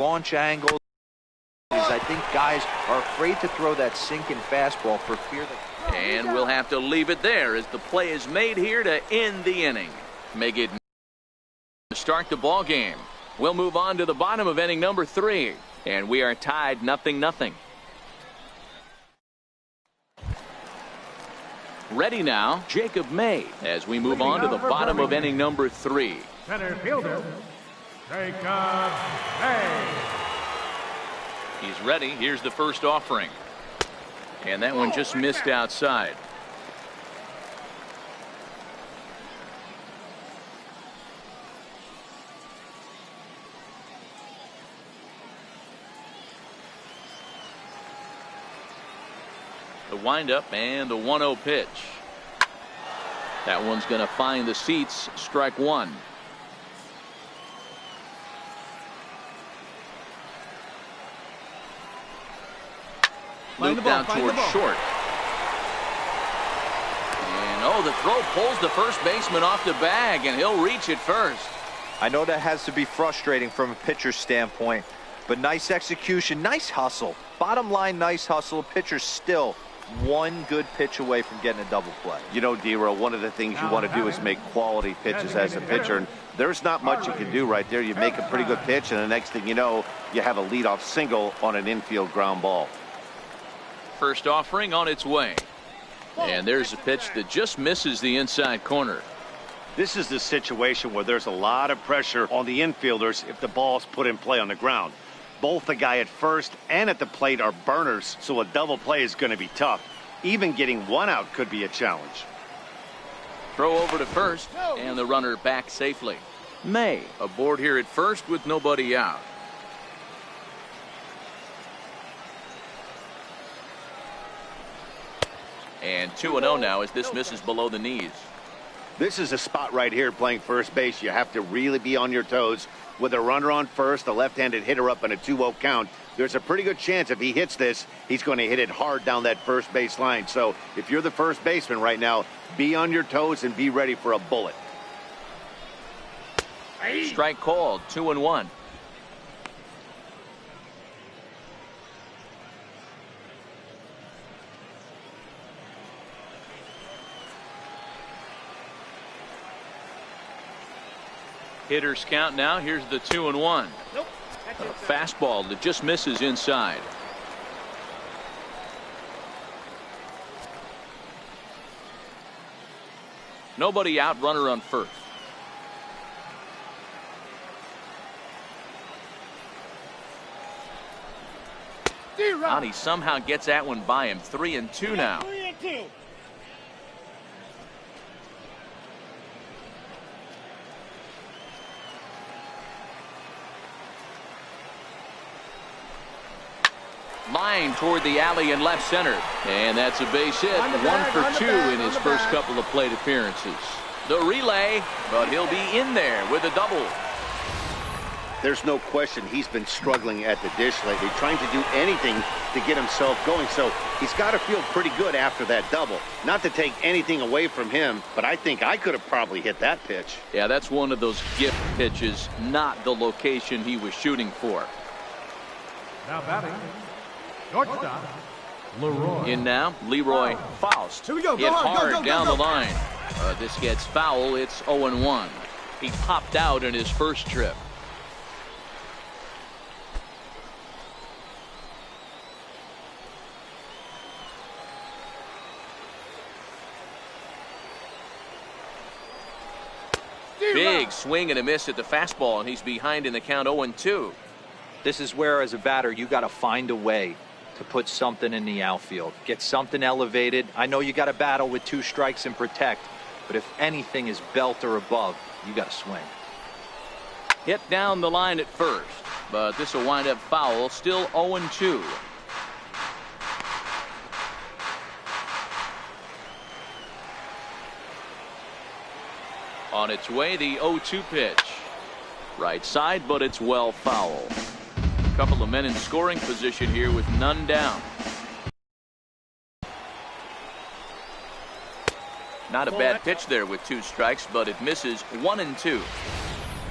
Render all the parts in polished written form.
launch angles. I think guys are afraid to throw that sinking fastball for fear that... And we'll have to leave it there as the play is made here to end the inning. Make it start the ball game. We'll move on to the bottom of inning number 3. And we are tied 0-0. Ready now, Jacob May, as we move on to the bottom of inning number 3. Center fielder, Jacob May. He's ready. Here's the first offering. And that one just missed outside. The windup and the 1-0 pitch. That one's going to find the seats. Strike one. Loop down towards short. And oh, the throw pulls the first baseman off the bag, and he'll reach it first. I know that has to be frustrating from a pitcher's standpoint, but nice execution, nice hustle. Bottom line, nice hustle. Pitcher's still one good pitch away from getting a double play. You know, D-Row, one of the things you want to do is make quality pitches as a pitcher, and there's not much you can do right there. You make a pretty good pitch, and the next thing you know, you have a leadoff single on an infield ground ball. First offering on its way. And there's a pitch that just misses the inside corner. This is the situation where there's a lot of pressure on the infielders if the ball's put in play on the ground. Both the guy at first and at the plate are burners, so a double play is going to be tough. Even getting one out could be a challenge. Throw over to first, and the runner back safely. May aboard here at first with nobody out. And 2-0 now as this misses below the knees. This is a spot right here playing first base. You have to really be on your toes. With a runner on first, a left-handed hitter up in a 2-0 count, there's a pretty good chance if he hits this, he's going to hit it hard down that first base line. So if you're the first baseman right now, be on your toes and be ready for a bullet. Strike called, 2-1. Hitters count now. Here's the 2-1. Nope. A fastball that just misses inside. Nobody out, runner on first. And he somehow gets that one by him. 3-2 now. 3-2. Line toward the alley in left center. And that's a base hit. 1 for 2 in his first couple of plate appearances. The relay, but he'll be in there with a double. There's no question he's been struggling at the dish lately, trying to do anything to get himself going. So he's got to feel pretty good after that double. Not to take anything away from him, but I think I could have probably hit that pitch. Yeah, that's one of those gift pitches, not the location he was shooting for. Now batting, shortstop, Leroy. In now, Leroy Faust. Here we go. Hit hard go, down go. the line. This gets foul. It's 0-1. He popped out in his first trip. Big swing and a miss at the fastball, and he's behind in the count 0-2. This is where, as a batter, you got to find a way to put something in the outfield. Get something elevated. I know you got to battle with 2 strikes and protect, but if anything is belt or above, you got to swing. Hit down the line at first, but this will wind up foul. Still 0-2. On its way, the 0-2 pitch. Right side, but it's well foul. A couple of men in scoring position here with none down. Not a bad pitch there with 2 strikes, but it misses 1-2.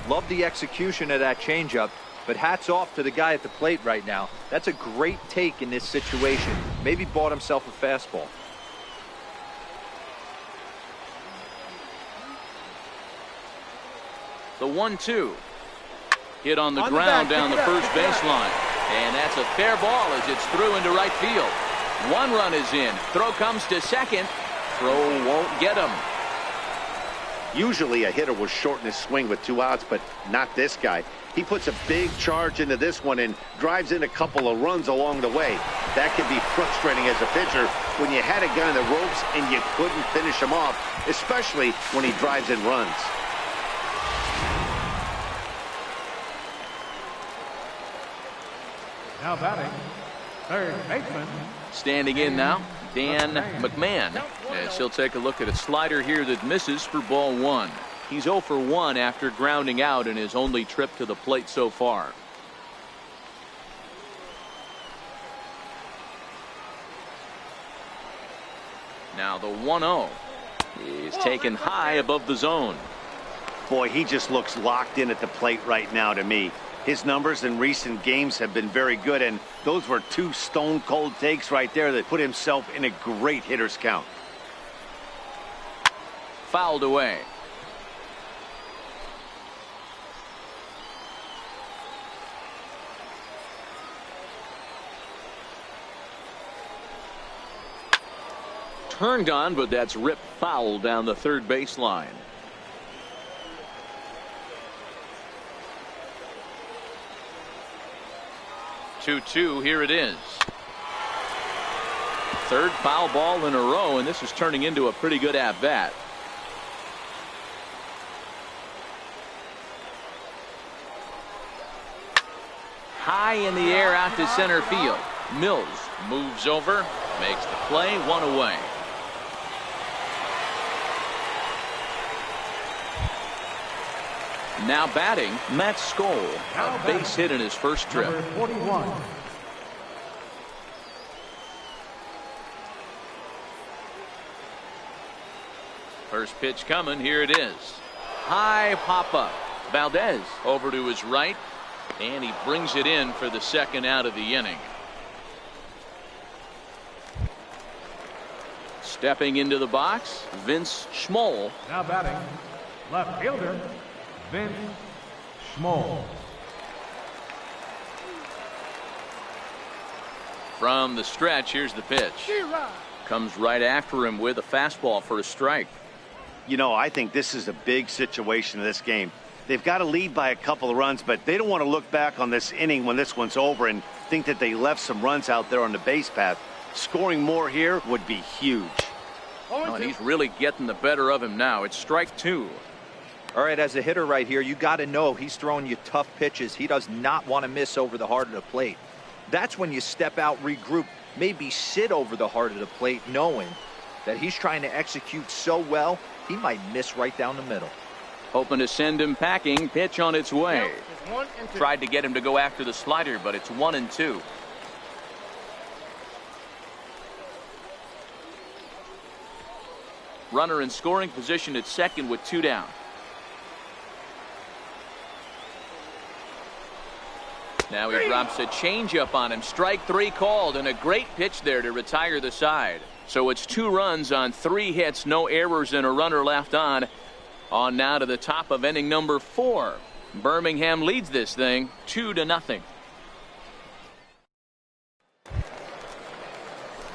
Love the execution of that changeup. But hats off to the guy at the plate right now. That's a great take in this situation. Maybe bought himself a fastball. The 1-2. Hit on the ground down the first baseline. And that's a fair ball as it's through into right field. One run is in. Throw comes to second. Throw won't get him. Usually a hitter will shorten his swing with 2 outs, but not this guy. He puts a big charge into this one and drives in a couple of runs along the way. That can be frustrating as a pitcher when you had a guy on the ropes and you couldn't finish him off, especially when he drives in runs. Now batting, third baseman. Standing in now, Dan McMahon, as he'll take a look at a slider here that misses for ball 1. He's 0 for 1 after grounding out in his only trip to the plate so far. Now the 1-0 is taken high above the zone. Boy, he just looks locked in at the plate right now to me. His numbers in recent games have been very good, and those were 2 stone-cold takes right there that put himself in a great hitter's count. Fouled away. Turned on, but that's ripped foul down the third baseline. Two, here it is. Third foul ball in a row, and this is turning into a pretty good at-bat. High in the air out to center field. Mills moves over, makes the play, 1 away. Now batting, Matt Skoll, a base hit in his first trip. Number 41. First pitch coming, here it is. High pop-up. Valdez over to his right, and he brings it in for the second out of the inning. Stepping into the box, Vince Schmoll. Now batting, left fielder, Vince Schmoll. From the stretch, here's the pitch. Comes right after him with a fastball for a strike. You know, I think this is a big situation in this game. They've got to lead by a couple of runs, but they don't want to look back on this inning when this one's over and think that they left some runs out there on the base path. Scoring more here would be huge. Oh, and he's really getting the better of him now. It's strike 2. All right, as a hitter right here, you got to know he's throwing you tough pitches. He does not want to miss over the heart of the plate. That's when you step out, regroup, maybe sit over the heart of the plate, knowing that he's trying to execute so well, he might miss right down the middle. Hoping to send him packing. Pitch on its way. Tried to get him to go after the slider, but it's 1-2. Runner in scoring position at second with 2 down. Now he drops a changeup on him. Strike 3 called, and a great pitch there to retire the side. So it's 2 runs on 3 hits, no errors, and a runner left on. On now to the top of inning number 4. Birmingham leads this thing 2-0.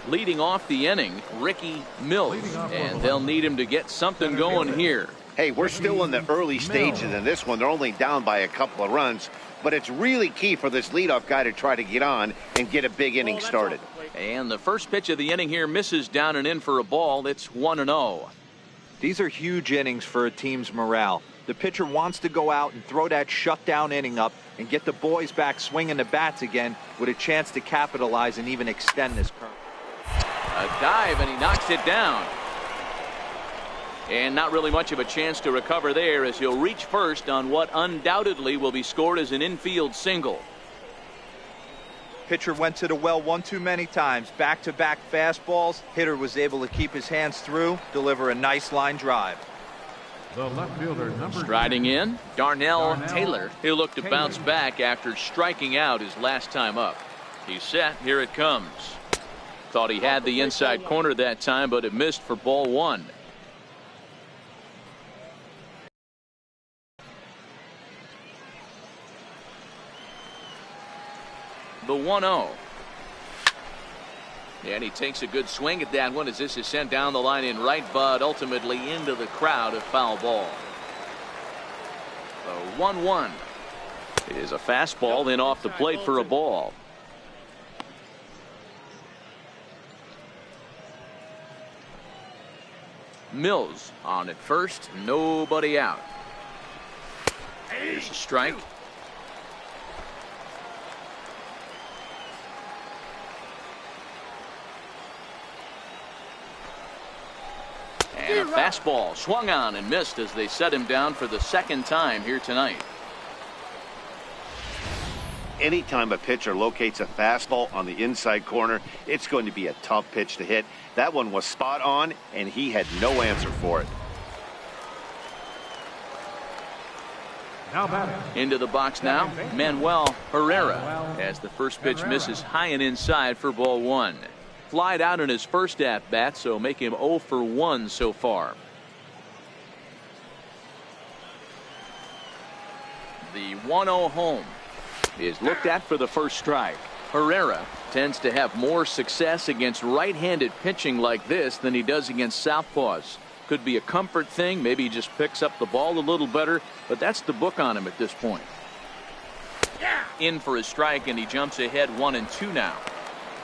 Leading off the inning, Ricky Mills, and they'll need him to get something going here. Hey, we're still in the early stages in this one. They're only down by a couple of runs, but it's really key for this leadoff guy to try to get on and get a big inning started. And the first pitch of the inning here misses down and in for a ball. It's 1-0. These are huge innings for a team's morale. The pitcher wants to go out and throw that shutdown inning up and get the boys back swinging the bats again with a chance to capitalize and even extend this curve. A dive, and he knocks it down. And not really much of a chance to recover there, as he'll reach first on what undoubtedly will be scored as an infield single. Pitcher went to the well one too many times. Back-to-back fastballs. Hitter was able to keep his hands through, deliver a nice line drive. The left fielder, number Striding 10. in, Darnell Darnell Taylor. He'll look to Taylor. bounce back after striking out his last time up. He's set. Here it comes. Thought he had the inside corner that time, but it missed for ball one. The 1-0. And he takes a good swing at that one as this is sent down the line in right, but ultimately into the crowd, a foul ball. The 1-1 is a fastball in off the plate for a ball. Mills on at first, nobody out. Here's a strike. And a fastball swung on and missed as they set him down for the second time here tonight. Anytime a pitcher locates a fastball on the inside corner, it's going to be a tough pitch to hit. That one was spot on, and he had no answer for it. Now batting. Into the box now, Manuel Herrera, as the first pitch misses high and inside for ball one. Flied out in his first at bat, so make him 0 for 1 so far. The 1-0 home is looked at for the first strike. Herrera tends to have more success against right-handed pitching like this than he does against southpaws. Could be a comfort thing. Maybe he just picks up the ball a little better, but that's the book on him at this point. In for his strike, and he jumps ahead 1-2 now.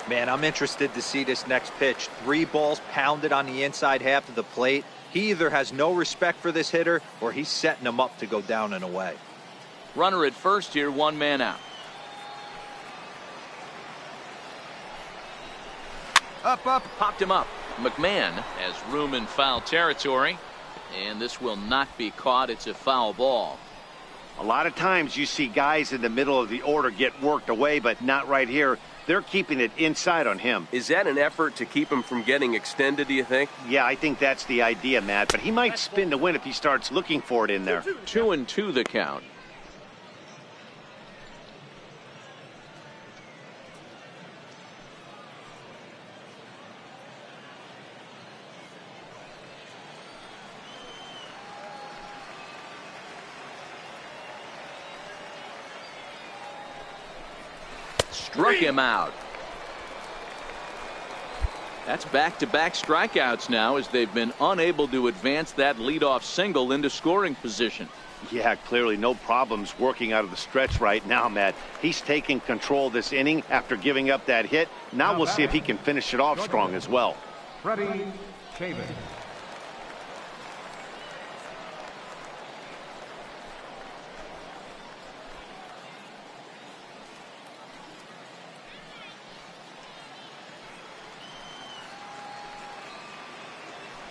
Man, I'm interested to see this next pitch. 3 balls pounded on the inside half of the plate. He either has no respect for this hitter or he's setting him up to go down and away. Runner at first here, 1 man out. Up. Popped him up. McMahon has room in foul territory, and this will not be caught. It's a foul ball. A lot of times you see guys in the middle of the order get worked away, but not right here. They're keeping it inside on him. Is that an effort to keep him from getting extended, do you think? Yeah, I think that's the idea, Matt, but he might spin to win if he starts looking for it in there. 2-2 the count. Struck him out. That's back-to-back strikeouts now as they've been unable to advance that leadoff single into scoring position. Yeah, clearly no problems working out of the stretch right now, Matt. He's taking control this inning after giving up that hit. Now we'll see if he can finish it off strong as well. Freddie Caven.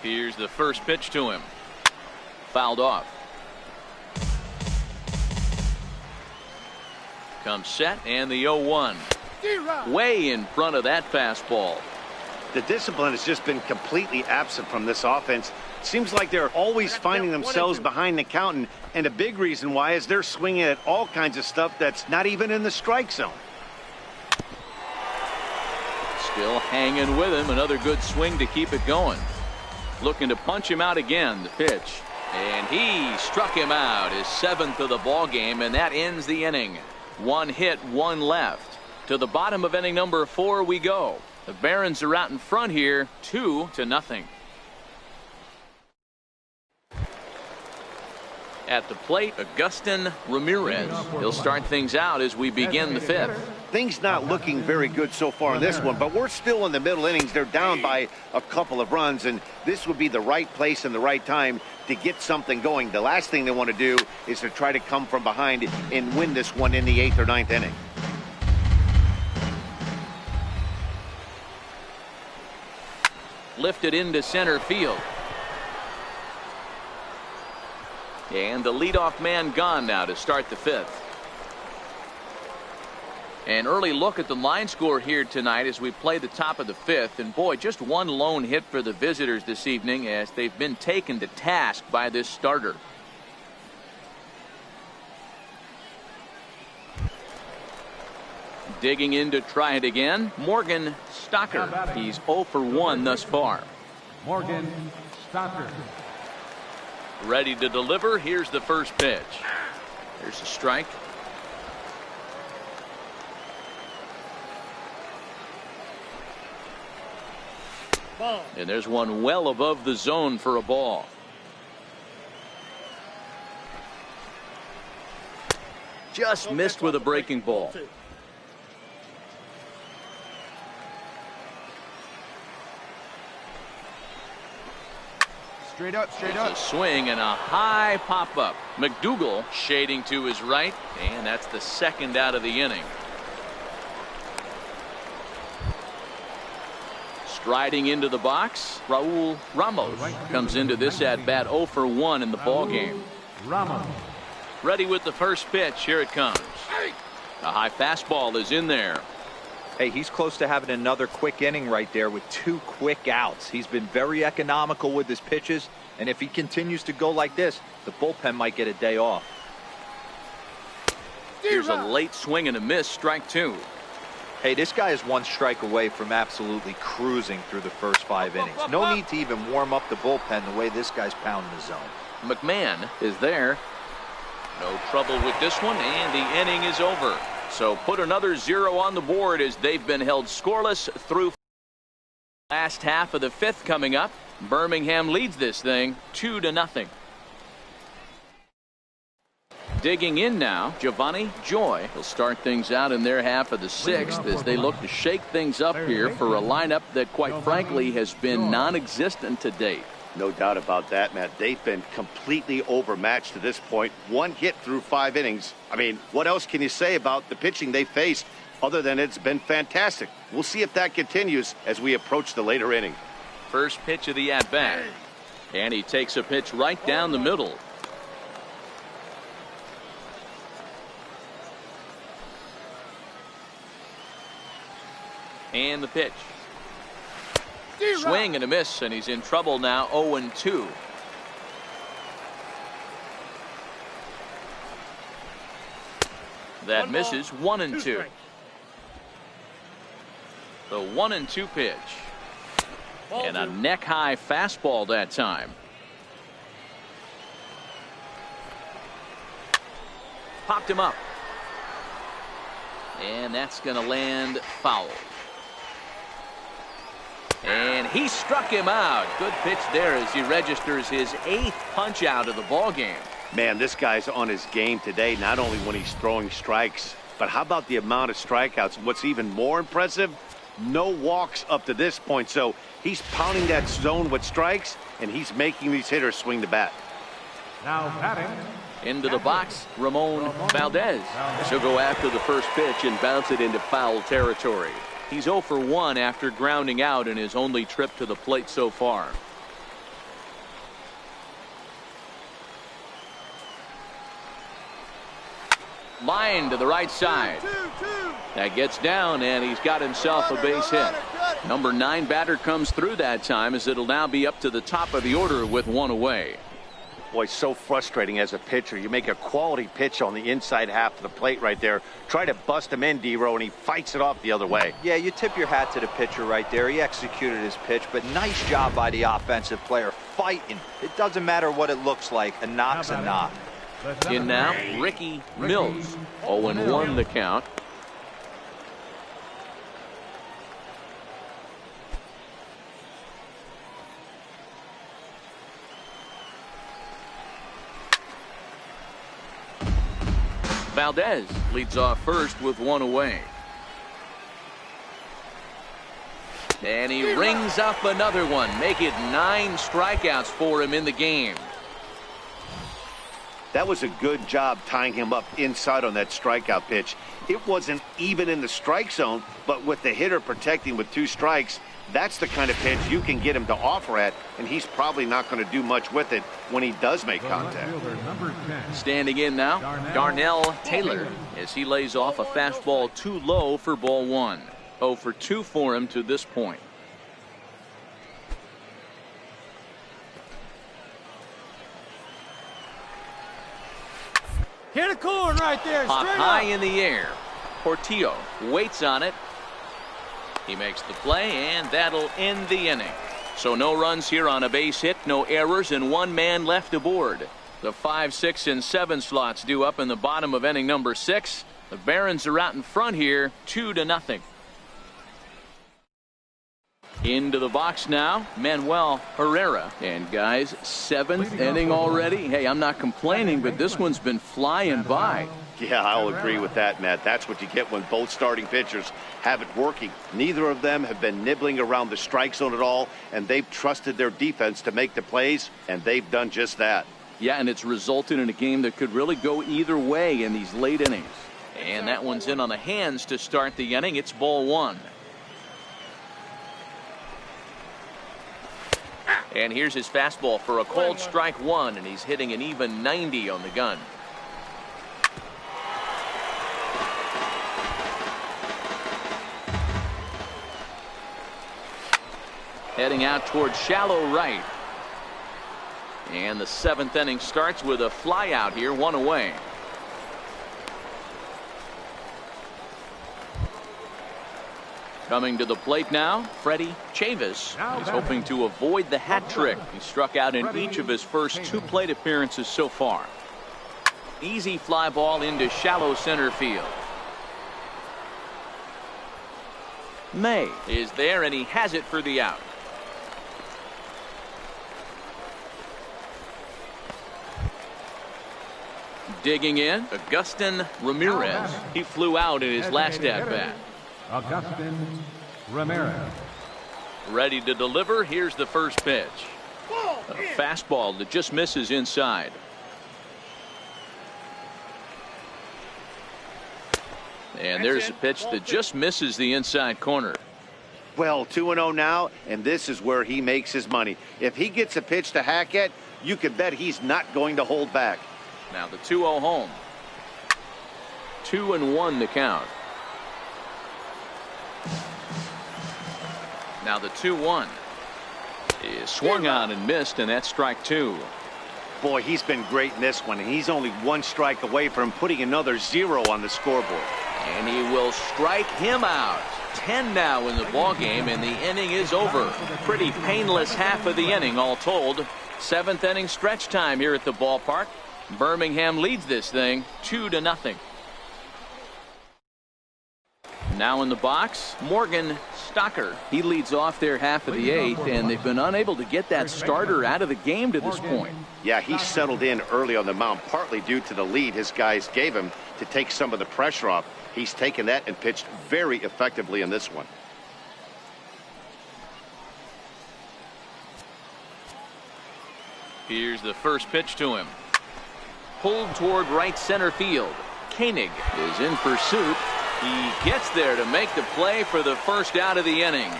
Here's the first pitch to him. Fouled off. Comes set, and the 0-1. Way in front of that fastball. The discipline has just been completely absent from this offense. Seems like they're always finding themselves behind the count, and a big reason why is they're swinging at all kinds of stuff that's not even in the strike zone. Still hanging with him. Another good swing to keep it going. Looking to punch him out again. The pitch, and he struck him out, his 7th of the ball game, and that ends the inning. 1 hit, 1 left. To the bottom of inning number 4 we go. The Barons are out in front here, 2-0. At the plate, Agustin Ramirez. He'll start things out as we begin the 5th. Things not looking very good so far in this one, but we're still in the middle innings. They're down by a couple of runs, and this would be the right place and the right time to get something going. The last thing they want to do is to try to come from behind and win this one in the 8th or 9th inning. Lifted into center field. And the leadoff man gone now to start the 5th. An early look at the line score here tonight as we play the top of the fifth. And boy, just one lone hit for the visitors this evening as they've been taken to task by this starter. Digging in to try it again, Morgan Stocker. He's 0 for 1 thus far. Morgan Stocker. Ready to deliver. Here's the first pitch. There's a strike. And there's one well above the zone for a ball. Just missed with a breaking ball. Straight up, straight A swing and a high pop up. McDougal shading to his right, and that's the second out of the inning. Striding into the box, Raul Ramos comes into this at bat 0 for 1 in the ball game. Ramos. Ready with the first pitch. Here it comes. A high fastball is in there. Hey, he's close to having another quick inning right there with 2 quick outs. He's been very economical with his pitches, and if he continues to go like this, the bullpen might get a day off. Here's a late swing and a miss, strike 2. Hey, this guy is 1 strike away from absolutely cruising through the first 5 innings. No need to even warm up the bullpen the way this guy's pounding the zone. McMahon is there. No trouble with this one, and the inning is over. So put another 0 on the board as they've been held scoreless through last half of the fifth coming up. Birmingham leads this thing 2-0. Digging in now, Giovanni Joy will start things out in their half of the sixth as they look to shake things up here for a lineup that quite frankly has been non-existent to date. No doubt about that, Matt. They've been completely overmatched to this point. 1 hit through 5 innings. I mean, what else can you say about the pitching they faced other than it's been fantastic? We'll see if that continues as we approach the later inning. First pitch of the at-bat. And he takes a pitch right down the middle. And the pitch. Swing and a miss, and he's in trouble now. 0-2. That misses. 1-2. The 1-2 pitch. And a neck high fastball that time. Popped him up. And that's going to land foul. And he struck him out. Good pitch there as he registers his 8th punch out of the ball game. Man, this guy's on his game today, not only when he's throwing strikes, but how about the amount of strikeouts? What's even more impressive, no walks up to this point. So he's pounding that zone with strikes, and he's making these hitters swing the bat. Now batting. Into the box, Ramon Valdez. He'll go after the first pitch and bounce it into foul territory. He's 0 for 1 after grounding out in his only trip to the plate so far. Line to the right side. That gets down, and he's got himself a base hit. Number 9 batter comes through that time as it'll now be up to the top of the order with 1 away. Boy, so frustrating as a pitcher. You make a quality pitch on the inside half of the plate right there. Try to bust him in, D-Row, and he fights it off the other way. Yeah, you tip your hat to the pitcher right there. He executed his pitch, but nice job by the offensive player fighting. It doesn't matter what it looks like. A knock's a knock. In now, Ricky Mills. 0-1 the count. Valdez leads off first with 1 away. And he rings up another one. Make it 9 strikeouts for him in the game. That was a good job tying him up inside on that strikeout pitch. It wasn't even in the strike zone, but with the hitter protecting with 2 strikes, that's the kind of pitch you can get him to offer at, and he's probably not going to do much with it when he does make contact. Number 10. Standing in now, Darnell Taylor, as he lays off a fastball too low for ball 1. 0 for 2 for him to this point. Hit a corn right there. Pop Straight high up. in the air. Portillo waits on it. He makes the play, and that'll end the inning. So no runs here on a base hit, no errors, and 1 man left aboard. The 5, 6, and 7 slots due up in the bottom of inning number 6. The Barons are out in front here, 2-0. Into the box now, Manuel Herrera. And guys, 7th inning already. Hey, I'm not complaining, but this one's been flying by. Yeah, I'll agree with that, Matt. That's what you get when both starting pitchers have it working. Neither of them have been nibbling around the strike zone at all, and they've trusted their defense to make the plays, and they've done just that. Yeah, and it's resulted in a game that could really go either way in these late innings. And that one's in on the hands to start the inning. It's ball 1. And here's his fastball for a called strike 1, and he's hitting an even 90 on the gun. Heading out towards shallow right. And the 7th inning starts with a fly out here, 1 away. Coming to the plate now, Freddie Chavis. He's hoping to avoid the hat trick. He struck out in each of his first 2 plate appearances so far. Easy fly ball into shallow center field. May is there, and he has it for the out. Digging in, Agustin Ramirez. He flew out in his last at-bat. Agustin Ramirez. Ready to deliver. Here's the first pitch. A fastball that just misses inside. And there's a pitch that just misses the inside corner. Well, 2-0 now, and this is where he makes his money. If he gets a pitch to hack at, you can bet he's not going to hold back. Now the 2-0 home. 2-1 the count. Now the 2-1 is swung on and missed, and that's strike 2. Boy, he's been great in this one, and he's only 1 strike away from putting another 0 on the scoreboard. And he will strike him out. 10 now in the ball game, and the inning is over. Pretty painless half of the inning all told. 7th inning stretch time here at the ballpark. Birmingham leads this thing 2-0. Now in the box, Morgan Stocker. He leads off their half of the 8th, and they've been unable to get that starter out of the game to this point. Yeah, he settled in early on the mound, partly due to the lead his guys gave him to take some of the pressure off. He's taken that and pitched very effectively in this one. Here's the first pitch to him. Pulled toward right center field. Koenig is in pursuit. He gets there to make the play for the first out of the inning.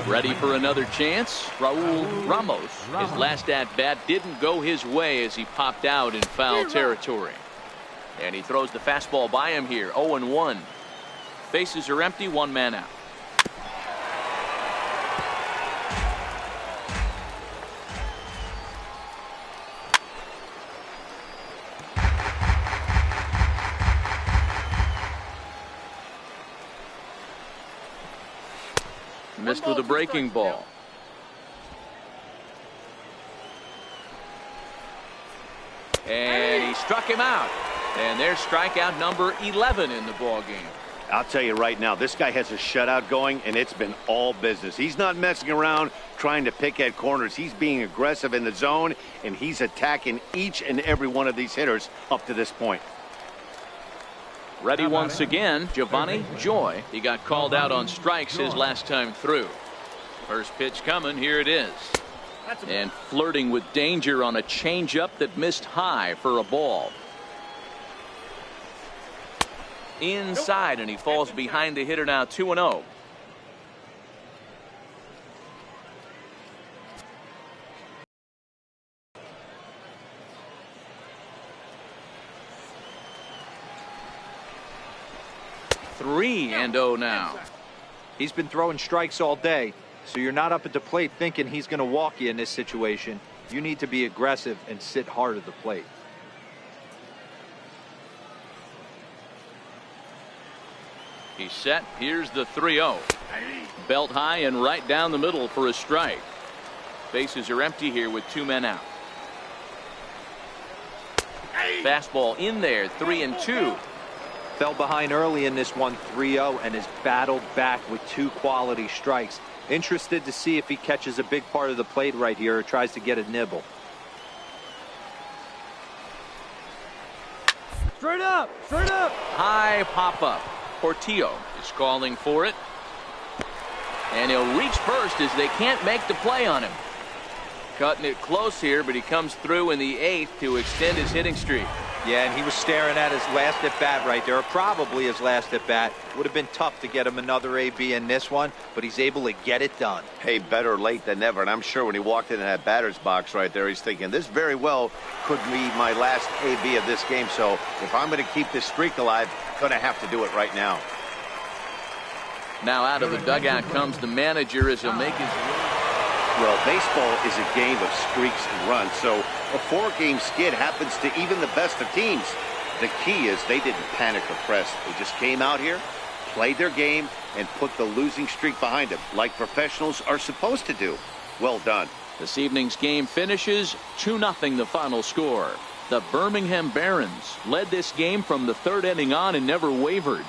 Ready for another chance? Raul Ramos. His last at-bat didn't go his way as he popped out in foul territory. And he throws the fastball by him here. 0-1. Bases are empty, 1 man out. Missed with a breaking ball. And he struck him out. And there's strikeout number 11 in the ball game. I'll tell you right now, this guy has a shutout going, and it's been all business. He's not messing around trying to pick at corners. He's being aggressive in the zone, and he's attacking each and every one of these hitters up to this point. Ready once again, Giovanni Joy. He got called out on strikes his last time through. First pitch coming. Here it is. And flirting with danger on a changeup that missed high for a ball. Inside, and he falls behind the hitter now, 2-0. Three and 0 now. He's been throwing strikes all day, so you're not up at the plate thinking he's going to walk you in this situation. You need to be aggressive and sit hard at the plate. He's set. Here's the 3-0. Belt high and right down the middle for a strike. Bases are empty here with 2 men out. Fastball in there, 3-2. Fell behind early in this one, 3-0, and has battled back with 2 quality strikes. Interested to see if he catches a big part of the plate right here or tries to get a nibble. Straight up, straight up. High pop up. Portillo is calling for it. And he'll reach first as they can't make the play on him. Cutting it close here, but he comes through in the 8th to extend his hitting streak. Yeah, and he was staring at his last at bat right there, or probably his last at bat. Would have been tough to get him another AB in this one, but he's able to get it done. Hey, better late than never. And I'm sure when he walked into that batter's box right there, he's thinking this very well could be my last AB of this game. So if I'm going to keep this streak alive, I'm going to have to do it right now. Now out of the dugout comes the manager as he'll make his. Well, baseball is a game of streaks and runs, so a 4-game skid happens to even the best of teams. The key is they didn't panic or press. They just came out here, played their game, and put the losing streak behind them, like professionals are supposed to do. Well done. This evening's game finishes 2-0 the final score. The Birmingham Barons led this game from the 3rd inning on and never wavered.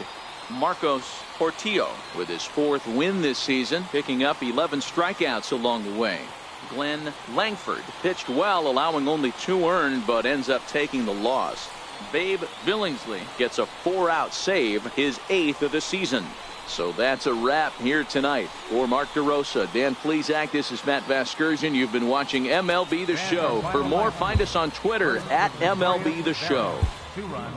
Marcos Portillo with his 4th win this season, picking up 11 strikeouts along the way. Glenn Langford pitched well, allowing only 2 earned, but ends up taking the loss. Babe Billingsley gets a 4-out save, his 8th of the season. So that's a wrap here tonight. For Mark DeRosa, Dan Plesac, this is Matt Vasgersian. You've been watching MLB The Show. For more, find us on Twitter at MLB The Show. 2 runs.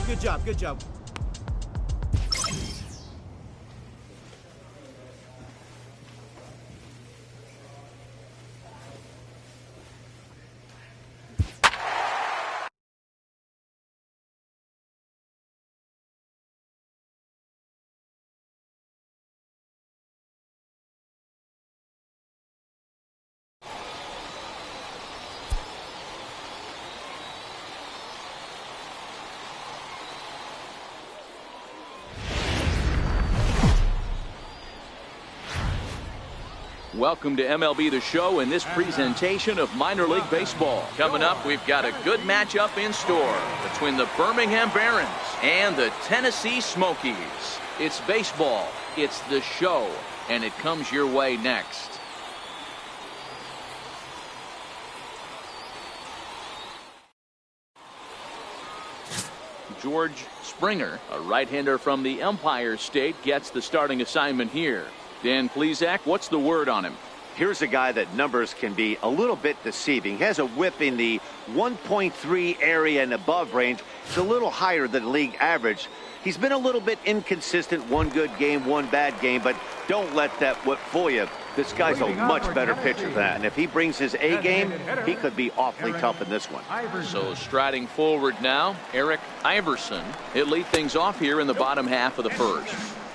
Good job, good job. Welcome to MLB The Show and this presentation of minor league baseball. Coming up, we've got a good matchup in store between the Birmingham Barons and the Tennessee Smokies. It's baseball, it's the show, and it comes your way next. George Springer, a right-hander from the Empire State, gets the starting assignment here. Dan Plesac, what's the word on him? Here's a guy that numbers can be a little bit deceiving. He has a whip in the 1.3 area and above range. It's a little higher than league average. He's been a little bit inconsistent, one good game, one bad game, but don't let that whip fool you. This guy's a much better pitcher than that, and if he brings his A game, he could be awfully tough in this one. So striding forward now, Eric Iverson. He'll lead things off here in the bottom half of the first.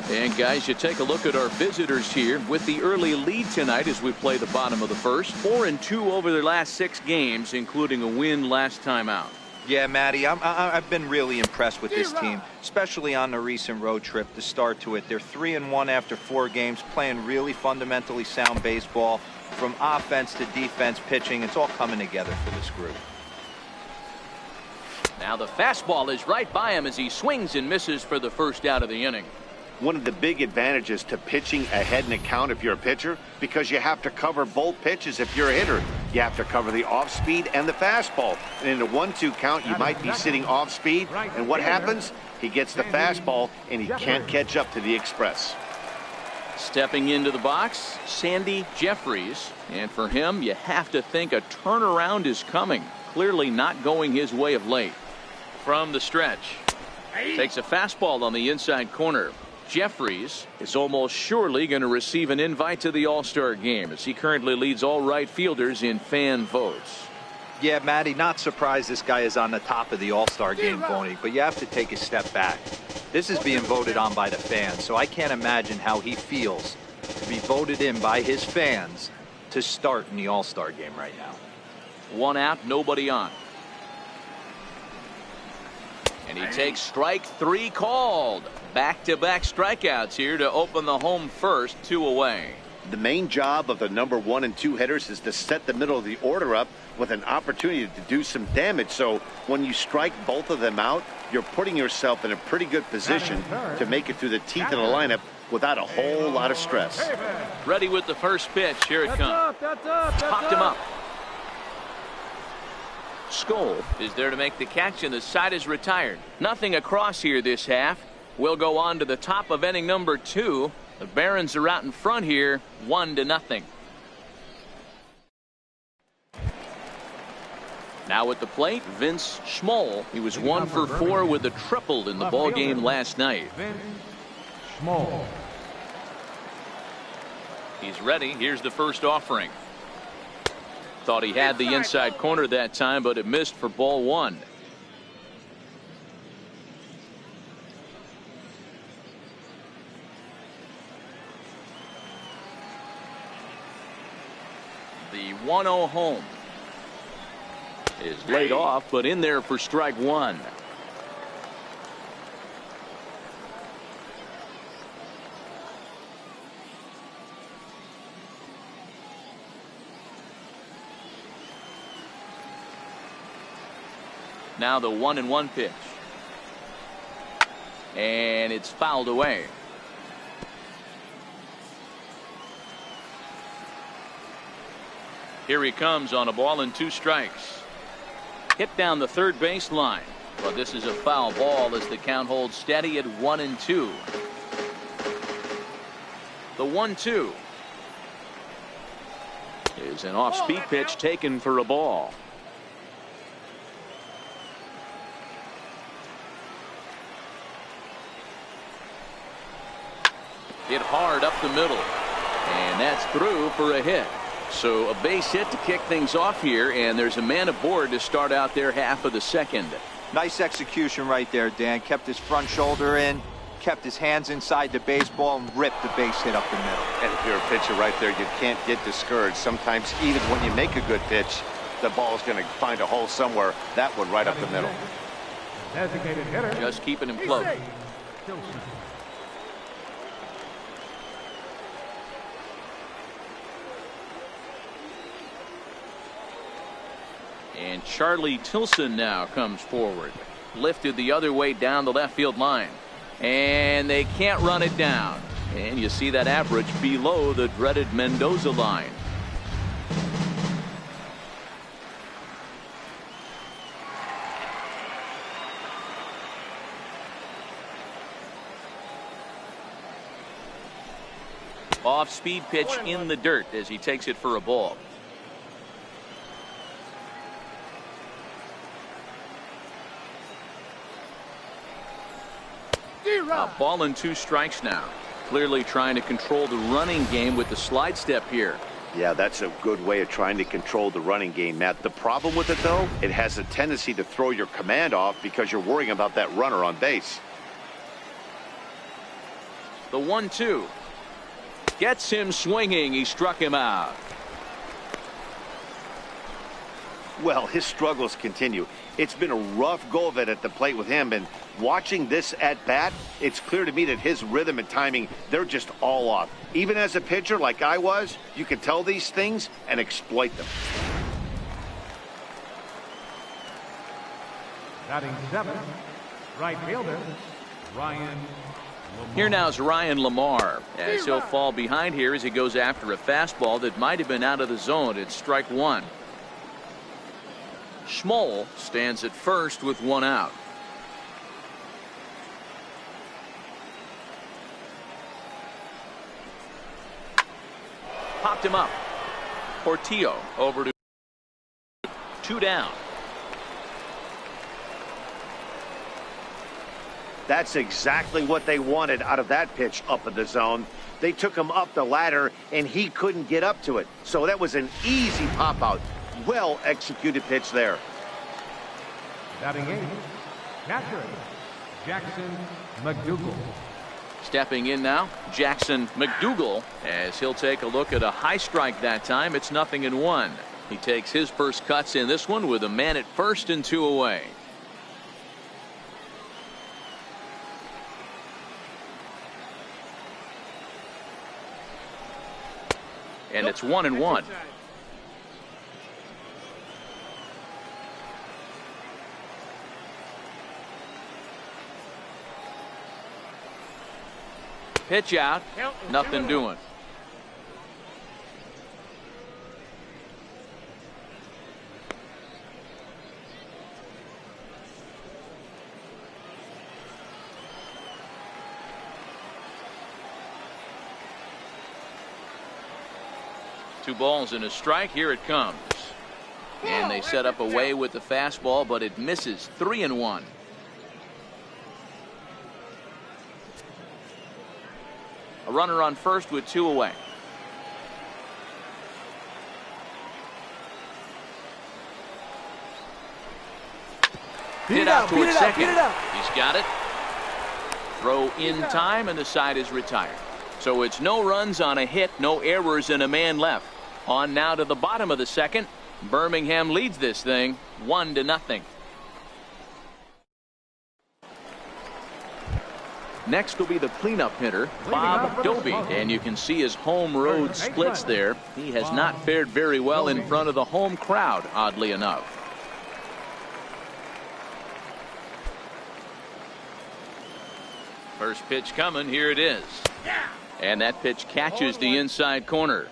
And guys, you take a look at our visitors here with the early lead tonight as we play the bottom of the first. 4-2 over their last 6 games, including a win last time out. Yeah, Matty, I've been really impressed with this team, especially on the recent road trip, the start to it. They're 3-1 after 4 games, playing really fundamentally sound baseball. From offense to defense, pitching, it's all coming together for this group. Now the fastball is right by him as he swings and misses for the first out of the inning. One of the big advantages to pitching ahead in a count if you're a pitcher, because you have to cover both pitches if you're a hitter. You have to cover the off speed and the fastball. And in a 1-2 count, you might be sitting off speed. And what happens? He gets the fastball and he can't catch up to the express. Stepping into the box, Sandy Jeffries. And for him, you have to think a turnaround is coming. Clearly not going his way of late. From the stretch, takes a fastball on the inside corner. Jeffries is almost surely going to receive an invite to the All-Star game as he currently leads all right fielders in fan votes. Yeah, Matty, not surprised this guy is on the top of the All-Star game voting, but you have to take a step back. This is being voted on by the fans, so I can't imagine how he feels to be voted in by his fans to start in the All-Star game right now. 1 out, nobody on. And he takes strike 3 called. Back-to-back strikeouts here to open the home first, 2 away. The main job of the number 1 and 2 hitters is to set the middle of the order up with an opportunity to do some damage. So when you strike both of them out, you're putting yourself in a pretty good position to make it through the teeth of the lineup without a whole lot of stress. Ready with the first pitch. Here it comes. Popped him up. Skoll is there to make the catch, and the side is retired. Nothing across here this half. We'll go on to the top of inning number 2. The Barons are out in front here, 1-0. Now at the plate, Vince Schmoll. He was 1 for 4 with a triple in the ball game last night. Schmoll. He's ready. Here's the first offering. Thought he had the inside corner that time, but it missed for ball 1. The 1-0 home is laid off, but in there for strike 1. Now the 1-1 pitch. And it's fouled away. Here he comes on a ball and 2 strikes. Hit down the third base line. But this is a foul ball as the count holds steady at 1-2. The 1-2 is an off-speed pitch taken for a ball. Hit hard up the middle. And that's through for a hit. So a base hit to kick things off here, and there's a man aboard to start out their half of the second. Nice execution right there, Dan. Kept his front shoulder in, kept his hands inside the baseball, and ripped the base hit up the middle. And if you're a pitcher right there, you can't get discouraged. Sometimes even when you make a good pitch, the ball's going to find a hole somewhere. That one right up the middle. Designated hitter. Just keeping him close. Tilson. And Charlie Tilson now comes forward. Lifted the other way down the left field line. And they can't run it down. And you see that average below the dreaded Mendoza line. Off-speed pitch in the dirt as he takes it for a ball. A ball and 2 strikes now. Clearly trying to control the running game with the slide step here. Yeah, that's a good way of trying to control the running game, Matt. The problem with it, though, it has a tendency to throw your command off because you're worrying about that runner on base. The 1-2 gets him swinging. He struck him out. Well, his struggles continue. It's been a rough go of it at the plate with him, and watching this at bat, it's clear to me that his rhythm and timing, they're just all off. Even as a pitcher like I was, you can tell these things and exploit them. Batting 7th, right fielder, Ryan Lamar. Here now is Ryan Lamar as he'll fall behind here as he goes after a fastball that might have been out of the zone. It's strike 1. Schmoll stands at first with 1 out. Popped him up. Portillo over to 2 down. That's exactly what they wanted out of that pitch up in the zone. They took him up the ladder, and he couldn't get up to it. So that was an easy pop-out. Well-executed pitch there. Batting 8th, catcher, Jackson McDougal. Stepping in now, Jackson McDougal, as he'll take a look at a high strike that time. It's 0-1. He takes his first cuts in this one with a man at first and 2 away. And it's 1-1. Pitch out, nothing doing. Two balls and a strike. Here it comes. And they set up away with the fastball, but it misses. 3-1. A runner on first with 2 away. Hit out towards second. He's got it. Throw in time, and the side is retired. So it's no runs on a hit, no errors, and a man left. On now to the bottom of the second. Birmingham leads this thing 1-0. Next will be the cleanup hitter, Bob Doby, and you can see his home road splits there. He has not fared very well in front of the home crowd, oddly enough. First pitch coming. Here it is. And that pitch catches the inside corner.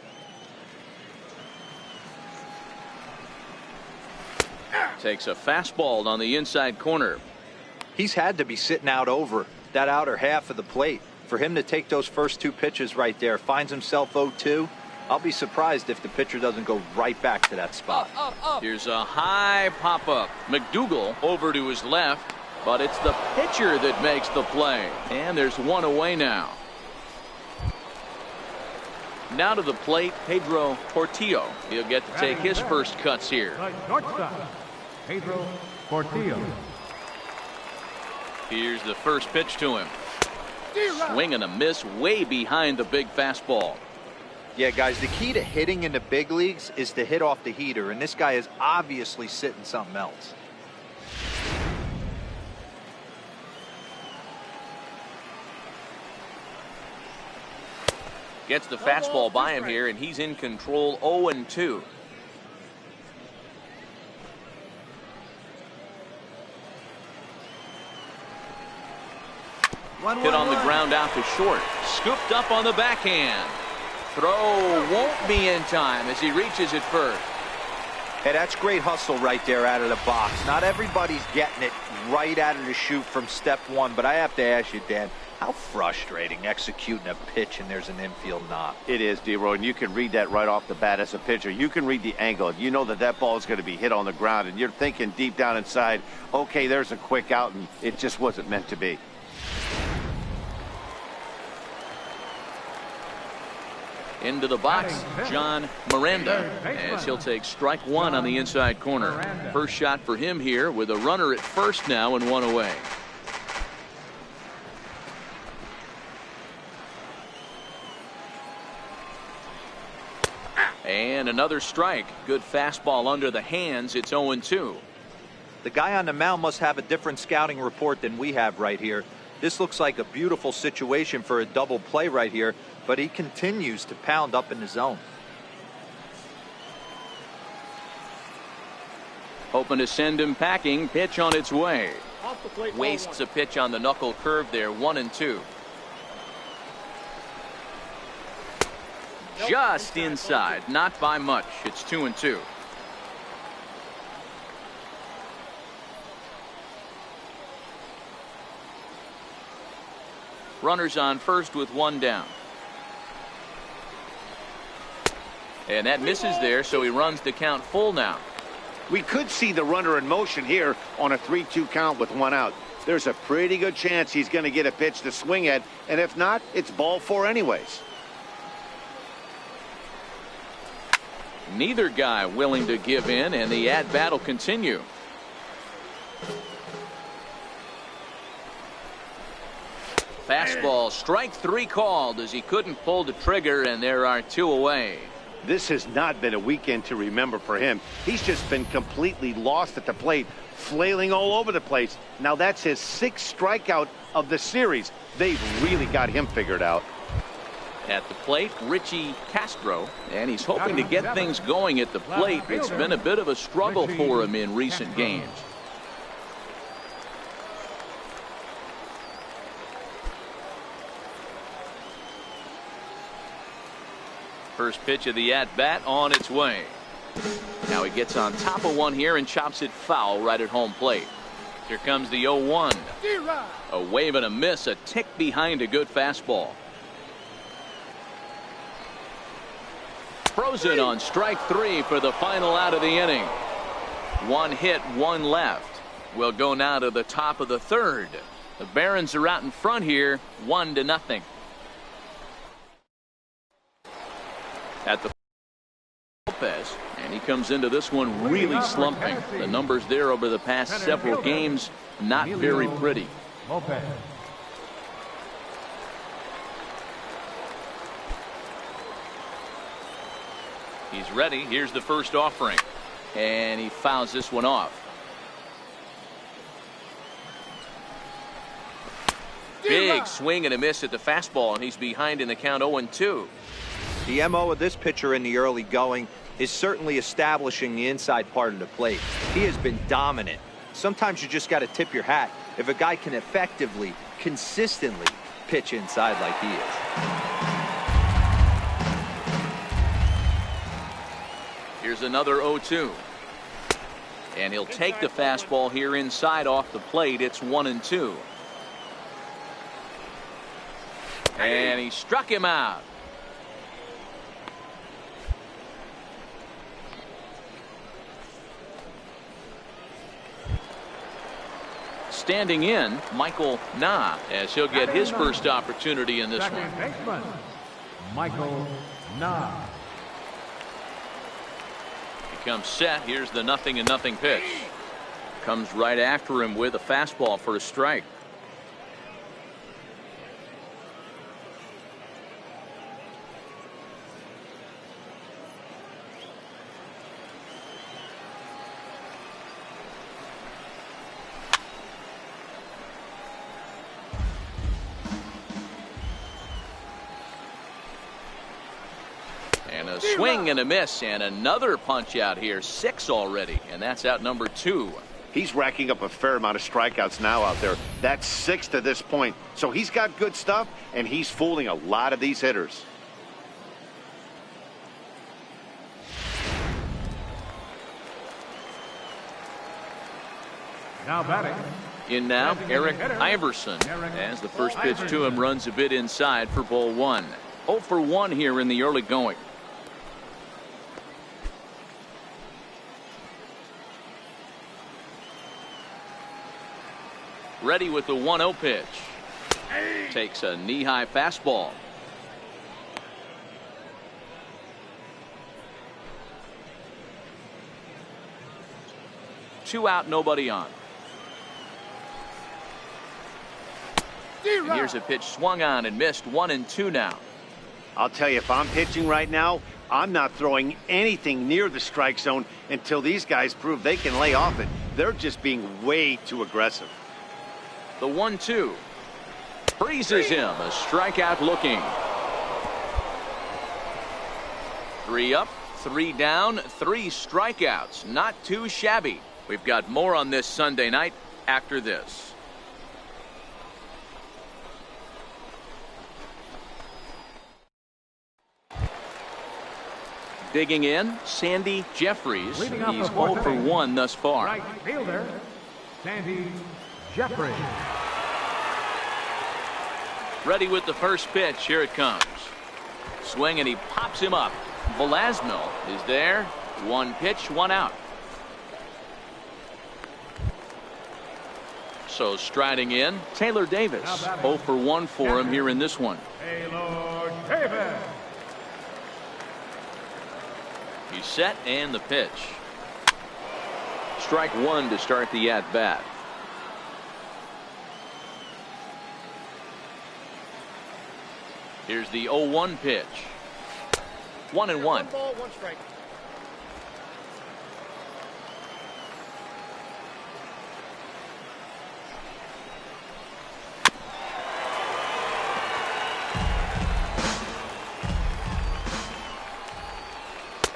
Takes a fastball on the inside corner. He's had to be sitting out over that outer half of the plate. For him to take those first 2 pitches right there, finds himself 0-2. I'll be surprised if the pitcher doesn't go right back to that spot. Here's a high pop-up. McDougal over to his left, but it's the pitcher that makes the play. And there's one away now. Now to the plate, Pedro Portillo. He'll get to take his first cuts here. The shortstop, Pedro Portillo. Here's the first pitch to him. Swing and a miss way behind the big fastball. Yeah, guys, the key to hitting in the big leagues is to hit off the heater, and this guy is obviously sitting something else. Gets the fastball by him here, and he's in control. 0-2. Hit on the ground out to short. Scooped up on the backhand. Throw won't be in time as he reaches it first. Hey, that's great hustle right there out of the box. Not everybody's getting it right out of the chute from step one, but I have to ask you, Dan, how frustrating executing a pitch and there's an infield knock. It is, D-Roy, and you can read that right off the bat as a pitcher. You can read the angle. You know that that ball is going to be hit on the ground, and you're thinking deep down inside, okay, there's a quick out, and it just wasn't meant to be. Into the box, John Miranda, as he'll take strike 1 on the inside corner. First shot for him here with a runner at first now and 1 away. And another strike. Good fastball under the hands. It's 0-2. The guy on the mound must have a different scouting report than we have right here. This looks like a beautiful situation for a double play right here, but he continues to pound up in the zone. Hoping to send him packing. Pitch on its way. Wastes a pitch on the knuckle curve there. 1-2. Just inside, not by much. It's 2-2. Runners on first with 1 down. And that misses there, so he runs the count full now. We could see the runner in motion here on a 3-2 count with 1 out. There's a pretty good chance he's going to get a pitch to swing at, and if not, it's ball 4 anyways. Neither guy willing to give in, and the at-bat will continue. Fastball, strike 3 called as he couldn't pull the trigger, and there are 2 away. This has not been a weekend to remember for him. He's just been completely lost at the plate, flailing all over the place. Now that's his 6th strikeout of the series. They've really got him figured out. At the plate, Richie Castro, and he's hoping to get things going at the plate. It's been a bit of a struggle for him in recent games. First pitch of the at-bat on its way. Now he gets on top of one here and chops it foul right at home plate. Here comes the 0-1. A wave and a miss, a tick behind a good fastball. Frozen on strike 3 for the final out of the inning. 1 hit, 1 left. We'll go now to the top of the 3rd. The Barons are out in front here, 1-0. At the Lopez, and he comes into this one really slumping. The numbers there over the past several games, not very pretty. Lopez. He's ready. Here's the first offering, and he fouls this one off. Big swing and a miss at the fastball, and he's behind in the count 0-2. The MO of this pitcher in the early going is certainly establishing the inside part of the plate. He has been dominant. Sometimes you just got to tip your hat if a guy can effectively, consistently pitch inside like he is. Here's another 0-2. And he'll take the fastball here inside off the plate. It's 1-2. And he struck him out. Standing in, Michael Na, as he'll get his first opportunity in this one. Second baseman, Michael Na. He comes set. Here's the 0-0 pitch. Comes right after him with a fastball for a strike. And a swing and a miss, and another punch out here. 6 already, and that's out number 2. He's racking up a fair amount of strikeouts now out there. That's 6 to this point. So he's got good stuff, and he's fooling a lot of these hitters. Now batting. In now, Eric Iverson, as the first pitch to him runs a bit inside for ball 1. 0 for 1 here in the early going. Ready with the 1-0 pitch. Takes a knee-high fastball. Two out, nobody on. And here's a pitch swung on and missed. 1-2 now. I'll tell you, if I'm pitching right now, I'm not throwing anything near the strike zone until these guys prove they can lay off it. They're just being way too aggressive. The 1-2 freezes him. A strikeout looking. 3 up, 3 down, 3 strikeouts. Not too shabby. We've got more on this Sunday night after this. Digging in, Sandy Jeffries. Leading off He's the fourth 0 for inning. 1 thus far. Right fielder, Sandy Jeffries. Ready with the first pitch. Here it comes. Swing, and he pops him up. Velasquez is there. 1 pitch, 1 out. So striding in, Taylor Davis. 0 for 1 for him here in this one. Taylor Davis. He's set, and the pitch. Strike 1 to start the at-bat. Here's the 0-1 pitch. 1-1. 1 ball, 1 strike.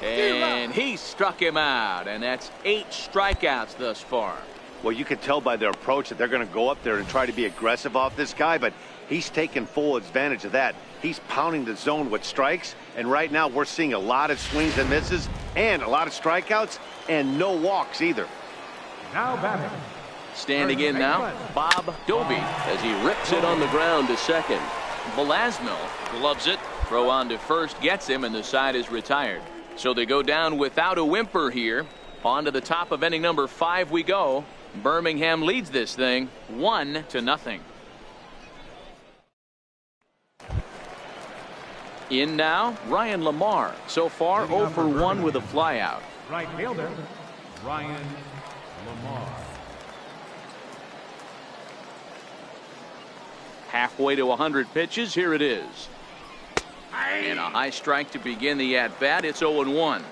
And he struck him out, and that's 8 strikeouts thus far. Well, you can tell by their approach that they're going to go up there and try to be aggressive off this guy, but he's taking full advantage of that. He's pounding the zone with strikes, and right now we're seeing a lot of swings and misses and a lot of strikeouts and no walks either. Now batting. Standing in now, Bob Doby, as he rips it on the ground to second. Velasquez gloves it, throw on to first, gets him, and the side is retired. So they go down without a whimper here. On to the top of inning number 5 we go. Birmingham leads this thing 1-0. In now, Ryan Lamar. So far 0 for 1 with a flyout. Right fielder, Ryan Lamar. Halfway to 100 pitches. Here it is. And a high strike to begin the at-bat. It's 0-1.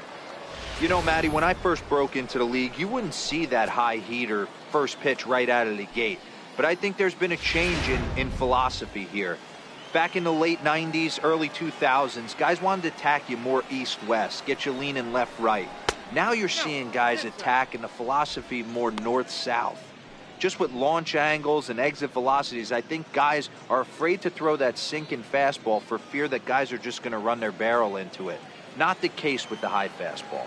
You know, Matty, when I first broke into the league, you wouldn't see that high heater first pitch right out of the gate. But I think there's been a change in philosophy here. Back in the late 90s, early 2000s, guys wanted to attack you more east-west, get you leaning left-right. Now you're seeing guys attack in the philosophy more north-south. Just with launch angles and exit velocities, I think guys are afraid to throw that sinking fastball for fear that guys are just going to run their barrel into it. Not the case with the high fastball.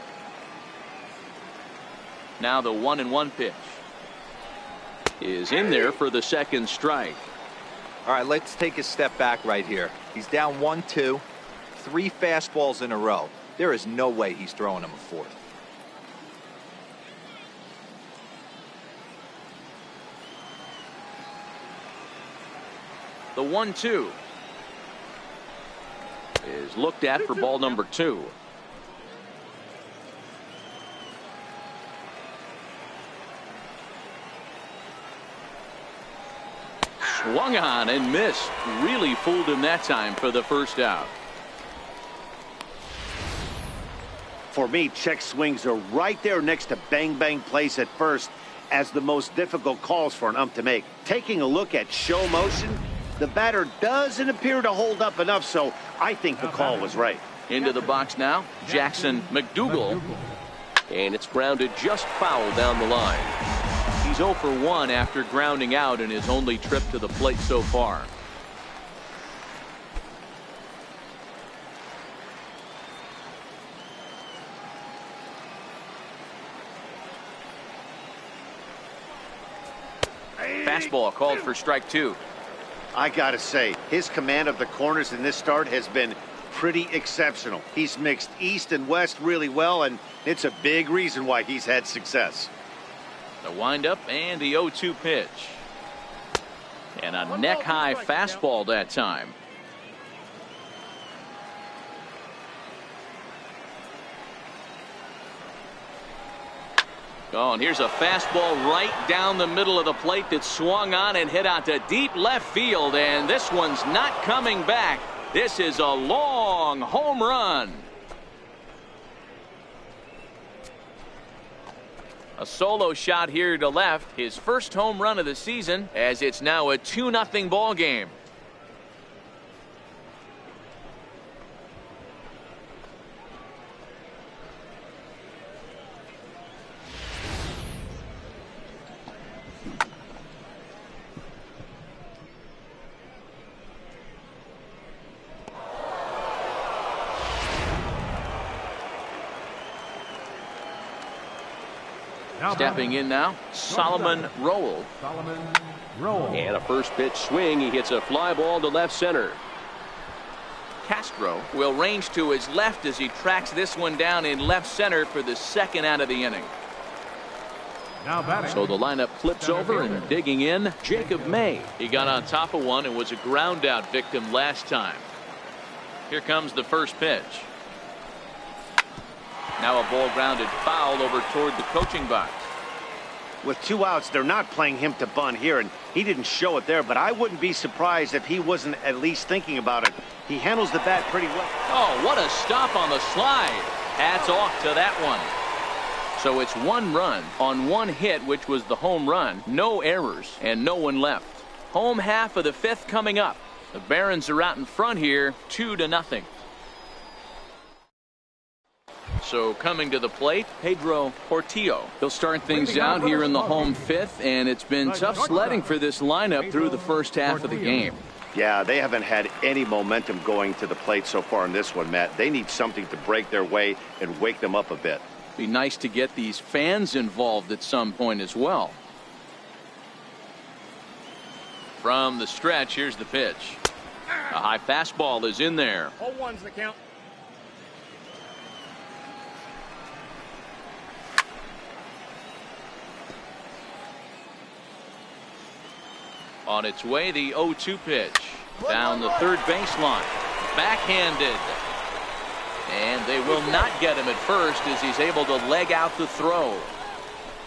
Now the 1-1 pitch is in there for the second strike. All right, let's take a step back right here. He's down 1-2, 3 fastballs in a row. There is no way he's throwing him a fourth. The 1-2 is looked at for ball number 2. Swung on and missed. Really fooled him that time for the first out. For me, check swings are right there next to bang bang plays at first as the most difficult calls for an ump to make. Taking a look at show motion, the batter doesn't appear to hold up enough, so I think the call was right. Into the box now, Jackson McDougal. And it's grounded just foul down the line. He's 0 for 1 after grounding out in his only trip to the plate so far. Fastball called for strike 2. I gotta say, his command of the corners in this start has been pretty exceptional. He's mixed east and west really well, and it's a big reason why he's had success. The windup and the 0-2 pitch. And a neck-high fastball that time. Oh, and here's a fastball right down the middle of the plate that swung on and hit out to deep left field, and this one's not coming back. This is a long home run. A solo shot here to left, his first home run of the season, as it's now a 2-0 ball game. Stepping in now, Solomon Rowell. And a first pitch swing. He hits a fly ball to left center. Castro will range to his left as he tracks this one down in left center for the second out of the inning. So the lineup flips over, and digging in, Jacob May. He got on top of one and was a ground out victim last time. Here comes the first pitch. Now a ball grounded foul over toward the coaching box. With 2 outs, they're not playing him to bunt here, and he didn't show it there, but I wouldn't be surprised if he wasn't at least thinking about it. He handles the bat pretty well. Oh, what a stop on the slide. Hats off to that one. So it's 1 run on 1 hit, which was the home run. No errors and no one left. Home half of the 5th coming up. The Barons are out in front here, 2-0. So coming to the plate, Pedro Portillo. He'll start things out here in the home 5th, and it's been tough sledding for this lineup through the first half of the game. Yeah, they haven't had any momentum going to the plate so far in this one, Matt. They need something to break their way and wake them up a bit. Be nice to get these fans involved at some point as well. From the stretch, here's the pitch. A high fastball is in there. 0-1's the count. On its way, the 0-2 pitch. Down the third baseline. Backhanded. And they will not get him at first as he's able to leg out the throw.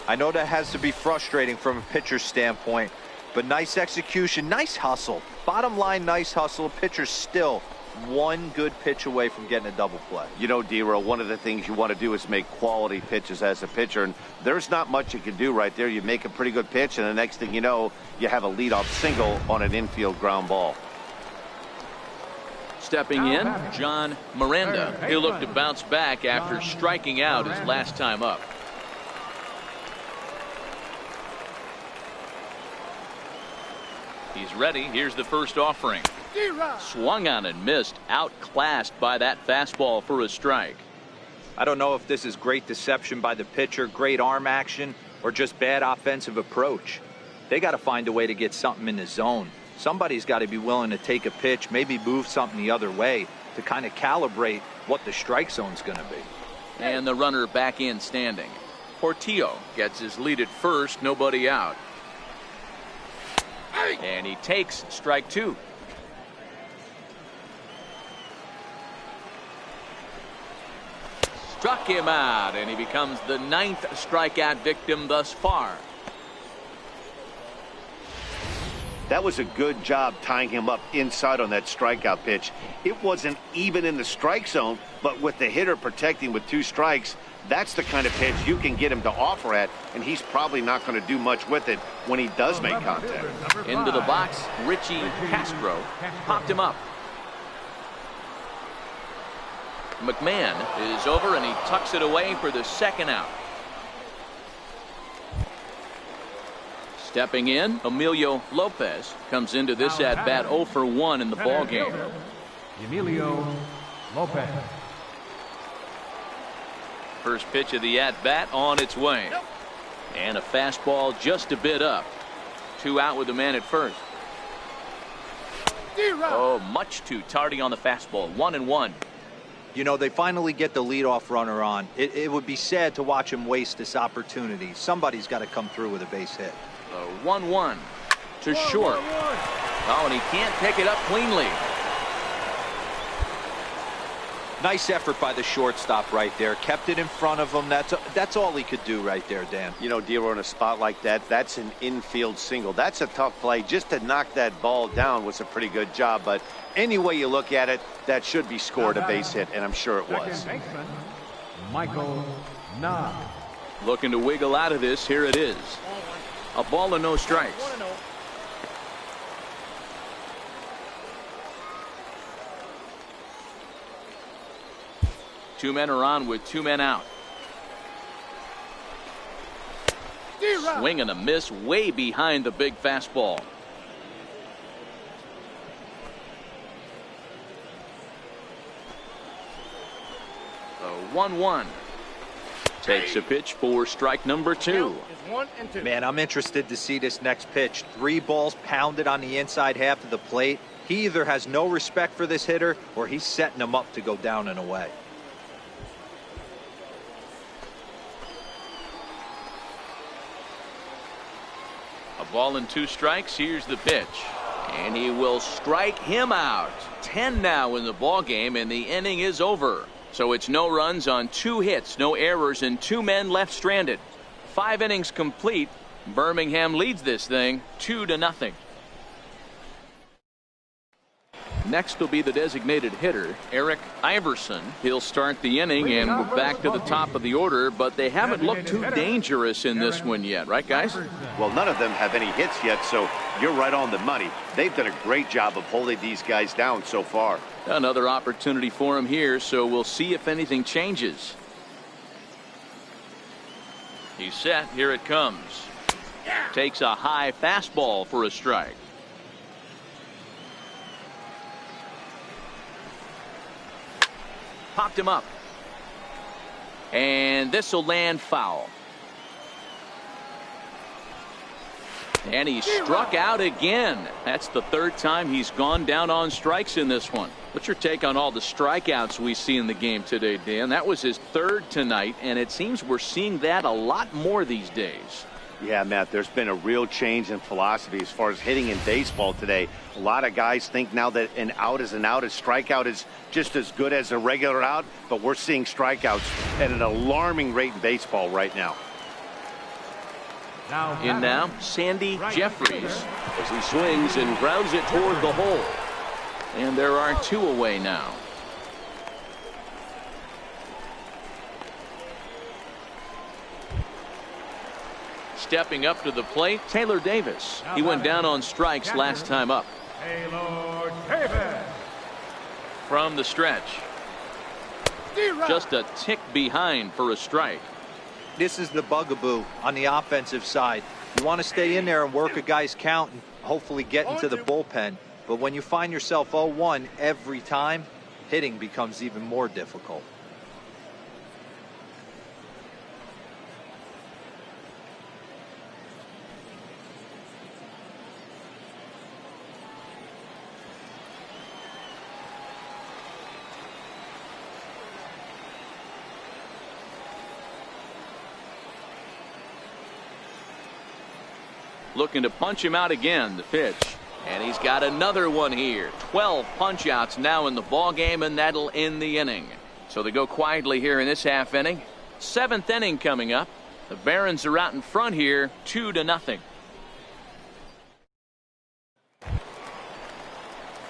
I know that has to be frustrating from a pitcher's standpoint, but nice execution, nice hustle. Bottom line, nice hustle. Pitcher's still 1 good pitch away from getting a double play. You know, D-Row, one of the things you want to do is make quality pitches as a pitcher, and there's not much you can do right there. You make a pretty good pitch, and the next thing you know, you have a leadoff single on an infield ground ball. Stepping in, John Miranda. He'll look to bounce back after striking out his last time up. He's ready. Here's the first offering. Swung on and missed. Outclassed by that fastball for a strike. I don't know if this is great deception by the pitcher, great arm action, or just bad offensive approach. They got to find a way to get something in the zone. Somebody's got to be willing to take a pitch, maybe move something the other way to kind of calibrate what the strike zone's going to be. And the runner back in standing. Portillo gets his lead at first, nobody out. And he takes strike 2. Struck him out, and he becomes the 9th strikeout victim thus far. That was a good job tying him up inside on that strikeout pitch. It wasn't even in the strike zone, but with the hitter protecting with 2 strikes, that's the kind of pitch you can get him to offer at, and he's probably not going to do much with it when he does make contact. Into the box, Richie Castro popped him up. McMahon is over, and he tucks it away for the 2nd out. Stepping in, Emilio Lopez comes into this at bat 0 for 1 in the ball game. Emilio Lopez. First pitch of the at bat on its way. And a fastball just a bit up. 2 out with the man at first. Oh, much too tardy on the fastball. 1-1. You know, they finally get the leadoff runner on. It would be sad to watch him waste this opportunity. Somebody's got to come through with a base hit. 1-1 to short. Oh, and he can't pick it up cleanly. Nice effort by the shortstop right there. Kept it in front of him. That's all he could do right there, Dan. You know, Dero, in a spot like that, that's an infield single. That's a tough play. Just to knock that ball down was a pretty good job. But any way you look at it, that should be scored a base hit, and I'm sure it was. Second baseman, Michael Nah. Looking to wiggle out of this. Here it is. A ball and no strikes. 1-0. 2 men are on with 2 men out. Swing and a miss way behind the big fastball. The 1-1. Takes a pitch for strike number 2. 1 and 2. Man, I'm interested to see this next pitch. 3 balls pounded on the inside half of the plate. He either has no respect for this hitter or he's setting him up to go down and away. A ball and 2 strikes. Here's the pitch. And he will strike him out. 10 now in the ball game, and the inning is over. So it's no runs on 2 hits, no errors, and 2 men left stranded. 5 innings complete. Birmingham leads this thing 2-0. Next will be the designated hitter, Eric Iverson. He'll start the inning, and we're back to the top of the order, but they haven't looked too dangerous in this one yet, right, guys? Well, none of them have any hits yet, so you're right on the money. They've done a great job of holding these guys down so far. Another opportunity for him here, so we'll see if anything changes. He's set. Here it comes. Takes a high fastball for a strike. Popped him up. And this will land foul. And he struck out again. That's the 3rd time he's gone down on strikes in this one. What's your take on all the strikeouts we see in the game today, Dan? That was his 3rd tonight, and it seems we're seeing that a lot more these days. Yeah, Matt, there's been a real change in philosophy as far as hitting in baseball today. A lot of guys think now that an out is an out, a strikeout is just as good as a regular out, but we're seeing strikeouts at an alarming rate in baseball right now. In now, Sandy Jeffries As he swings and grounds it toward the hole. And there are 2 away now. Stepping up to the plate, Taylor Davis. He went down on strikes last time up. Taylor Davis. From the stretch. Just a tick behind for a strike. This is the bugaboo on the offensive side. You want to stay in there and work a guy's count and hopefully get into the bullpen. But when you find yourself 0-1 every time, hitting becomes even more difficult. Looking to punch him out again. The pitch. And he's got another one here. 12 punch outs now in the ball game, and that'll end the inning. So they go quietly here in this half inning. 7th inning coming up. The Barons are out in front here, 2-0.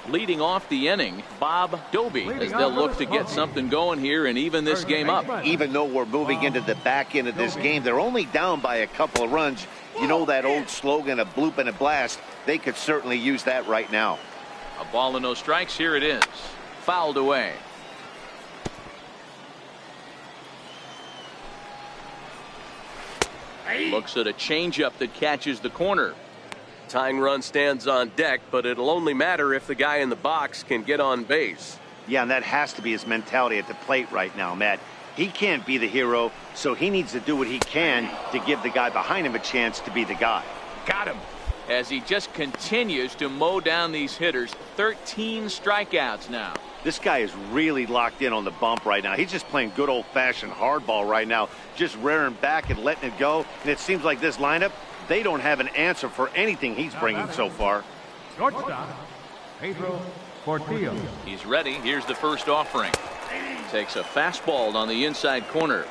Leading off the inning, Bob Doby, as they'll look to get something going here and even this game up. Even though we're moving into the back end of this game, they're only down by a couple of runs. You know that old slogan, a bloop and a blast. They could certainly use that right now. A ball and no strikes. Here it is. Fouled away. Looks at a changeup that catches the corner. Tying run stands on deck, but it'll only matter if the guy in the box can get on base. Yeah, and that has to be his mentality at the plate right now, Matt. He can't be the hero, so he needs to do what he can to give the guy behind him a chance to be the guy. Got him. As he just continues to mow down these hitters. 13 strikeouts now. This guy is really locked in on the bump right now. He's just playing good old-fashioned hardball right now, just rearing back and letting it go. And it seems like this lineup, they don't have an answer for anything he's bringing so far. Shortstop, Pedro Portillo. He's ready. Here's the first offering. Takes a fastball on the inside corner.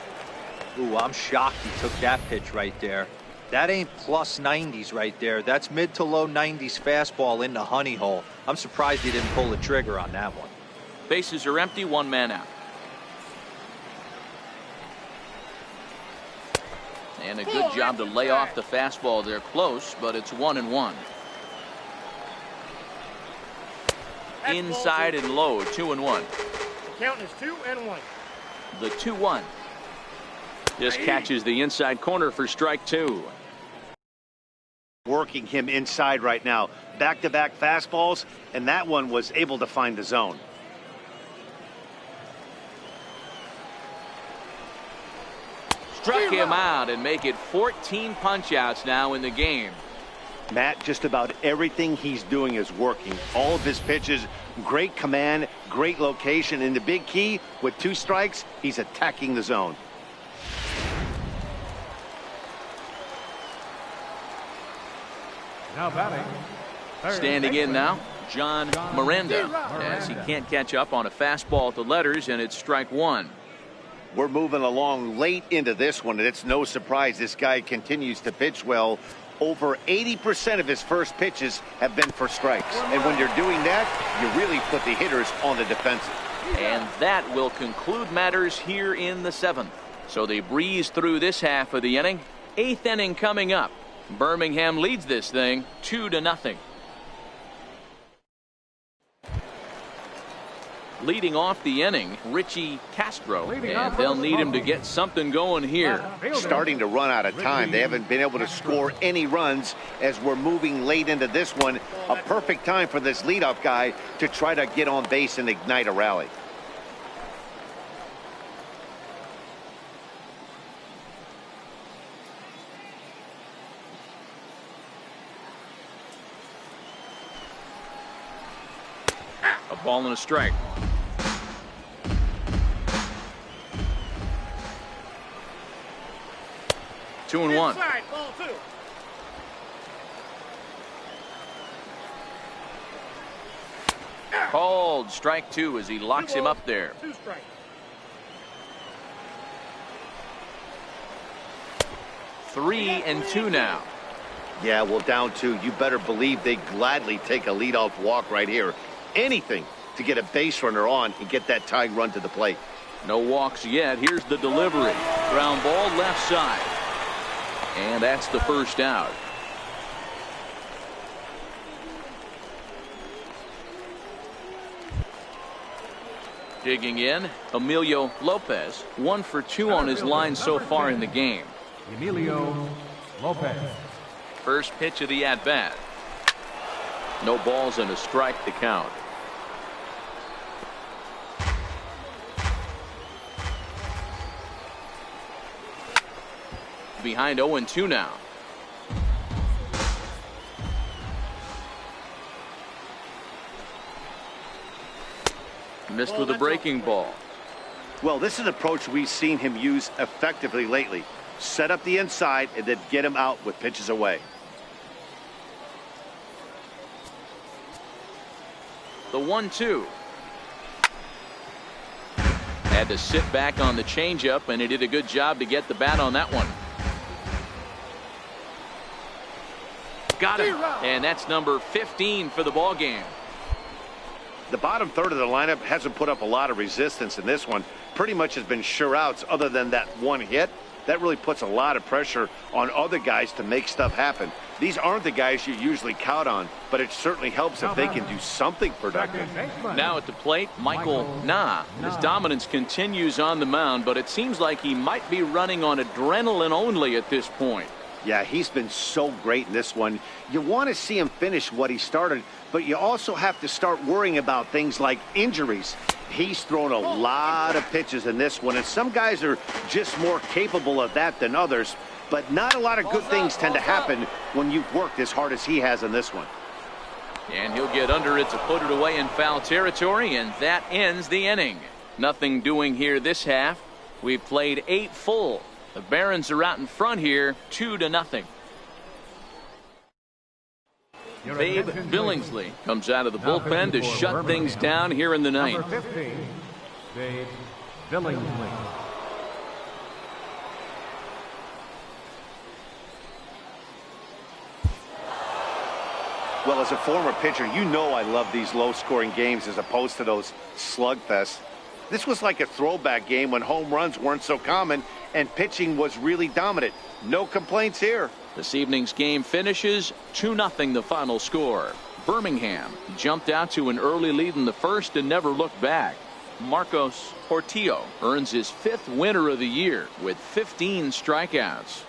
Ooh, I'm shocked he took that pitch right there. That ain't plus 90s right there. That's mid to low 90s fastball in the honey hole. I'm surprised he didn't pull the trigger on that one. Bases are empty, 1 man out. And a good job to lay off the fastball there. Close, but it's 1-1. Inside and low, 2-1. Count is 2-1. The 2-1. Just catches the inside corner for strike 2. Working him inside right now. Back-to-back fastballs, and that one was able to find the zone. Struck him out and make it 14 punch-outs now in the game. Matt, just about everything he's doing is working. All of his pitches, great command, great location, and the big key, with 2 strikes, he's attacking the zone. Now batting. Standing in now, John Miranda, as he can't catch up on a fastball at the letters, and it's strike 1. We're moving along late into this one, and it's no surprise this guy continues to pitch well. Over 80% of his first pitches have been for strikes. And when you're doing that, you really put the hitters on the defensive. And that will conclude matters here in the 7th. So they breeze through this half of the inning. 8th inning coming up. Birmingham leads this thing 2-0. Leading off the inning, Richie Castro, and they'll need him to get something going here. Starting to run out of time. They haven't been able to score any runs as we're moving late into this one. A perfect time for this leadoff guy to try to get on base and ignite a rally. A ball and a strike. Two and 1. Inside, ball 2. Called strike 2 as he locks him up there. 2 strikes. 3-2 now. Yeah, well, down 2. You better believe they gladly take a leadoff walk right here. Anything to get a base runner on and get that tying run to the plate. No walks yet. Here's the delivery. Ground ball left side. And that's the first out. Digging in, Emilio Lopez. 1 for 2 on his line so far in the game. Emilio Lopez. First pitch of the at-bat. No balls and a strike to count. Behind 0-2 now. Missed with a breaking ball. Well, this is an approach we've seen him use effectively lately. Set up the inside and then get him out with pitches away. The 1-2. Had to sit back on the changeup, and he did a good job to get the bat on that one. Got him, and that's number 15 for the ball game. The bottom third of the lineup hasn't put up a lot of resistance in this one. Pretty much has been sure outs other than that one hit. That really puts a lot of pressure on other guys to make stuff happen. These aren't the guys you usually count on, but it certainly helps if they can do something productive. Now at the plate, Michael Nah. His dominance continues on the mound, but it seems like he might be running on adrenaline only at this point. Yeah, he's been so great in this one. You want to see him finish what he started, but you also have to start worrying about things like injuries. He's thrown a lot of pitches in this one, and some guys are just more capable of that than others, but not a lot of good things tend to happen when you've worked as hard as he has in this one. And he'll get under it to put it away in foul territory, and that ends the inning. Nothing doing here this half. We've played 8 full. The Barons are out in front here, 2-0. Babe Billingsley comes out of the bullpen to shut things down here in the ninth. Number 15, Babe Billingsley. Well, as a former pitcher, you know I love these low-scoring games as opposed to those slugfests. This was like a throwback game when home runs weren't so common and pitching was really dominant. No complaints here. This evening's game finishes 2-0 the final score. Birmingham jumped out to an early lead in the first and never looked back. Marcos Portillo earns his 5th winner of the year with 15 strikeouts.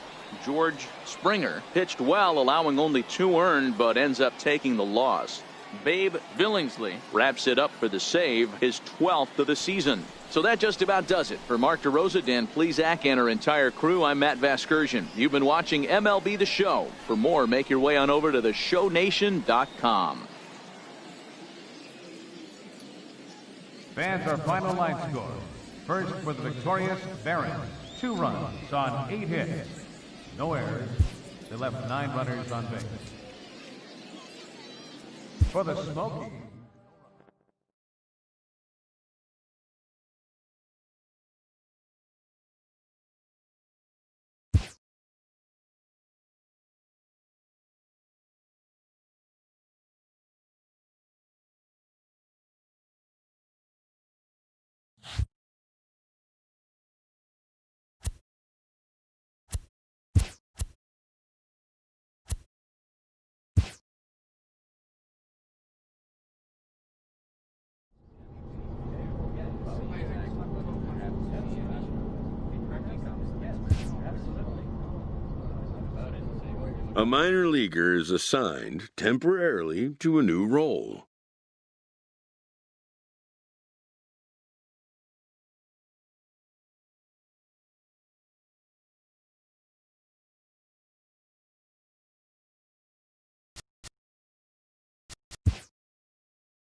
George Springer pitched well, allowing only 2 earned, but ends up taking the loss. Babe Billingsley wraps it up for the save, his 12th of the season. So that just about does it. For Mark DeRosa, Dan Plesac, and our entire crew, I'm Matt Vasgersian. You've been watching MLB The Show. For more, make your way on over to theshownation.com. Fans, our final line score. First for the victorious Barons, 2 runs on 8 hits. No errors. They left 9 runners on base. For the Smokies, A minor leaguer is assigned temporarily to a new role.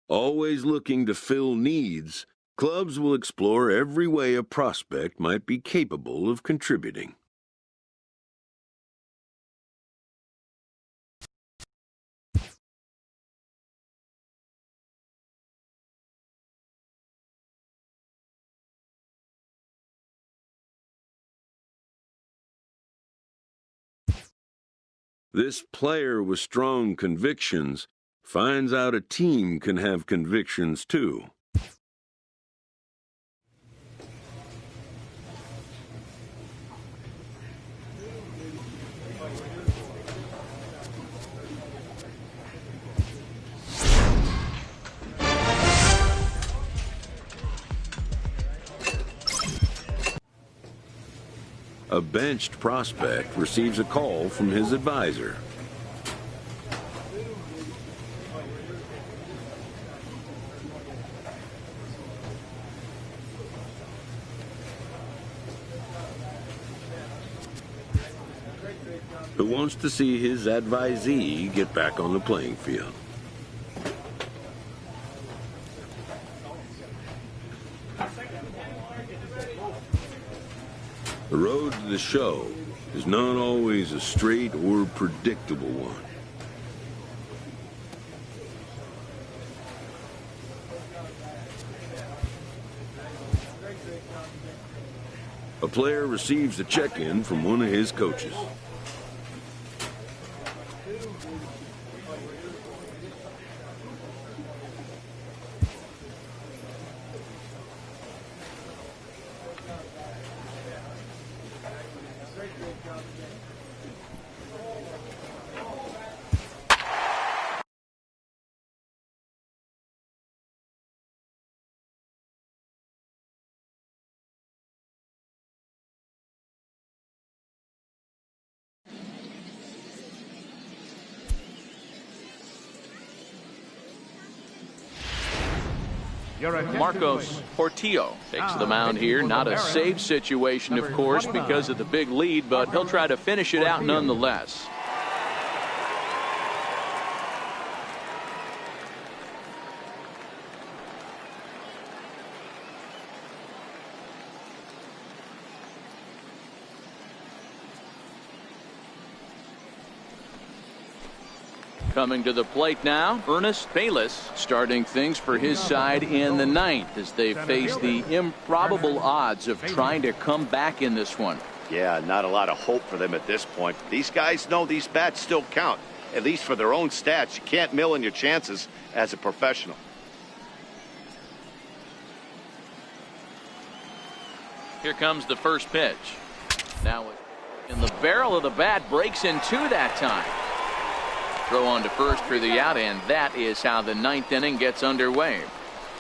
Always looking to fill needs, clubs will explore every way a prospect might be capable of contributing. This player with strong convictions finds out a team can have convictions too. A benched prospect receives a call from his advisor. Who wants to see his advisee get back on the playing field. The road to the show is not always a straight or predictable one. A player receives a check-in from one of his coaches. Marcos Portillo takes the mound here. Not a save situation, of course, because of the big lead, but he'll try to finish it out nonetheless. Coming to the plate now, Ernest Bayless starting things for his side in the ninth as they face the improbable odds of trying to come back in this one. Yeah, not a lot of hope for them at this point. These guys know these bats still count, at least for their own stats. You can't mill in your chances as a professional. Here comes the first pitch. Now in the barrel of the bat, breaks in two that time. Throw on to first for the out, and that is how the ninth inning gets underway.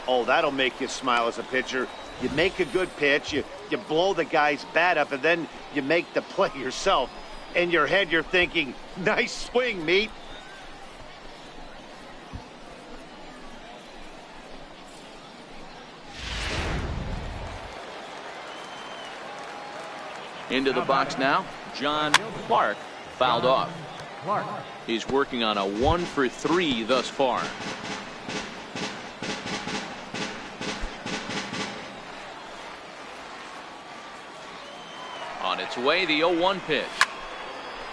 Oh, that'll make you smile as a pitcher. You make a good pitch, you blow the guy's bat up, and then you make the play yourself. In your head, you're thinking, nice swing, meat. Into the box now, John Clark fouled off. He's working on a 1-for-3 thus far. On its way, the 0-1 pitch.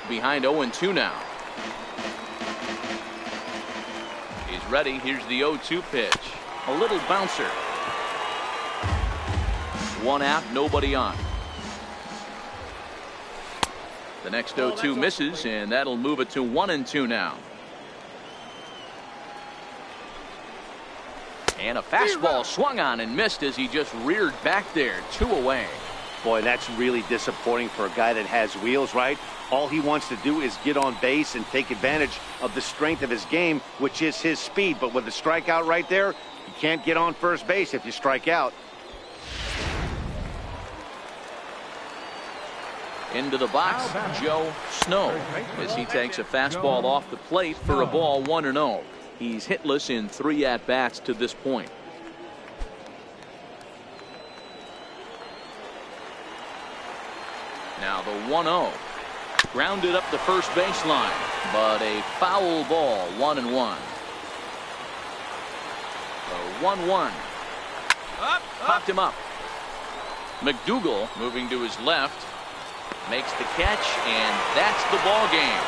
Behind 0-2 now. He's ready. Here's the 0-2 pitch. A little bouncer. One out, nobody on. The next 0-2 misses, and that'll move it to 1-2 now. And a fastball swung on and missed as he just reared back there. 2 away. Boy, that's really disappointing for a guy that has wheels, right? All he wants to do is get on base and take advantage of the strength of his game, which is his speed. But with the strikeout right there, you can't get on first base if you strike out. Into the box, Joe Snow, as he takes a fastball off the plate for a ball, 1-0. He's hitless in 3 at-bats to this point. Now the 1-0. Grounded up the first baseline, but a foul ball, 1-1. The 1-1. Popped him up. McDougal moving to his left. Makes the catch, and that's the ball game.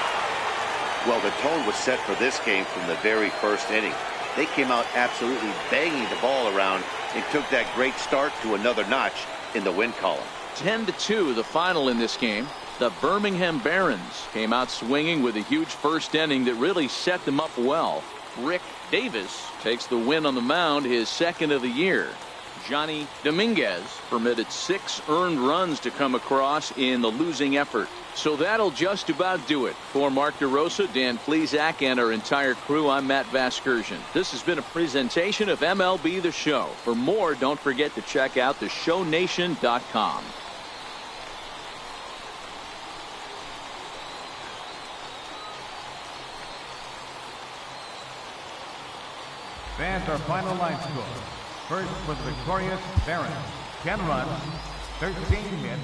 Well, the tone was set for this game from the very first inning. They came out absolutely banging the ball around and took that great start to another notch in the win column. 10-2 the final in this game. The Birmingham Barons came out swinging with a huge first inning that really set them up well. Rick Davis takes the win on the mound, his second of the year. Johnny Dominguez permitted 6 earned runs to come across in the losing effort. So that'll just about do it. For Mark DeRosa, Dan Plesac, and our entire crew, I'm Matt Vasgersian. This has been a presentation of MLB The Show. For more, don't forget to check out theshownation.com. Fans, our final line score. First for the victorious Barons, 10 runs, 13 hits,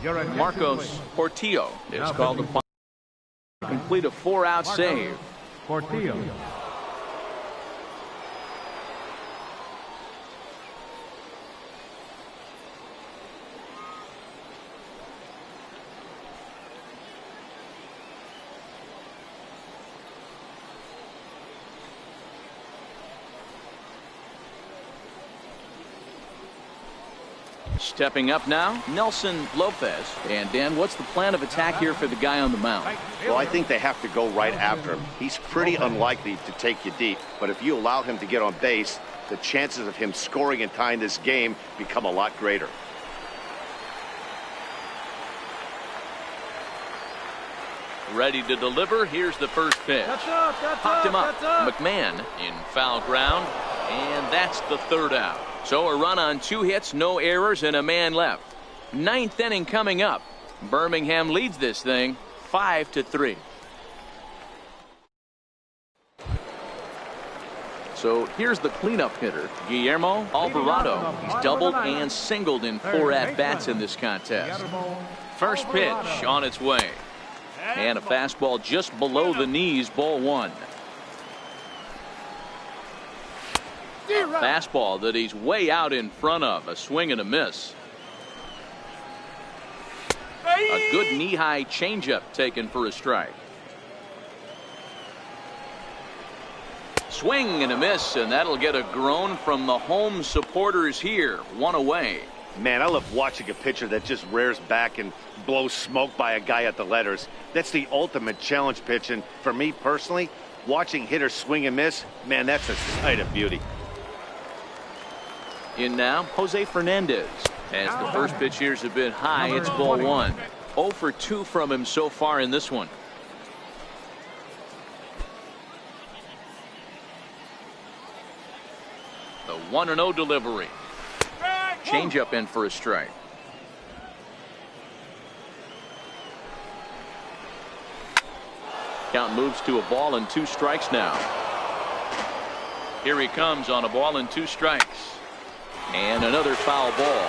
Your attention, Marcos please. Portillo is Now called pitching to complete a 4-out save. Portillo. Stepping up now, Nelson Lopez. And Dan, what's the plan of attack here for the guy on the mound? Well, I think they have to go right after him. He's pretty unlikely to take you deep, but if you allow him to get on base, the chances of him scoring and tying this game become a lot greater. Ready to deliver. Here's the first pitch. Popped him up. McMahon in foul ground, and that's the 3rd out. So a run on 2 hits, no errors, and a man left. 9th inning coming up. Birmingham leads this thing 5-3. So here's the cleanup hitter, Guillermo Alvarado. He's doubled and singled in 4 at-bats in this contest. First pitch on its way. And a fastball just below the knees, ball 1. Fastball that he's way out in front of. A swing and a miss. A good knee-high changeup taken for a strike. Swing and a miss, and that'll get a groan from the home supporters here. 1 away. Man, I love watching a pitcher that just rears back and blows smoke by a guy at the letters. That's the ultimate challenge pitch, and for me personally, watching hitters swing and miss, man, that's a sight of beauty. In now, Jose Fernandez. As the first pitch here's a bit high, it's ball 1. 0 for 2 from him so far in this one. The 1-0 delivery. Changeup in for a strike. Count moves to a ball and 2 strikes now. Here he comes on a ball and 2 strikes. And another foul ball.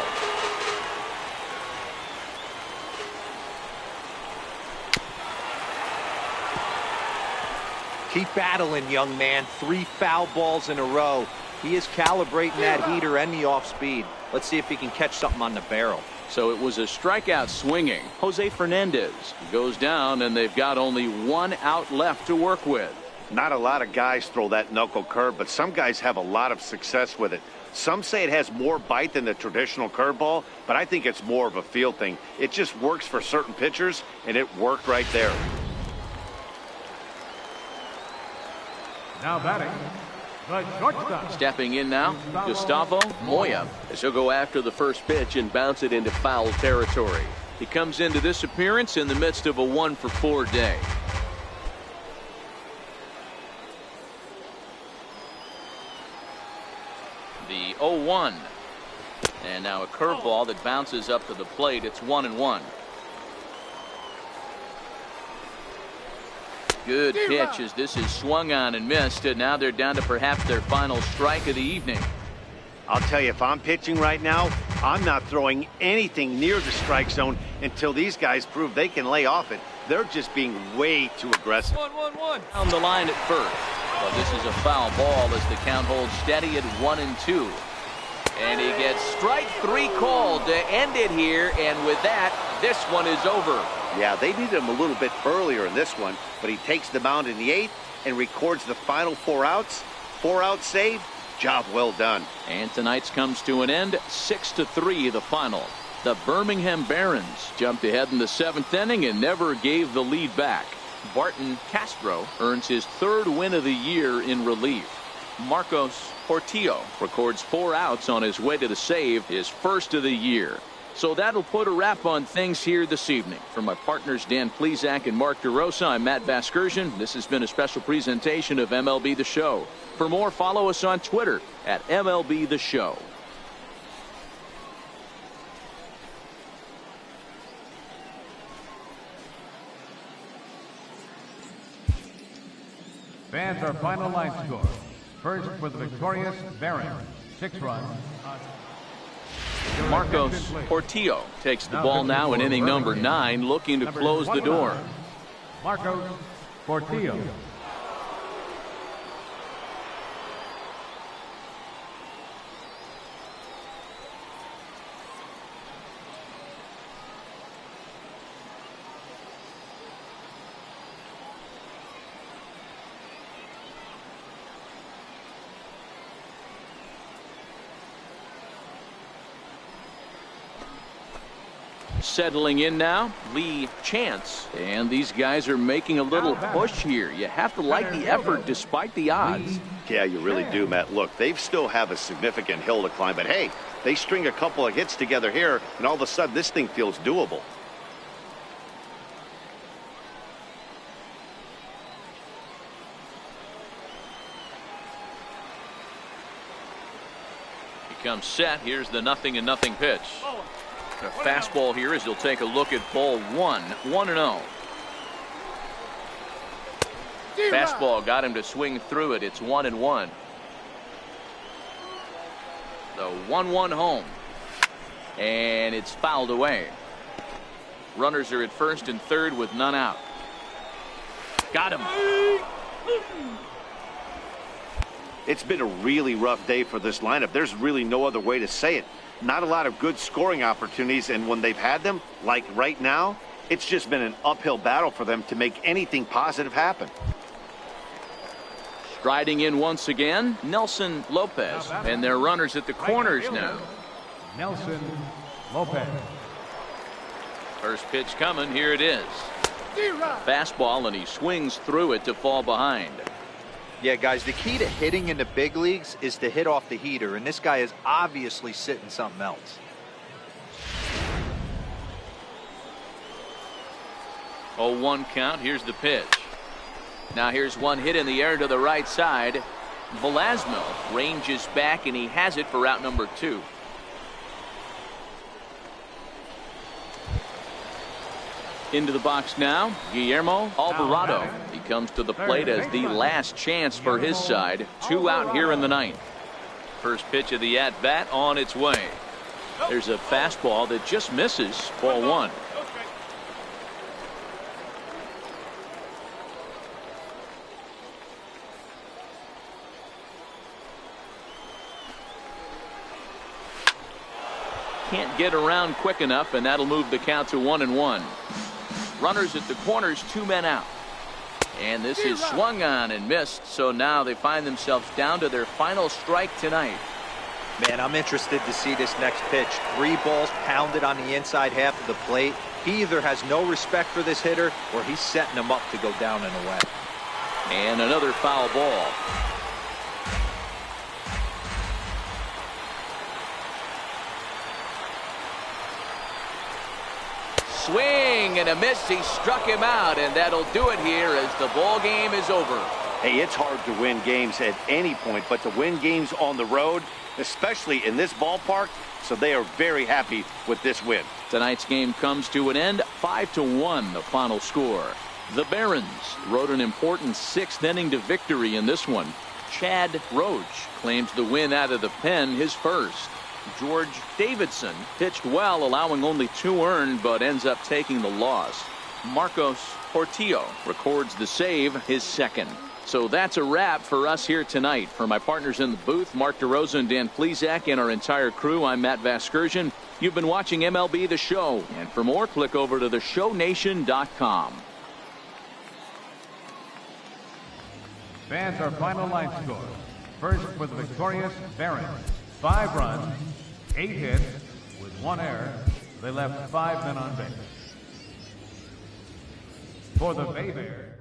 Keep battling, young man. 3 foul balls in a row. He is calibrating that heater and the off speed. Let's see if he can catch something on the barrel. So it was a strikeout swinging. Jose Fernandez goes down, and they've got only 1 out left to work with. Not a lot of guys throw that knuckle curve, but some guys have a lot of success with it. Some say it has more bite than the traditional curveball, but I think it's more of a feel thing. It just works for certain pitchers, and it worked right there. Now batting, the shortstop. Stepping in now, Gustavo Moya, as he'll go after the first pitch and bounce it into foul territory. He comes into this appearance in the midst of a 1-for-4 day. The 0-1. And now a curveball that bounces up to the plate. It's 1-1. Good pitch as this is swung on and missed, and now they're down to perhaps their final strike of the evening. I'll tell you, if I'm pitching right now, I'm not throwing anything near the strike zone until these guys prove they can lay off it. They're just being way too aggressive. 1-1-1. On the line at first. Well, this is a foul ball as the count holds steady at 1-2. And he gets strike 3 called to end it here, and with that, this one is over. Yeah, they needed him a little bit earlier in this one, but he takes the mound in the 8th and records the final 4 outs. 4-out save. Job well done. And tonight's comes to an end. 6-3 the final. The Birmingham Barons jumped ahead in the 7th inning and never gave the lead back. Barton Castro earns his 3rd win of the year in relief. Marcos Portillo records 4 outs on his way to the save, his 1st of the year. So that'll put a wrap on things here this evening. For my partners Dan Plesac and Mark DeRosa, I'm Matt Vasgersian. This has been a special presentation of MLB The Show. For more, follow us on Twitter at MLB The Show. Fans, our final line score. First for the victorious Barons, 6 runs. Marcos Portillo takes the ball now in inning number 9, looking to close the door. Marcos Portillo. Settling in now, Lee Chance. And these guys are making a little push here. You have to like the effort despite the odds. Yeah, you really do, Matt. Look, they still have a significant hill to climb, but hey, they string a couple of hits together here, and all of a sudden this thing feels doable. He comes set. Here's the 0-0 pitch. A fastball here as he'll take a look at ball 1. 1-0. Fastball got him to swing through it. It's 1-1. The 1-1 home. And it's fouled away. Runners are at first and third with none out. Got him. It's been a really rough day for this lineup. There's really no other way to say it. Not a lot of good scoring opportunities, and when they've had them, like right now, it's just been an uphill battle for them to make anything positive happen. Striding in once again, Nelson Lopez, and their runners at the corners now. Nelson Lopez. First pitch coming, here it is. Fastball, and he swings through it to fall behind. Yeah, guys, the key to hitting in the big leagues is to hit off the heater, and this guy is obviously sitting something else. 0-1 count. Here's the pitch. Now here's one hit in the air to the right side. Velasquez ranges back, and he has it for out number 2. Into the box now, Guillermo Alvarado. He comes to the plate as the last chance for his side. 2 out here in the 9th. First pitch of the at-bat on its way. There's a fastball that just misses. Ball 1. Can't get around quick enough, and that'll move the count to 1-1. Runners at the corners, 2 men out. And this is swung on and missed, so now they find themselves down to their final strike tonight. Man, I'm interested to see this next pitch. 3 balls pounded on the inside half of the plate. He either has no respect for this hitter, or he's setting him up to go down and away. And another foul ball. Swing and a miss. He struck him out, and that'll do it here as the ball game is over. Hey, it's hard to win games at any point, but to win games on the road, especially in this ballpark, so they are very happy with this win. Tonight's game comes to an end. 5-1 the final score. The Barons rode an important 6th inning to victory in this one. Chad Roach claims the win out of the pen, his first. George Davidson pitched well, allowing only 2 earned, but ends up taking the loss. Marcos Portillo records the save, his second. So that's a wrap for us here tonight. For my partners in the booth, Mark DeRosa and Dan Plesac, and our entire crew, I'm Matt Vasgersian. You've been watching MLB The Show. And for more, click over to theshownation.com. Fans, our final line score. First for the victorious Barons. 5 runs, 8 hits, with 1 error. They left 5 men on base. For the Bay Bears.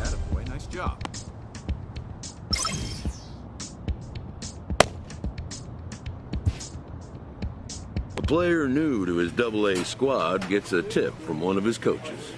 Attaboy, nice job. A player new to his Double-A squad gets a tip from one of his coaches.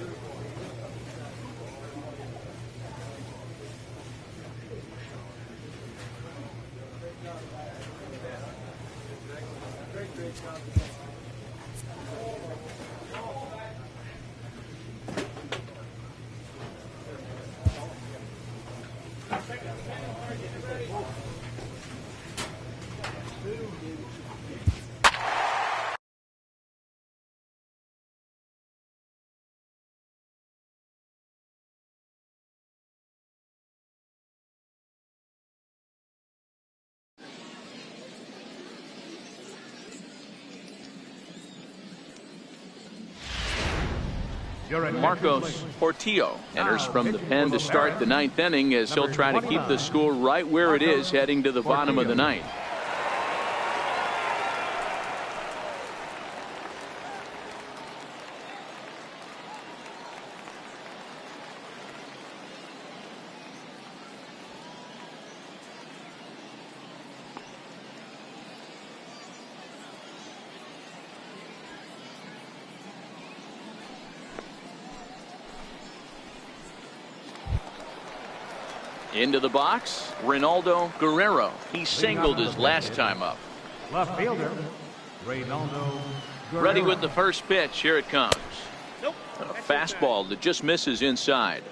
Marcos Portillo enters from the pen to start the ninth inning as he'll try to keep the score right where it is heading to the bottom of the ninth. Into the box, Ronaldo Guerrero. He singled his last time up. Left fielder, Ronaldo Guerrero. Ready with the first pitch. Here it comes. Nope. A fastball that just misses inside.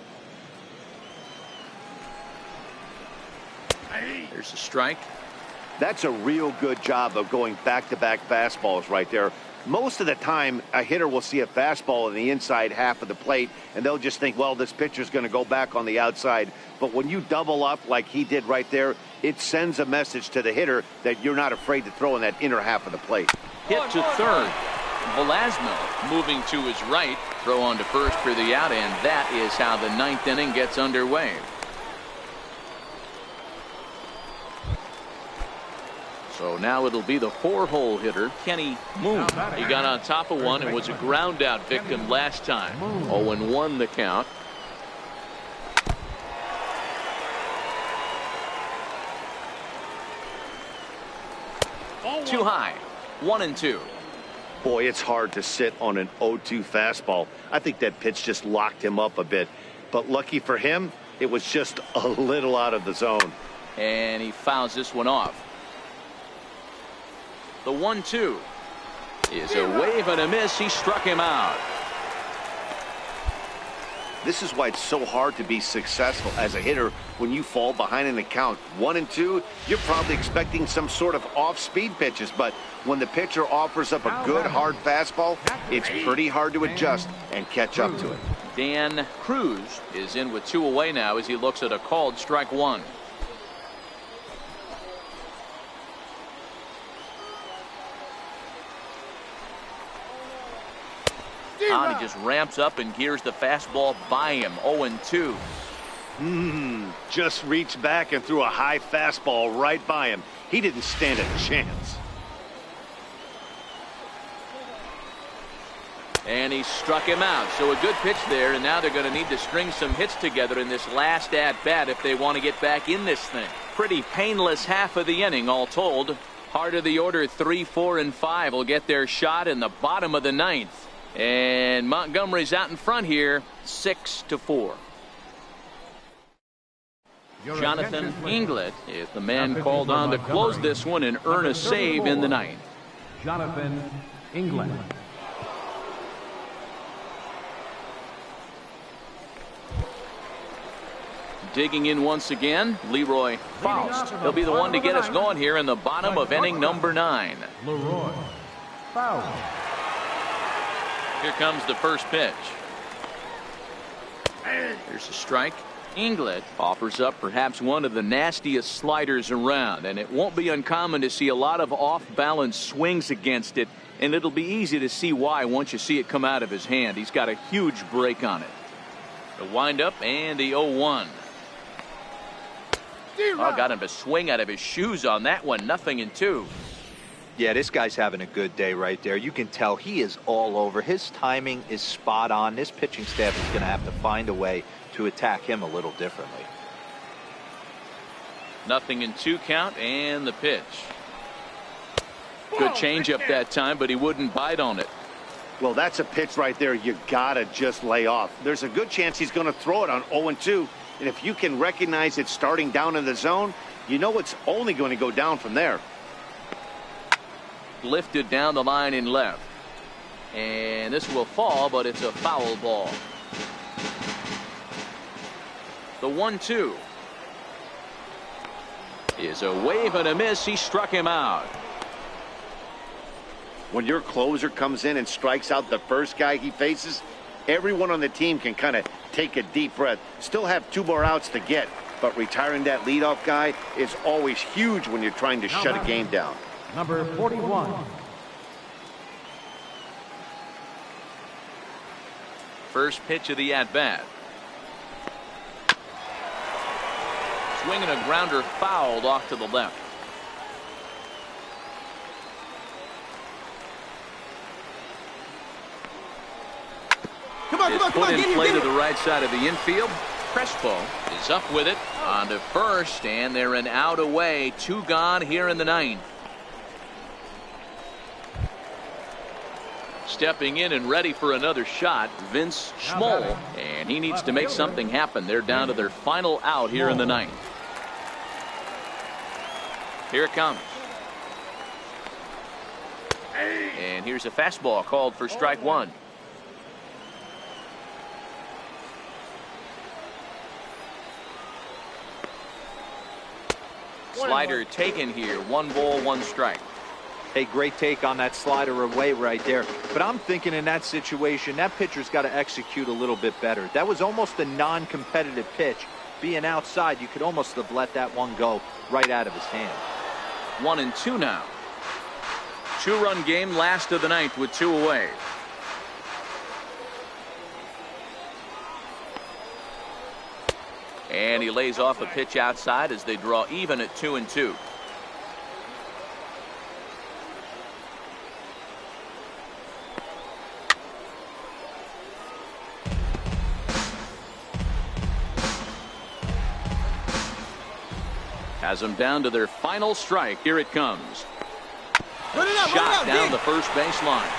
There's a strike. That's a real good job of going back-to-back fastballs right there. Most of the time, a hitter will see a fastball in the inside half of the plate, and they'll just think, well, this pitcher's going to go back on the outside. But when you double up like he did right there, it sends a message to the hitter that you're not afraid to throw in that inner half of the plate. Hit to third. Velasquez moving to his right. Throw on to first for the out, and that is how the ninth inning gets underway. So now it'll be the 4-hole hitter, Kenny Moon. He got on top of one and was a ground out victim last time. 0-1 the count. Too high. 1-2. Boy, it's hard to sit on an 0-2 fastball. I think that pitch just locked him up a bit. But lucky for him, it was just a little out of the zone. And he fouls this one off. The 1-2 is a wave and a miss. He struck him out. This is why it's so hard to be successful as a hitter when you fall behind in the count. 1-2, you're probably expecting some sort of off-speed pitches, but when the pitcher offers up a good hard fastball, it's pretty hard to adjust and catch up to it. Dan Cruz is in with 2 away now as he looks at a called strike 1. He just ramps up and gears the fastball by him. 0-2. Just reached back and threw a high fastball right by him. He didn't stand a chance. And he struck him out. So a good pitch there, and now they're going to need to string some hits together in this last at-bat if they want to get back in this thing. Pretty painless half of the inning, all told. Heart of the order, 3, 4, and 5 will get their shot in the bottom of the 9th. And Montgomery's out in front here, 6-4. Jonathan Inglett is the man called on to close this one and earn a save in the 9th. Jonathan Inglett. Digging in once again, Leroy Faust. He'll be the one to get us going here in the bottom of inning number 9. Leroy Faust. Here comes the first pitch. Here's a strike. Inglett offers up perhaps one of the nastiest sliders around, and it won't be uncommon to see a lot of off-balance swings against it, and it'll be easy to see why once you see it come out of his hand. He's got a huge break on it. The windup and the 0-1. Oh, got him to swing out of his shoes on that one. 0-2. Yeah, this guy's having a good day right there. You can tell he is all over. His timing is spot on. This pitching staff is going to have to find a way to attack him a little differently. 0-2 count and the pitch. Good changeup that time, but he wouldn't bite on it. Well, that's a pitch right there you gotta just lay off. There's a good chance he's going to throw it on 0-2. And if you can recognize it starting down in the zone, you know it's only going to go down from there. Lifted down the line in left. And this will fall, but it's a foul ball. The 1-2 is a wave and a miss. He struck him out. When your closer comes in and strikes out the first guy he faces, everyone on the team can kind of take a deep breath. Still have 2 more outs to get, but retiring that leadoff guy is always huge when you're trying to shut a game down. Number 41. First pitch of the at-bat. Swinging a grounder fouled off to the left. It's put in play to the right side of the infield. Crespo is up with it on to first, and they're an out away. 2 gone here in the 9th. Stepping in and ready for another shot, Vince Schmoll, and he needs to make something happen. They're down to their final out here in the 9th. Here it comes. And here's a fastball called for strike 1. Slider taken here. 1 ball, 1 strike. Hey, great take on that slider away right there. But I'm thinking in that situation, that pitcher's got to execute a little bit better. That was almost a non-competitive pitch. Being outside, you could almost have let that one go right out of his hand. 1-2 now. 2-run game, last of the 9th with 2 away. And he lays off a pitch outside as they draw even at 2-2. Has them down to their final strike. Here it comes. Shot down the first baseline.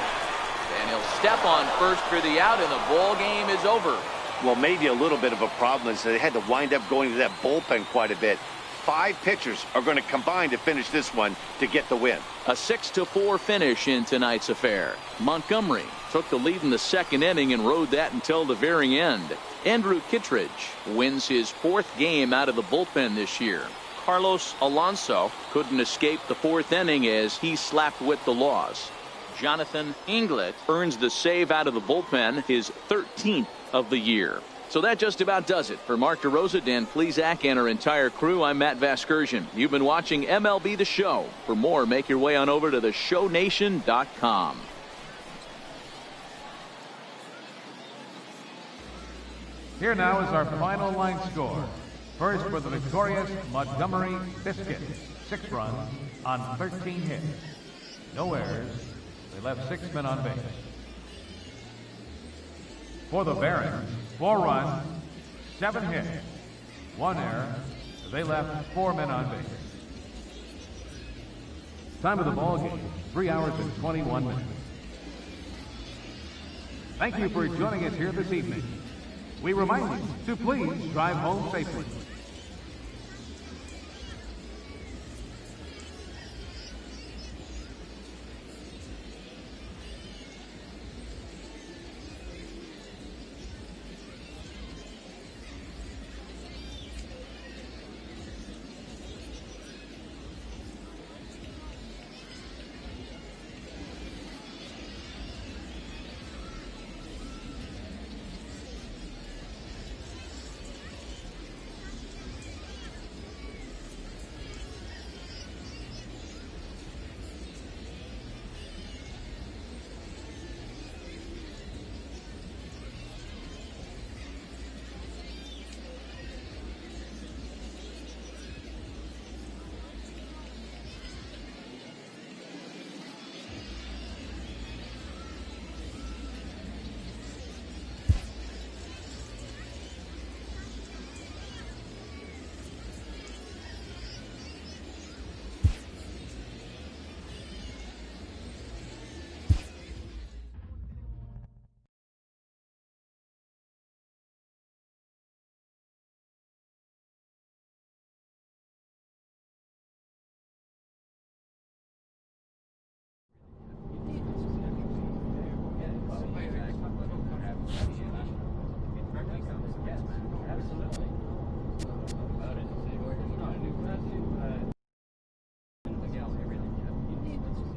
And he'll step on first for the out, and the ball game is over. Well, maybe a little bit of a problem is they had to wind up going to that bullpen quite a bit. 5 pitchers are going to combine to finish this one to get the win. A 6-4 finish in tonight's affair. Montgomery took the lead in the 2nd inning and rode that until the very end. Andrew Kittredge wins his 4th game out of the bullpen this year. Carlos Alonso couldn't escape the 4th inning as he slapped with the loss. Jonathan Inglett earns the save out of the bullpen, his 13th of the year. So that just about does it. For Mark DeRosa, Dan Plesac, and our entire crew, I'm Matt Vasgersian. You've been watching MLB The Show. For more, make your way on over to theshownation.com. Here now is our final line score. First for the victorious Montgomery Biscuits, 6 runs on 13 hits. No errors. They left 6 men on base. For the Barons, 4 runs, 7 hits, 1 error. They left 4 men on base. Time of the ball game, 3 hours and 21 minutes. Thank you for joining us here this evening. We remind you to please drive home safely.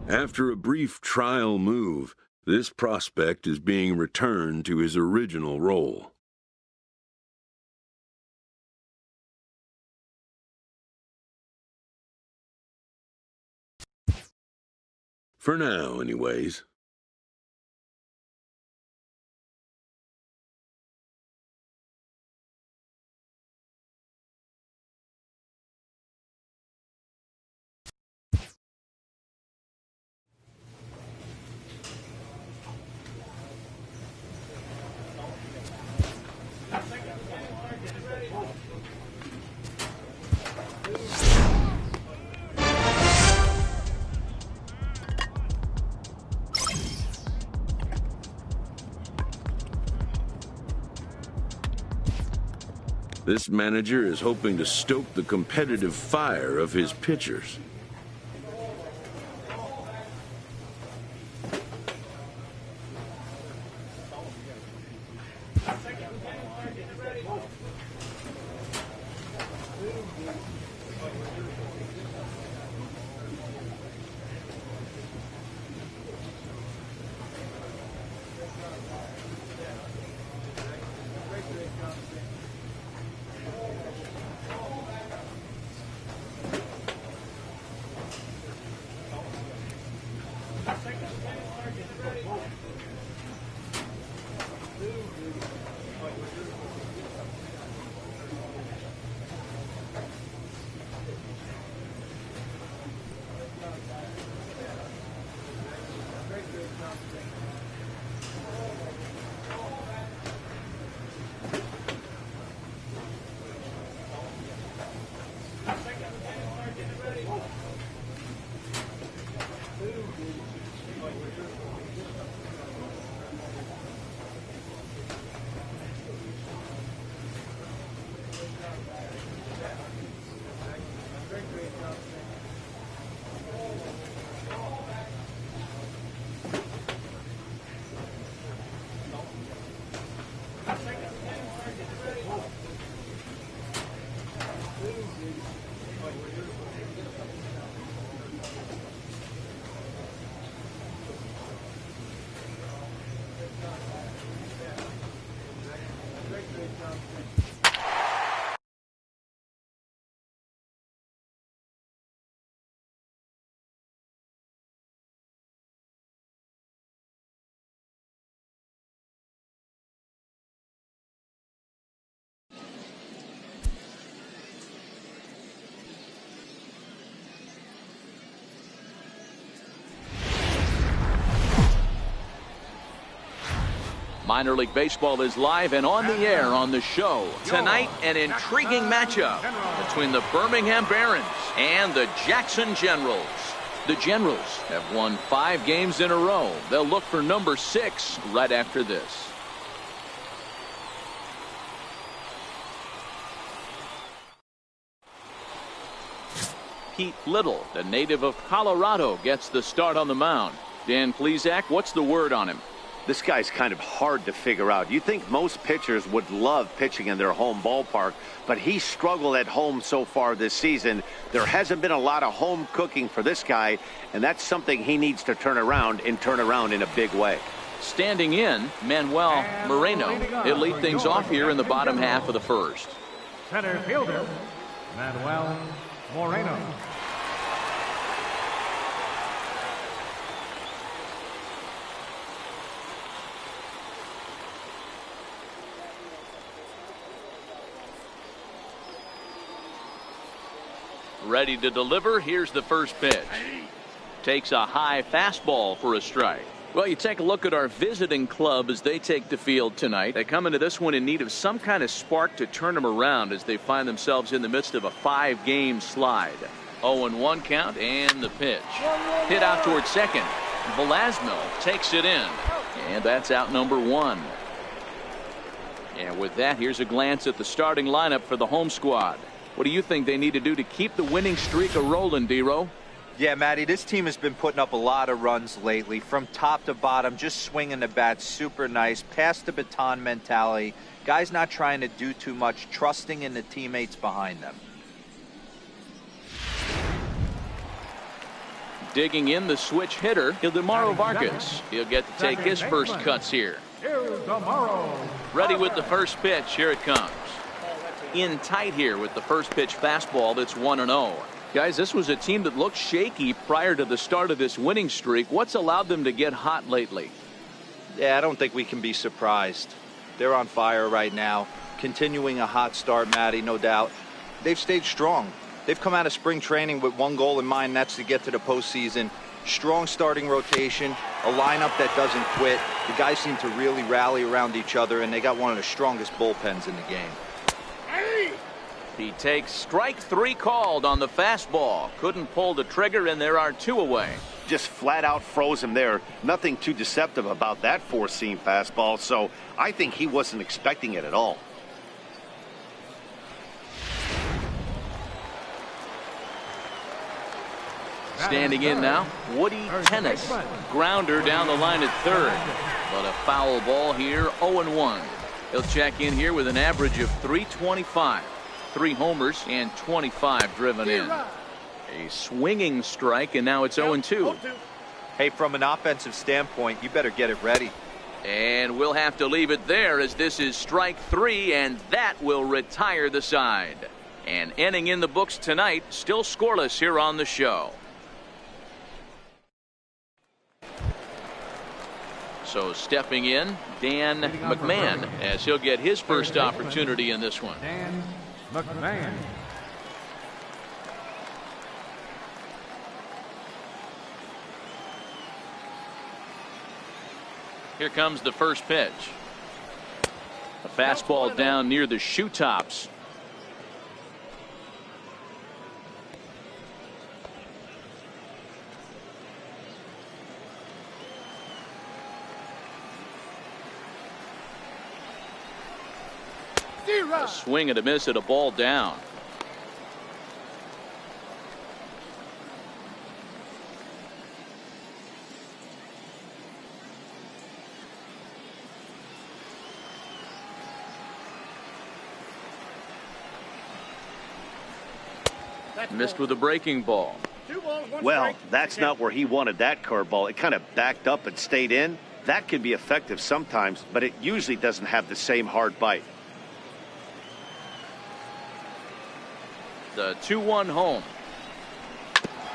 After a brief trial move, this prospect is being returned to his original role. For now, anyways. This manager is hoping to stoke the competitive fire of his pitchers. Minor League Baseball is live and on the air on the show. Tonight, an intriguing matchup between the Birmingham Barons and the Jackson Generals. The Generals have won 5 games in a row. They'll look for number 6 right after this. Pete Little, the native of Colorado, gets the start on the mound. Dan Plesac, what's the word on him? This guy's kind of hard to figure out. You think most pitchers would love pitching in their home ballpark, but he struggled at home so far this season. There hasn't been a lot of home cooking for this guy, and that's something he needs to turn around in a big way. Standing in, Manuel Moreno. He'll lead things off here in the bottom half of the first. Center fielder, Manuel Moreno. Ready to deliver. Here's the first pitch. Takes a high fastball for a strike. Well, you take a look at our visiting club as they take the field tonight. They come into this one in need of some kind of spark to turn them around as they find themselves in the midst of a 5-game slide. 0-1 count and the pitch. Hit out towards second. Velasquez takes it in. And that's out number 1. And with that, here's a glance at the starting lineup for the home squad. What do you think they need to do to keep the winning streak a-rolling, D-Row? Yeah, Matty, this team has been putting up a lot of runs lately. From top to bottom, just swinging the bat super nice. Pass the baton mentality. Guys not trying to do too much, trusting in the teammates behind them. Digging in the switch hitter, Ildemaro Vargas. He'll get to take his first cuts here. Ready with the first pitch. Here it comes. In tight here with the first pitch fastball. That's 1-0. Guys, this was a team that looked shaky prior to the start of this winning streak. What's allowed them to get hot lately? Yeah, I don't think we can be surprised. They're on fire right now. Continuing a hot start, Matty, no doubt. They've stayed strong. They've come out of spring training with one goal in mind, that's to get to the postseason. Strong starting rotation, a lineup that doesn't quit. The guys seem to really rally around each other, and they got one of the strongest bullpens in the game. He takes strike 3 called on the fastball. Couldn't pull the trigger, and there are 2 away. Just flat out froze him there. Nothing too deceptive about that 4-seam fastball, so I think he wasn't expecting it at all. Standing in now, Woody Tennis. Grounder down the line at third. But a foul ball here, 0-1. He'll check in here with an average of .325. 3 homers and 25 driven in. A swinging strike, and now it's 0-2. Hey, from an offensive standpoint, you better get it ready. And we'll have to leave it there as this is strike 3, and that will retire the side. An inning in the books tonight, still scoreless here on the show. So stepping in, Dan McMahon, as he'll get his first opportunity in this one. Dan McMahon. Here comes the first pitch. A fastball down near the shoe tops. A swing and a miss at a ball down. Missed with a breaking ball. Well, that's not where he wanted that curveball. It kind of backed up and stayed in. That can be effective sometimes, but it usually doesn't have the same hard bite. The 2-1 home.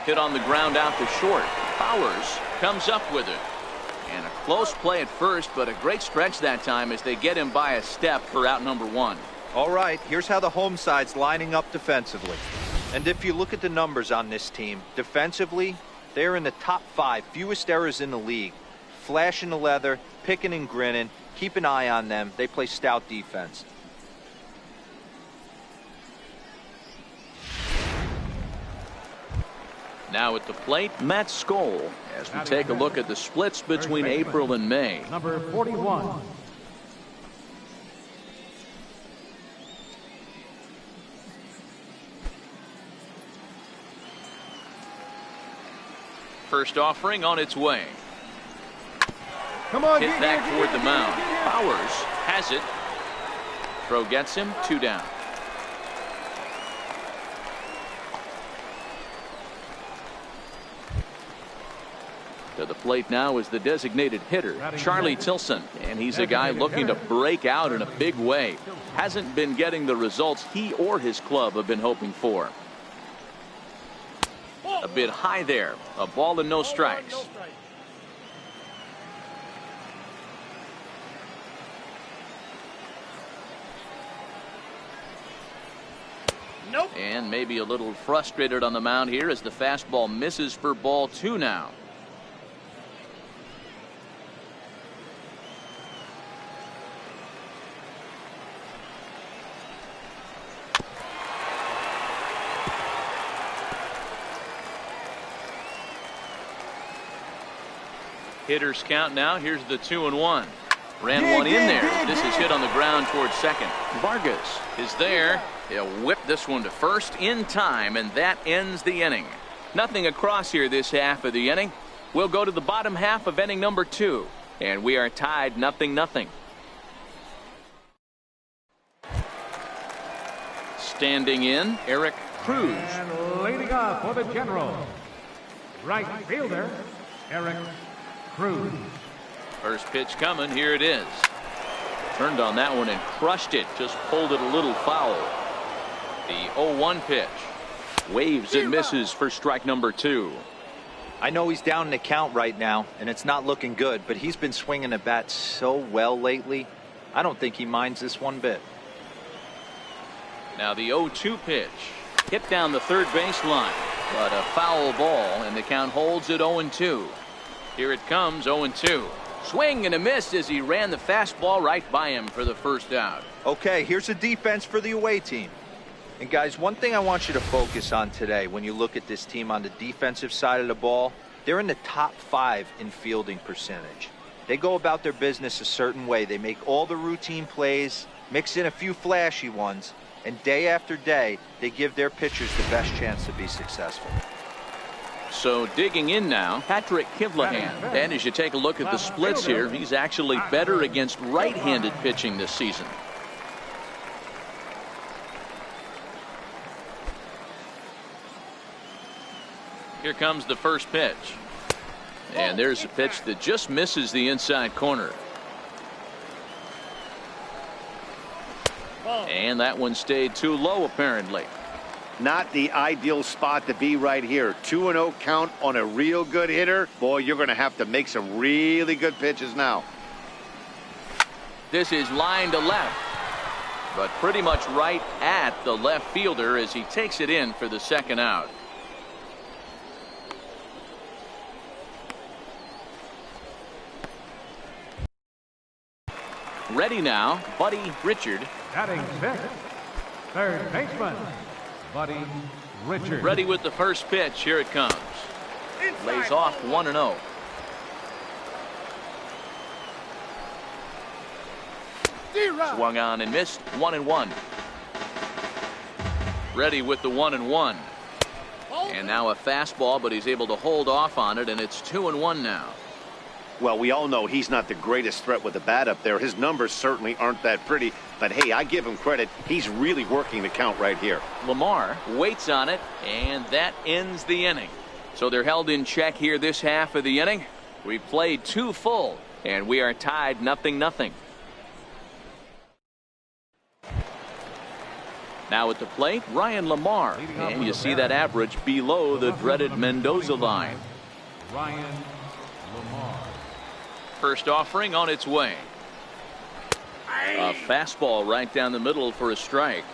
Hit on the ground out to short. Powers comes up with it. And a close play at first, but a great stretch that time as they get him by a step for out number 1. All right, here's how the home side's lining up defensively. And if you look at the numbers on this team, defensively, they're in the top 5, fewest errors in the league. flashing the leather, picking and grinning. Keep an eye on them. They play stout defense. Now at the plate, Matt Skoll, as we take a look at the splits between April and May. Number 41. First offering on its way. Come on, Hit that toward the mound. Bowers has it. Throw gets him, 2 down. To the plate now is the designated hitter, Charlie Tilson, and he's a guy looking to break out in a big way. Hasn't been getting the results he or his club have been hoping for. A bit high there. A ball and no strikes. Nope. And maybe a little frustrated on the mound here as the fastball misses for ball 2 now. Hitters count now. Here's the 2-1. Ran one in there. This is hit on the ground towards second. Vargas is there. He'll whip this one to first in time, and that ends the inning. Nothing across here this half of the inning. We'll go to the bottom half of inning number 2, and we are tied 0-0. Standing in, Eric Cruz. And leading off for the General, right fielder, Eric Cruz. First pitch coming. Here it is. Turned on that one and crushed it. Just pulled it a little foul. The 0-1 pitch. Waves and misses for strike number 2. I know he's down in the count right now, and it's not looking good, but he's been swinging the bat so well lately. I don't think he minds this one bit. Now the 0-2 pitch. Hit down the third baseline, but a foul ball, and the count holds at 0-2. Here it comes, 0-2. Swing and a miss as he ran the fastball right by him for the first out. Okay, here's the defense for the away team. And guys, one thing I want you to focus on today when you look at this team on the defensive side of the ball, they're in the top 5 in fielding percentage. They go about their business a certain way. They make all the routine plays, mix in a few flashy ones, and day after day, they give their pitchers the best chance to be successful. So digging in now, Patrick Kivlahan. And as you take a look at the splits here, he's actually better against right-handed pitching this season. Here comes the first pitch. And there's a pitch that just misses the inside corner. And that one stayed too low, apparently. Not the ideal spot to be right here. 2-0 count on a real good hitter. Boy, you're going to have to make some really good pitches now. This is line to left, but pretty much right at the left fielder as he takes it in for the second out. Ready now, Buddy Richard. Batting 6th, third baseman, Buddy Richard. Ready with the first pitch. Here it comes. Lays off 1-0. Swung on and missed. 1-1. Ready with the 1-1. And now a fastball, but he's able to hold off on it, and it's 2-1 now. Well, we all know he's not the greatest threat with the bat up there. His numbers certainly aren't that pretty. But, hey, I give him credit. He's really working the count right here. Lamar waits on it, and that ends the inning. So they're held in check here this half of the inning. We've played 2 full, and we are tied 0-0. Now at the plate, Ryan Lamar. And you see that average below the dreaded Mendoza line. Ryan Lamar. First offering on its way. A fastball right down the middle for a strike.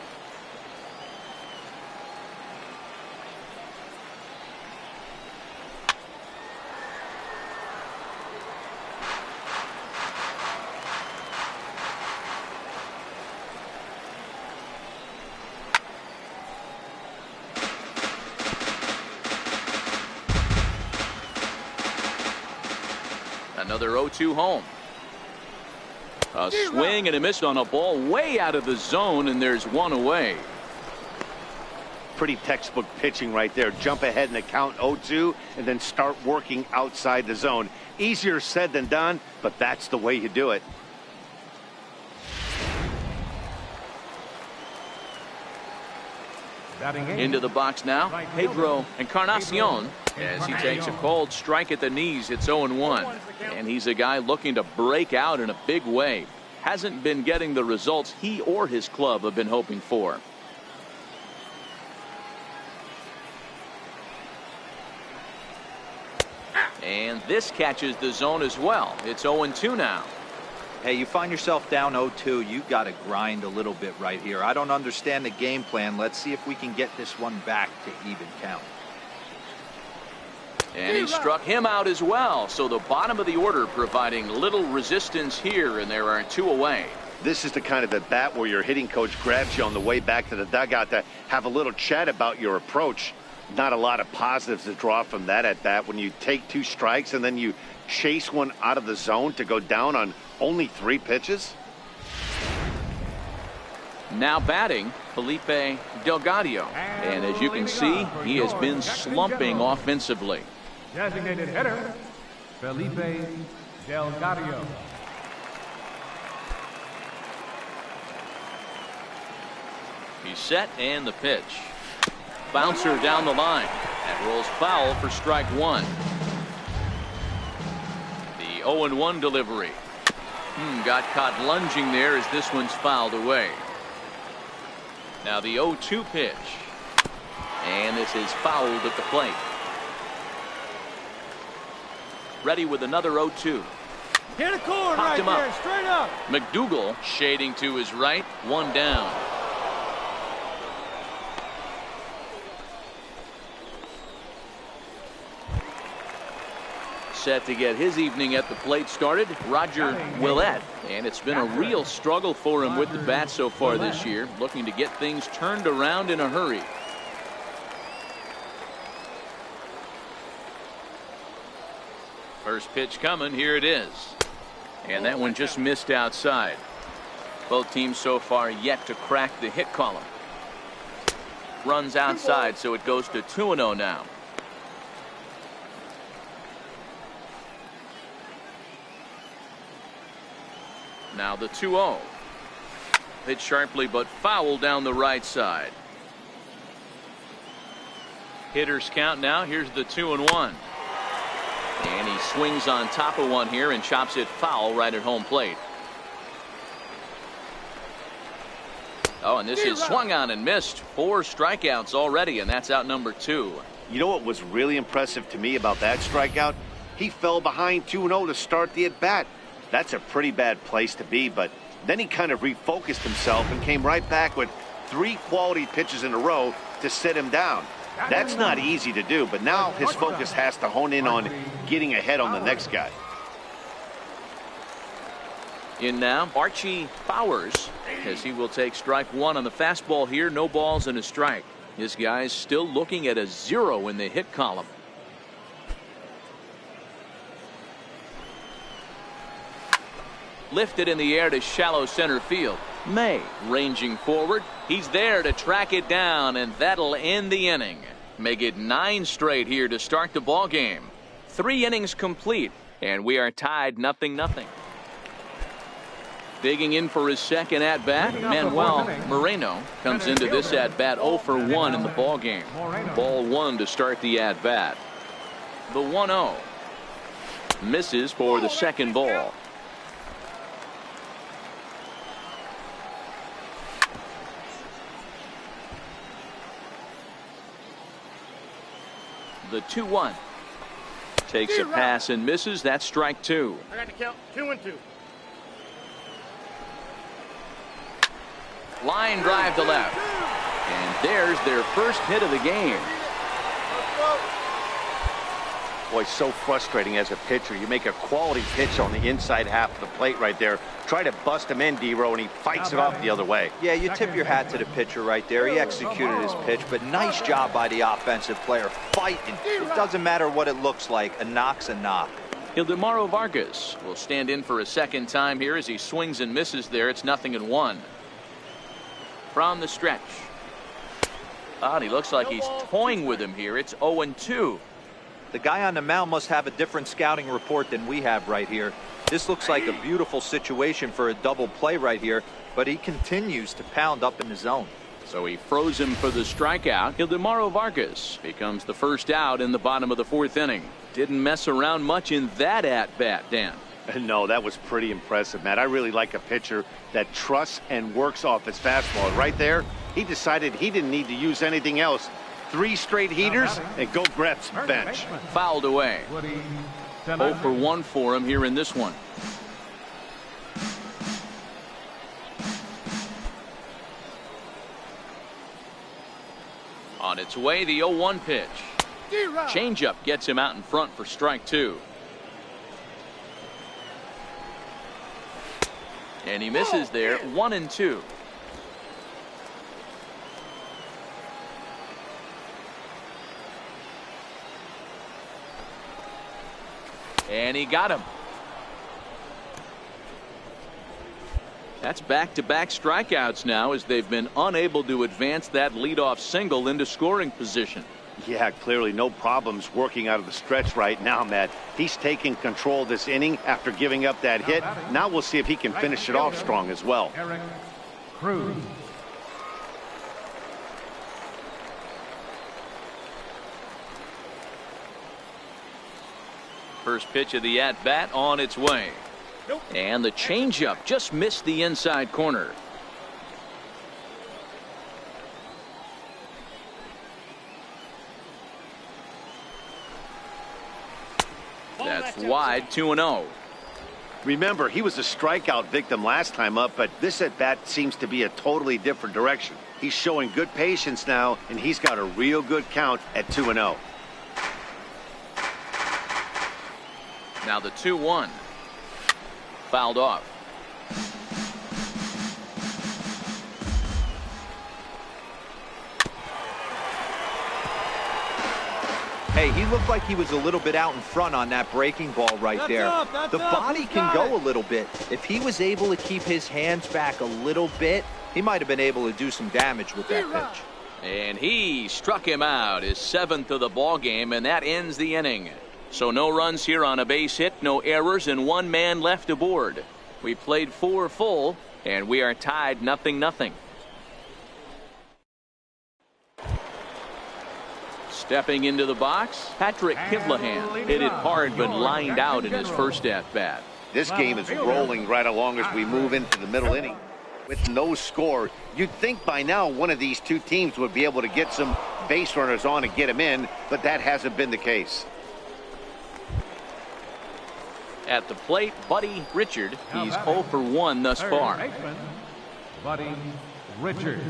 Another 0-2 home. A swing and a miss on a ball way out of the zone, and there's one away. Pretty textbook pitching right there. Jump ahead in the count 0-2 and then start working outside the zone. Easier said than done, but that's the way you do it. Into the box now, Pedro Encarnacion, as he takes a cold strike at the knees. It's 0-1, and he's a guy looking to break out in a big way. Hasn't been getting the results he or his club have been hoping for. And this catches the zone as well. It's 0-2 now. Hey, you find yourself down 0-2, you got to grind a little bit right here. I don't understand the game plan. Let's see if we can get this one back to even count. And he struck him out as well. So the bottom of the order providing little resistance here, and there are 2 away. This is the kind of at bat where your hitting coach grabs you on the way back to the dugout to have a little chat about your approach. Not a lot of positives to draw from that at bat when you take 2 strikes and then you chase one out of the zone to go down on only 3 pitches. Now batting, Felipe Delgado. And as you can see, he has been slumping offensively. Designated hitter, Felipe Delgado. He's set, and the pitch. Bouncer down the line. That rolls foul for strike 1. The 0-1 delivery. Got caught lunging there as this one's fouled away. Now the 0-2 pitch. And this is fouled at the plate. Ready with another 0-2. Hit a cord Popped right him up. there, straight up. McDougal shading to his right. 1 down. Set to get his evening at the plate started, Roger Willett. And it's been a real struggle for him with the bat so far this year, looking to get things turned around in a hurry. First pitch coming, here it is. And that one just missed outside. Both teams so far yet to crack the hit column. Runs outside, so it goes to 2-0 now. Now the 2-0. Hit sharply but foul down the right side. Hitters count now. Here's the 2-1. And he swings on top of one here and chops it foul right at home plate. Oh, and this is swung on and missed. 4 strikeouts already, and that's out number 2. You know what was really impressive to me about that strikeout? He fell behind 2-0 to start the at-bat. That's a pretty bad place to be, but then he kind of refocused himself and came right back with 3 quality pitches in a row to sit him down. That's not easy to do, but now his focus has to hone in on getting ahead on the next guy. In now, Archie Bowers, as he will take strike 1 on the fastball here. No balls and a strike. This guy's still looking at a 0 in the hit column. Lifted in the air to shallow center field. May ranging forward. He's there to track it down, and that'll end the inning. Make it 9 straight here to start the ball game. 3 innings complete, and we are tied 0-0. Digging in for his second at-bat, Manuel Moreno comes into this at-bat 0 for 1 in the ball game. Ball 1 to start the at-bat. The 1-0 misses for the second ball. The 2-1 takes a pass and misses. That's strike 2. I got to count 2-2. Line drive to left. And there's their first hit of the game. Boy, so frustrating as a pitcher. You make a quality pitch on the inside half of the plate right there. Try to bust him in, D-Row, and he fights it off the other way. Yeah, you tip your hat to the pitcher right there. He executed his pitch, but nice job by the offensive player fighting. It doesn't matter what it looks like. A knock's a knock. Ildemaro Vargas will stand in for a second time here as he swings and misses there. It's 0-1. From the stretch. And he looks like he's toying with him here. It's 0-2. The guy on the mound must have a different scouting report than we have right here. This looks like a beautiful situation for a double play right here, but he continues to pound up in the zone. So he froze him for the strikeout. Ildemaro Vargas becomes the first out in the bottom of the 4th inning. Didn't mess around much in that at-bat, Dan. No, that was pretty impressive, Matt. I really like a pitcher that trusts and works off his fastball. Right there, he decided he didn't need to use anything else. 3 straight heaters and go grab some bench. Fouled away. 0 for 1 for him here in this one. On its way, the 0-1 pitch. Changeup gets him out in front for strike 2. And he misses there. 1-2. And he got him. That's back-to-back strikeouts now as they've been unable to advance that leadoff single into scoring position. Yeah, clearly no problems working out of the stretch right now, Matt. He's taking control of this inning after giving up that hit. Now we'll see if he can finish it off strong as well. Eric Cruz. First pitch of the at-bat on its way. And the changeup just missed the inside corner. That's wide. 2-0. Remember, he was a strikeout victim last time up, but this at-bat seems to be a totally different direction. He's showing good patience now, and he's got a real good count at 2-0. Now the 2-1. Fouled off. Hey, he looked like he was a little bit out in front on that breaking ball right there. The body can go a little bit. If he was able to keep his hands back a little bit, he might have been able to do some damage with that pitch. And he struck him out, his 7th of the ball game, and that ends the inning. So no runs here on a base hit, no errors, and 1 man left aboard. We played 4 full, and we are tied 0-0. Stepping into the box, Patrick Kivlahan hit it hard but lined out in his first at-bat. This game is rolling right along as we move into the middle inning. With no score, you'd think by now one of these two teams would be able to get some base runners on and get them in, but that hasn't been the case. At the plate, Buddy Richard. He's 0 for 1 thus far. Buddy Richard.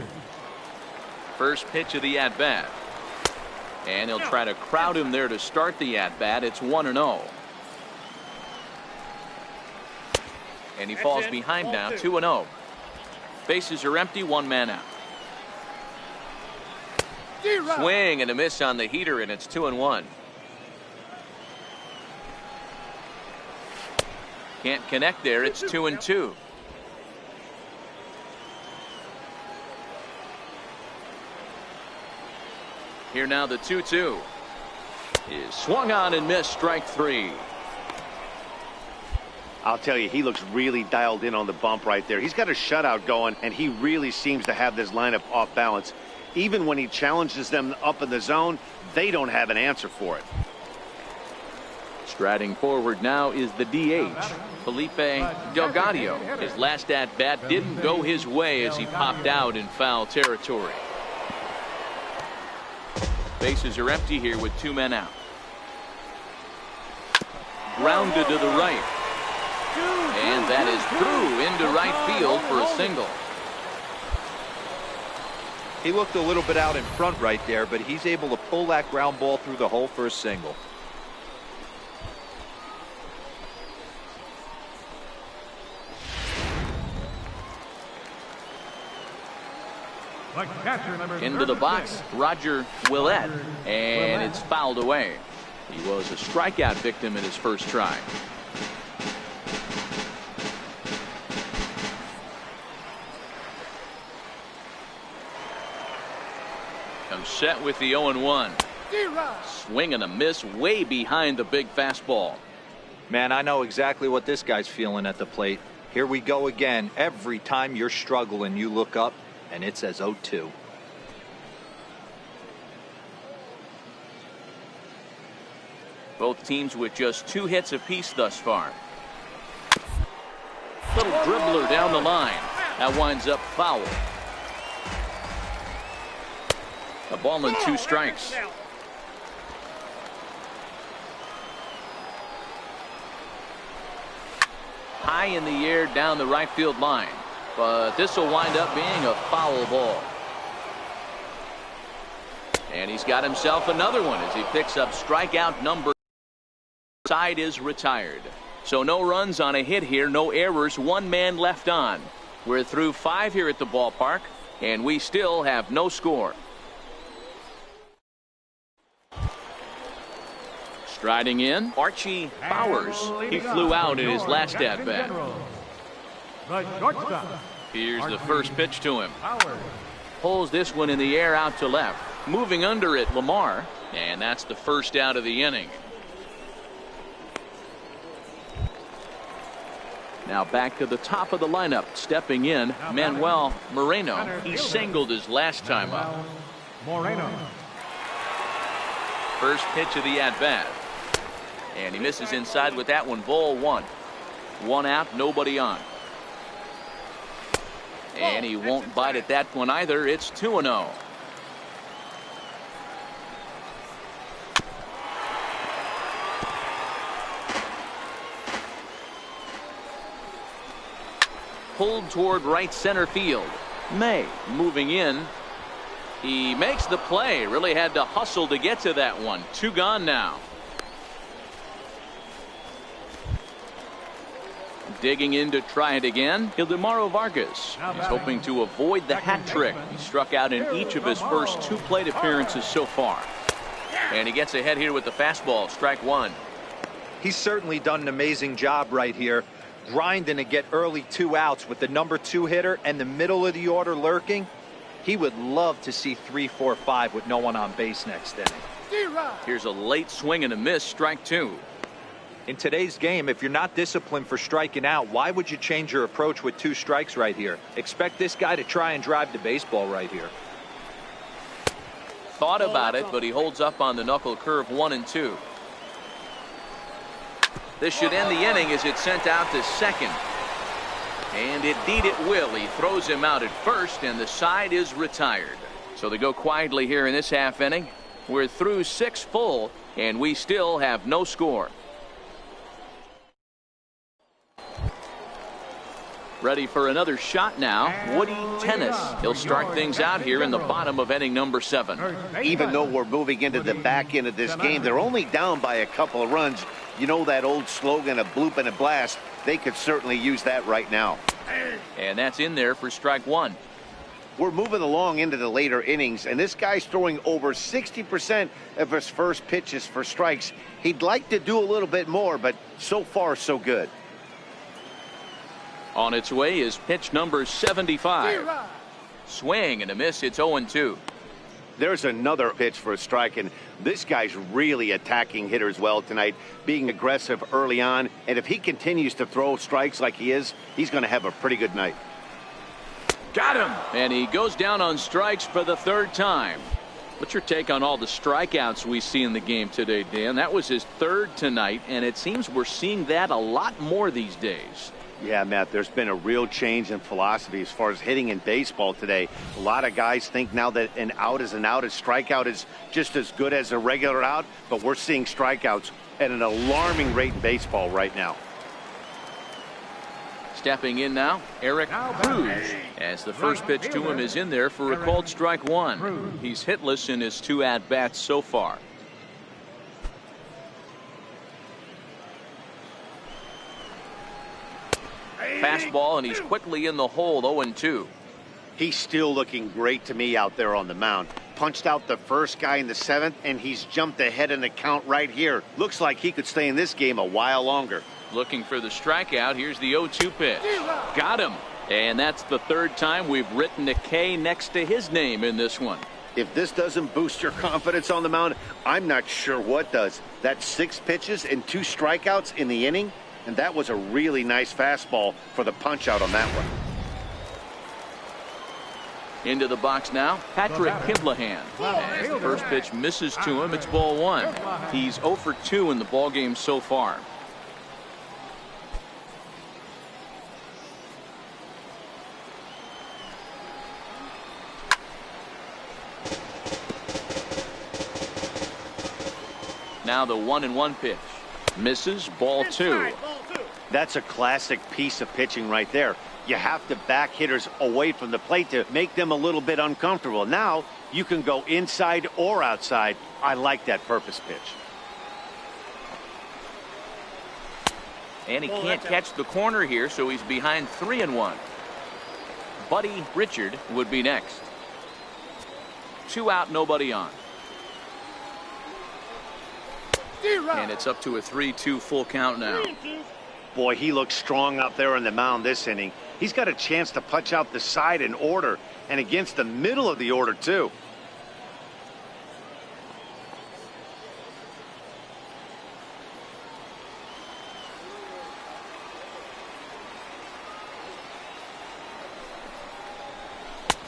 First pitch of the at-bat. And he'll try to crowd him there to start the at-bat. It's 1-0. And he falls behind now, 2-0. Bases are empty, 1 man out. Swing and a miss on the heater, and it's 2-1. Can't connect there. It's 2-2. Here now the 2-2 is swung on and missed. Strike 3. I'll tell you, he looks really dialed in on the bump right there. He's got a shutout going, and he really seems to have this lineup off balance. Even when he challenges them up in the zone, they don't have an answer for it. Striding forward now is the DH, Felipe Delgado. His last at-bat didn't go his way as he popped out in foul territory. Bases are empty here with 2 men out. Grounded to the right. And that is through into right field for a single. He looked a little bit out in front right there, but he's able to pull that ground ball through the hole for a single. The catcher, number Into the box, Roger Willett, and it's fouled away. He was a strikeout victim in his first try. Comes set with the 0-1. Swing and a miss way behind the big fastball. Man, I know exactly what this guy's feeling at the plate. Here we go again. Every time you're struggling, you look up, and it says 0-2. Both teams with just 2 hits apiece thus far. Little dribbler down the line. That winds up foul. A ball and 2 strikes. High in the air down the right field line, but this will wind up being a foul ball. And he's got himself another one as he picks up strikeout number. Side is retired. So no runs on a hit here, no errors, 1 man left on. We're through 5 here at the ballpark, and we still have no score. Striding in, Archie Bowers. He flew out in his last at-bat. Here's the first pitch to him. Pulls this one in the air out to left. Moving under it, Lamar. And that's the first out of the inning. Now back to the top of the lineup. Stepping in, Manuel Moreno. He singled his last time up. First pitch of the at-bat. And he misses inside with that one. Ball 1. 1 out, nobody on. And he won't bite at that one either. It's 2-0. Pulled toward right center field. May moving in. He makes the play. Really had to hustle to get to that one. 2 gone now. Digging in to try it again, Ildemaro Vargas. He's hoping to avoid the hat trick. He struck out in each of his first 2 plate appearances so far. And he gets ahead here with the fastball. Strike 1. He's certainly done an amazing job right here, grinding to get early 2 outs with the number 2 hitter and the middle of the order lurking. He would love to see 3, 4, 5 with no one on base next inning. Here's a late swing and a miss. Strike 2. In today's game, if you're not disciplined for striking out, why would you change your approach with 2 strikes right here? Expect this guy to try and drive the baseball right here. Thought about it, but he holds up on the knuckle curve. 1-2. This should end the inning as it's sent out to second. And indeed it will. He throws him out at first, and the side is retired. So they go quietly here in this half inning. We're through 6 full, and we still have no score. Ready for another shot now, Woody Tennis. He'll start things out here in the bottom of inning number 7. Even though we're moving into the back end of this game, they're only down by a couple of runs. You know that old slogan, a bloop and a blast. They could certainly use that right now. And that's in there for strike 1. We're moving along into the later innings, and this guy's throwing over 60% of his first pitches for strikes. He'd like to do a little bit more, but so far so good. On its way is pitch number 75. Swing and a miss. It's 0-2. There's another pitch for a strike, and this guy's really attacking hitters well tonight, being aggressive early on. And if he continues to throw strikes like he is, he's going to have a pretty good night. Got him. And he goes down on strikes for the 3rd time. What's your take on all the strikeouts we see in the game today, Dan? That was his 3rd tonight, and it seems we're seeing that a lot more these days. Yeah, Matt, there's been a real change in philosophy as far as hitting in baseball today. A lot of guys think now that an out is an out, a strikeout is just as good as a regular out, but we're seeing strikeouts at an alarming rate in baseball right now. Stepping in now, Eric Cruz, as the first pitch to him is in there for a called strike 1. He's hitless in his 2 at-bats so far. Fastball, and he's quickly in the hole. 0-2. He's still looking great to me out there on the mound. punched out the first guy in the 7th, and he's jumped ahead in the count right here. Looks like he could stay in this game a while longer. Looking for the strikeout. Here's the 0-2 pitch. Got him. And that's the third time we've written a K next to his name in this one. If this doesn't boost your confidence on the mound, I'm not sure what does. That's 6 pitches and 2 strikeouts in the inning, and that was a really nice fastball for the punch out on that one. Into the box now, Patrick Kiblahan. As the first pitch misses to him, it's ball 1. He's 0 for 2 in the ballgame so far. Now the 1-1 pitch. Misses, ball 2. That's a classic piece of pitching right there. You have to back hitters away from the plate to make them a little bit uncomfortable. Now you can go inside or outside. I like that purpose pitch. And he can't catch the corner here, so he's behind 3-1. Buddy Richard would be next. 2 out, nobody on. And it's up to a 3-2 full count now. Boy, he looks strong out there on the mound this inning. He's got a chance to punch out the side in order, and against the middle of the order, too.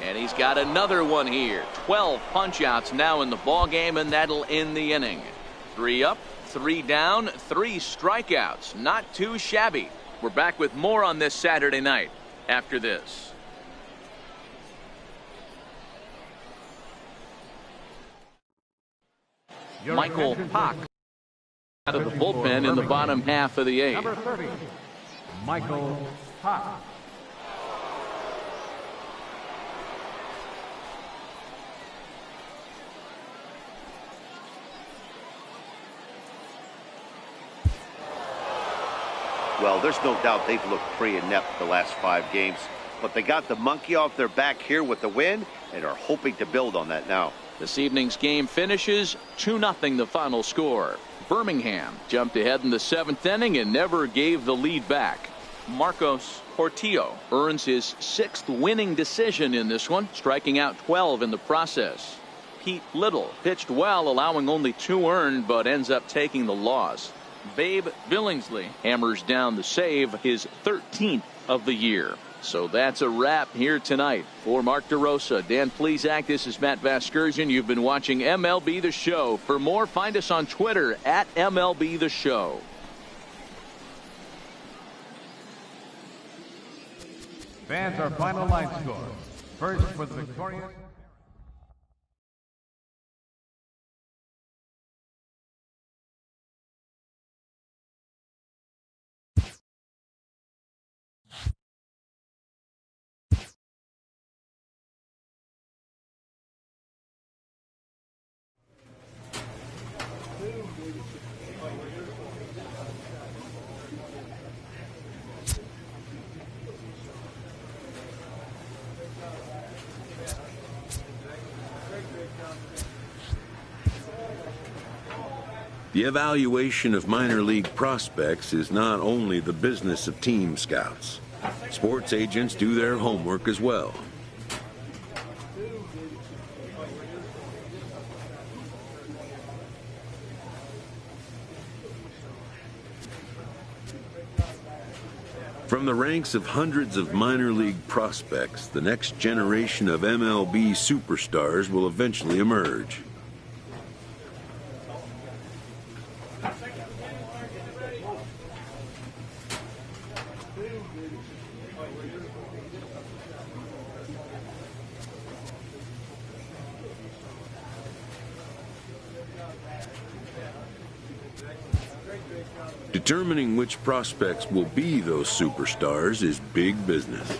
And he's got another one here. 12 punch-outs now in the ballgame, and that'll end the inning. 3 up, 3 down, 3 strikeouts. Not too shabby. We're back with more on this Saturday night after this. Michael Pock out of the bullpen in the bottom half of the 8th. Number 30, Michael Pock. Well, there's no doubt they've looked pretty inept the last 5 games. But they got the monkey off their back here with the win and are hoping to build on that now. This evening's game finishes 2-0 the final score. Birmingham jumped ahead in the 7th inning and never gave the lead back. Marcos Portillo earns his 6th winning decision in this one, striking out 12 in the process. Pete Little pitched well, allowing only 2 earned, but ends up taking the loss. Babe Billingsley hammers down the save, his 13th of the year. So that's a wrap here tonight. For Mark DeRosa, Dan Plesac, this is Matt Vasgersian. You've been watching MLB The Show. For more, find us on Twitter at MLB The Show. Fans, our final line score. First for the victorious. The evaluation of minor league prospects is not only the business of team scouts. Sports agents do their homework as well. From the ranks of hundreds of minor league prospects, the next generation of MLB superstars will eventually emerge. Determining which prospects will be those superstars is big business.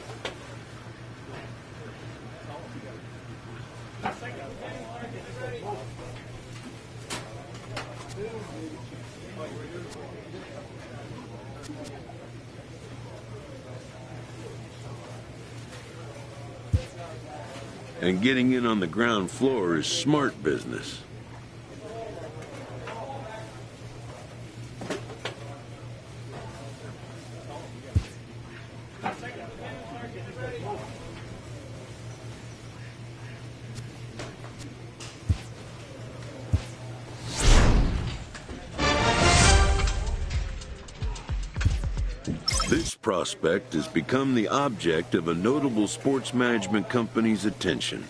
and getting in on the ground floor is smart business. This prospect has become the object of a notable sports management company's attention.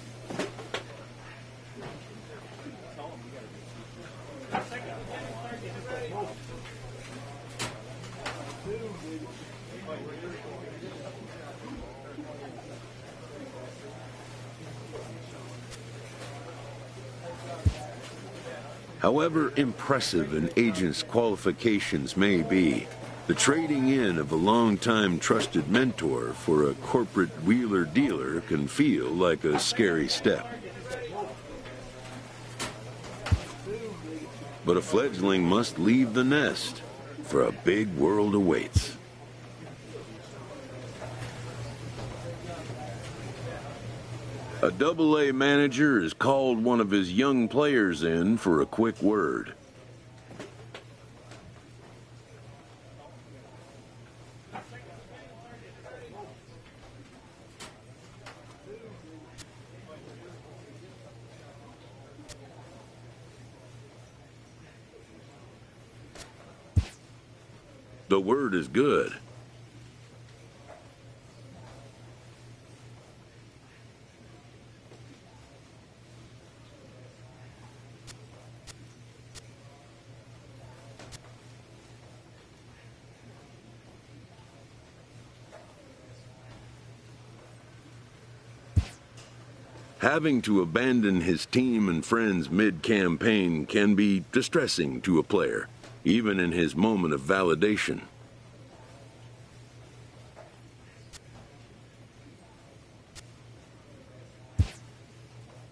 However impressive an agent's qualifications may be, the trading in of a long-time trusted mentor for a corporate wheeler-dealer can feel like a scary step. But a fledgling must leave the nest, for a big world awaits. A Double-A manager has called one of his young players in for a quick word. The word is good. Having to abandon his team and friends mid-campaign can be distressing to a player, even in his moment of validation.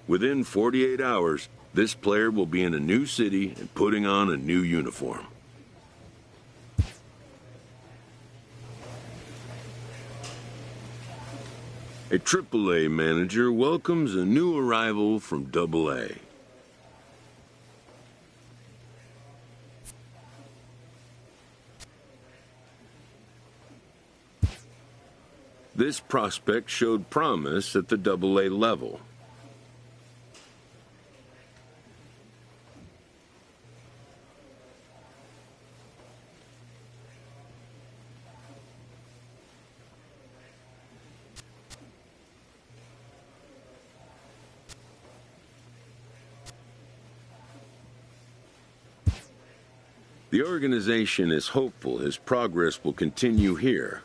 Within 48 hours, this player will be in a new city and putting on a new uniform. A Triple-A manager welcomes a new arrival from Double-A. This prospect showed promise at the Double-A level. The organization is hopeful his progress will continue here.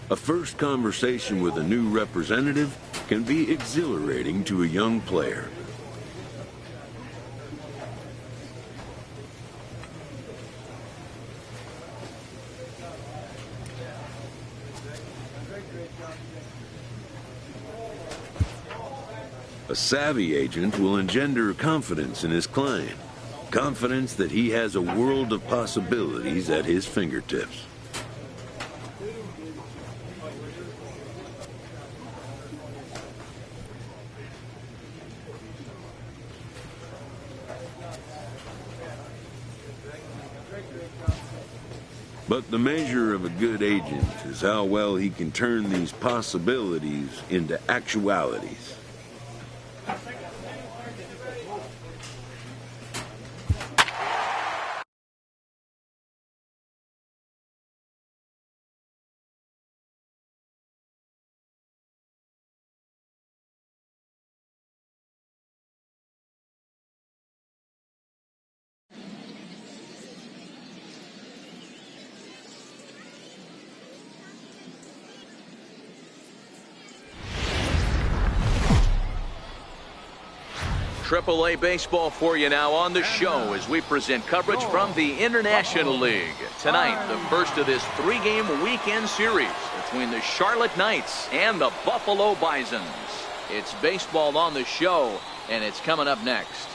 A first conversation with a new representative can be exhilarating to a young player. A savvy agent will engender confidence in his client, confidence that he has a world of possibilities at his fingertips. But the measure of a good agent is how well he can turn these possibilities into actualities. Triple-A baseball for you now on the show as we present coverage from the International League. Tonight, the first of this three-game weekend series between the Charlotte Knights and the Buffalo Bisons. It's baseball on the show, and it's coming up next.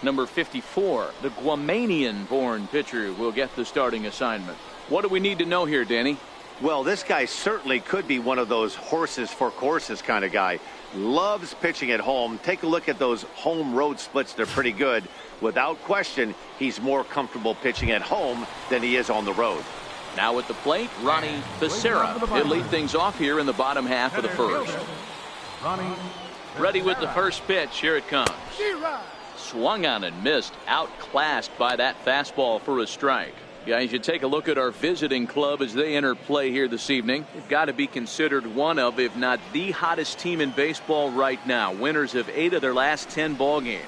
Number 54, the Guamanian-born pitcher, will get the starting assignment. What do we need to know here, Danny? Well, this guy certainly could be one of those horses for courses kind of guy. Loves pitching at home. Take a look at those home road splits. They're pretty good. Without question, he's more comfortable pitching at home than he is on the road. Now at the plate, Ronnie Becerra. He'll lead things off here in the bottom half of the first. Ready with the first pitch. Here it comes. Swung on and missed. Outclassed by that fastball for a strike. Guys, you take a look at our visiting club as they enter play here this evening. They've got to be considered one of, if not the hottest team in baseball right now. Winners of 8 of their last 10 ball games.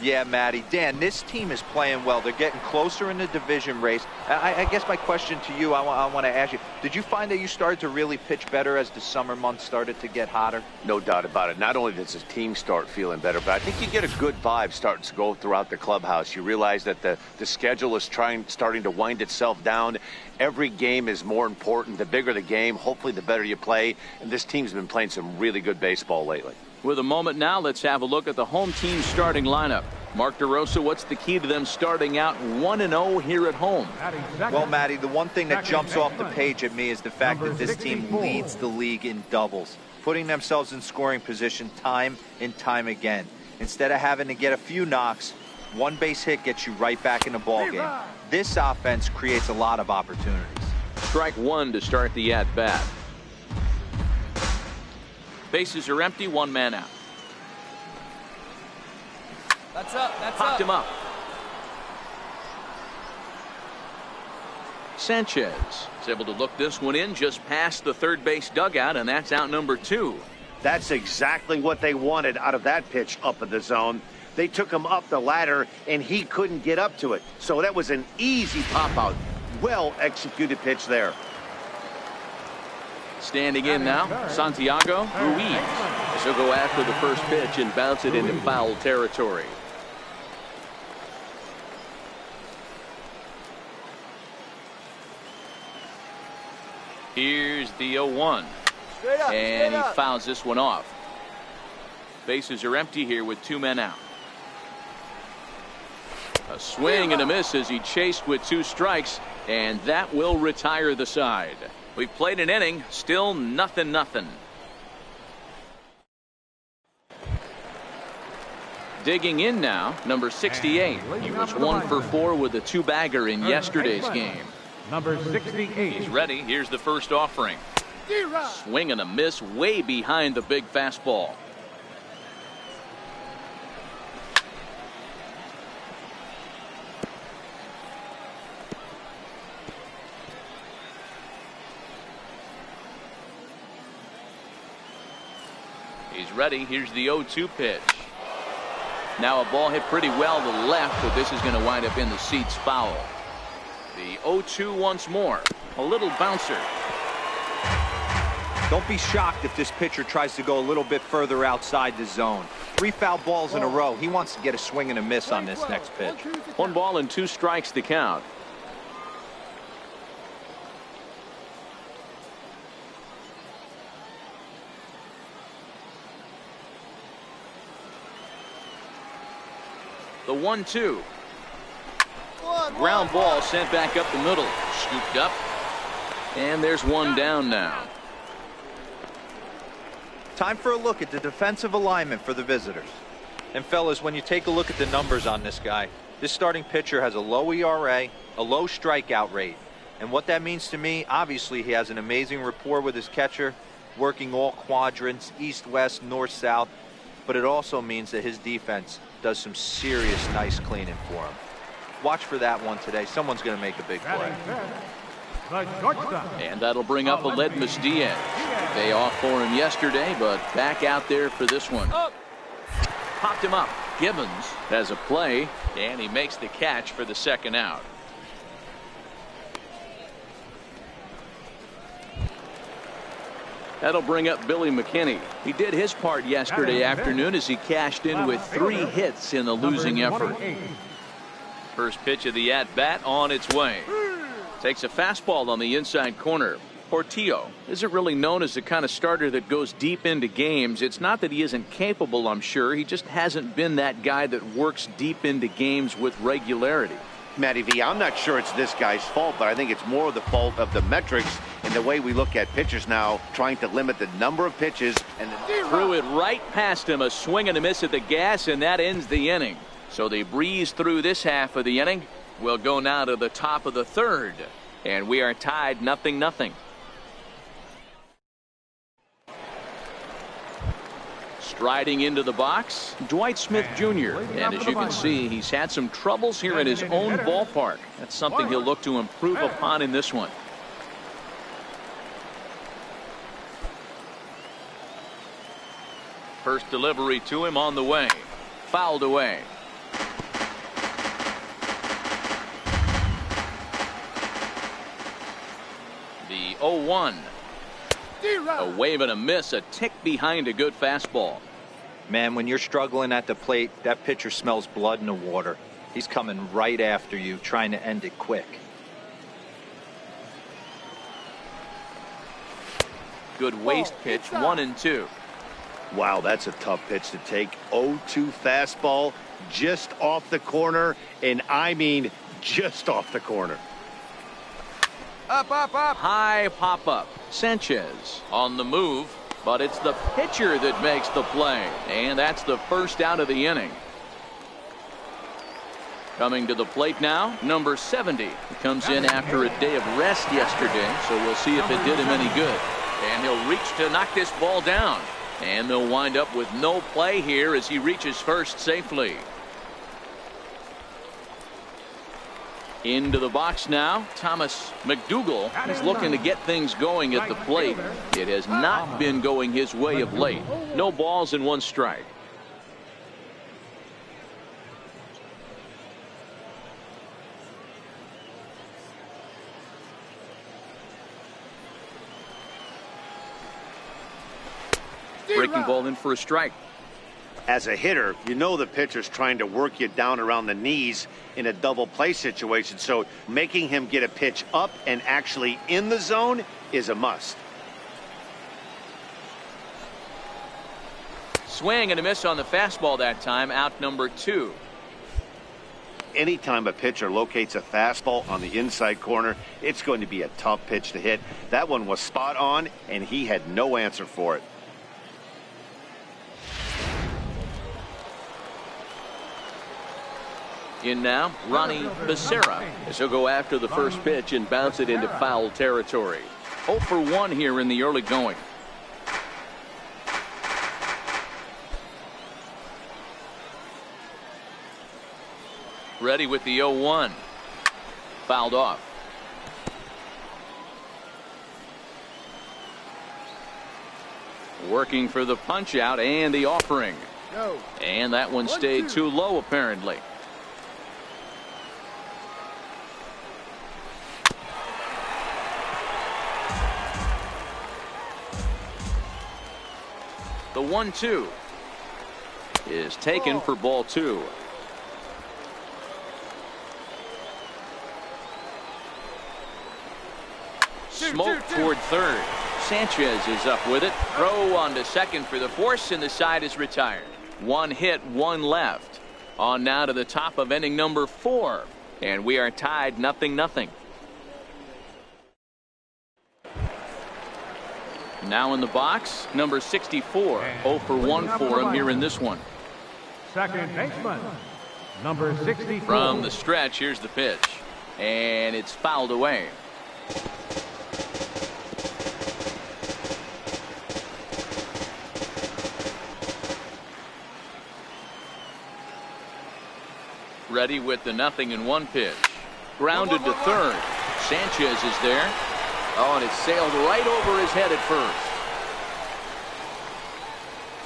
Yeah, Matty. Dan, this team is playing well. They're getting closer in the division race. I guess my question to you, I want to ask you, did you find that you started to really pitch better as the summer months started to get hotter? No doubt about it. Not only does the team start feeling better, but I think you get a good vibe starting to go throughout the clubhouse. You realize that the schedule is starting to wind itself down. Every game is more important. The bigger the game, hopefully the better you play. And this team's been playing some really good baseball lately. With a moment now, let's have a look at the home team starting lineup. Mark DeRosa, what's the key to them starting out 1-0 here at home? Well, Matty, the one thing that jumps off the page at me is the fact that this team leads the league in doubles, putting themselves in scoring position time and time again. Instead of having to get a few knocks, one base hit gets you right back in the ball game. This offense creates a lot of opportunities. Strike one to start the at-bat. Bases are empty, one man out. That's up. Popped him up. Sanchez is able to look this one in just past the third base dugout, and that's out number 2. That's exactly what they wanted out of that pitch up in the zone. They took him up the ladder, and he couldn't get up to it. So that was an easy pop-out. Well-executed pitch there. Standing in now, Santiago Ruiz. As he'll go after the first pitch and bounce it into foul territory. Here's the 0-1. And he fouls this one off. Bases are empty here with 2 men out. A swing and a miss as he chased with 2 strikes, and that will retire the side. We've played an inning, still 0-0. Digging in now, number 68. He was 1 for 4 with a 2-bagger in yesterday's game. Number 68. He's ready. Here's the first offering. Swing and a miss way behind the big fastball. He's ready. Here's the 0-2 pitch. Now a ball hit pretty well to the left, but this is going to wind up in the seats foul. The 0-2 once more. A little bouncer. Don't be shocked if this pitcher tries to go a little bit further outside the zone. 3 foul balls in a row. He wants to get a swing and a miss on this next pitch. 1 ball and 2 strikes to count. The 1-2. Ground ball sent back up the middle. Scooped up. And there's 1 down now. Time for a look at the defensive alignment for the visitors. And fellas, when you take a look at the numbers on this guy, this starting pitcher has a low ERA, a low strikeout rate. And what that means to me, obviously he has an amazing rapport with his catcher, working all quadrants, east, west, north, south. But it also means that his defense does some serious nice cleaning for him. Watch for that one today. Someone's going to make a big play. And that'll bring up Aledmys Diaz. Day off for him yesterday, but back out there for this one. Popped him up. Gibbons has a play, and he makes the catch for the second out. That'll bring up Billy McKinney. He did his part yesterday afternoon as he cashed in with 3 hits in the losing effort. First pitch of the at-bat on its way. Takes a fastball on the inside corner. Portillo isn't really known as the kind of starter that goes deep into games. It's not that he isn't capable, I'm sure. He just hasn't been that guy that works deep into games with regularity. Matty V, I'm not sure it's this guy's fault, but I think it's more the fault of the metrics and the way we look at pitchers now, trying to limit the number of pitches. And threw it right past him, a swing and a miss at the gas, and that ends the inning. So they breeze through this half of the inning. We'll go now to the top of the third, and we are tied 0-0. Striding into the box, Dwight Smith Jr. And as you can see, he's had some troubles here in his own ballpark. That's something he'll look to improve upon in this one. First delivery to him on the way. Fouled away. The 0-1. A wave and a miss, a tick behind a good fastball. Man, when you're struggling at the plate, that pitcher smells blood in the water. He's coming right after you, trying to end it quick. Good waste pitch, 1-2. wow, that's a tough pitch to take. 0-2 fastball, just off the corner, and I mean just off the corner. Up, up, up. High pop up. Sanchez on the move, but it's the pitcher that makes the play, and that's the first out of the inning. Coming to the plate now, number 70. He comes in after a day of rest yesterday, so we'll see if it did him any good. And he'll reach to knock this ball down, and they'll wind up with no play here as he reaches first safely. Into the box now, Thomas McDougal is looking to get things going at the plate. It has not been going his way of late. No balls and one strike. Breaking ball in for a strike. As a hitter, you know the pitcher's trying to work you down around the knees in a double play situation, so making him get a pitch up and actually in the zone is a must. Swing and a miss on the fastball that time, out number 2. Anytime a pitcher locates a fastball on the inside corner, it's going to be a tough pitch to hit. That one was spot on, and he had no answer for it. In now, Ronnie Becerra, as he'll go after the first pitch and bounce it into foul territory. 0 for 1 here in the early going. Ready with the 0-1. Fouled off. Working for the punch out and the offering. And that one stayed too low apparently. The 1-2 is taken for ball 2. Smoke toward third. Sanchez is up with it. Throw on to second for the force, and the side is retired. 1 hit, 1 left. On now to the top of inning number 4, and we are tied 0-0. Now in the box, number 64. 0 for 1 for him here in this one. Second baseman, number 64. From the stretch, here's the pitch. And it's fouled away. Ready with the 0-1 pitch. Grounded to third. Sanchez is there. Oh, and it sailed right over his head at first.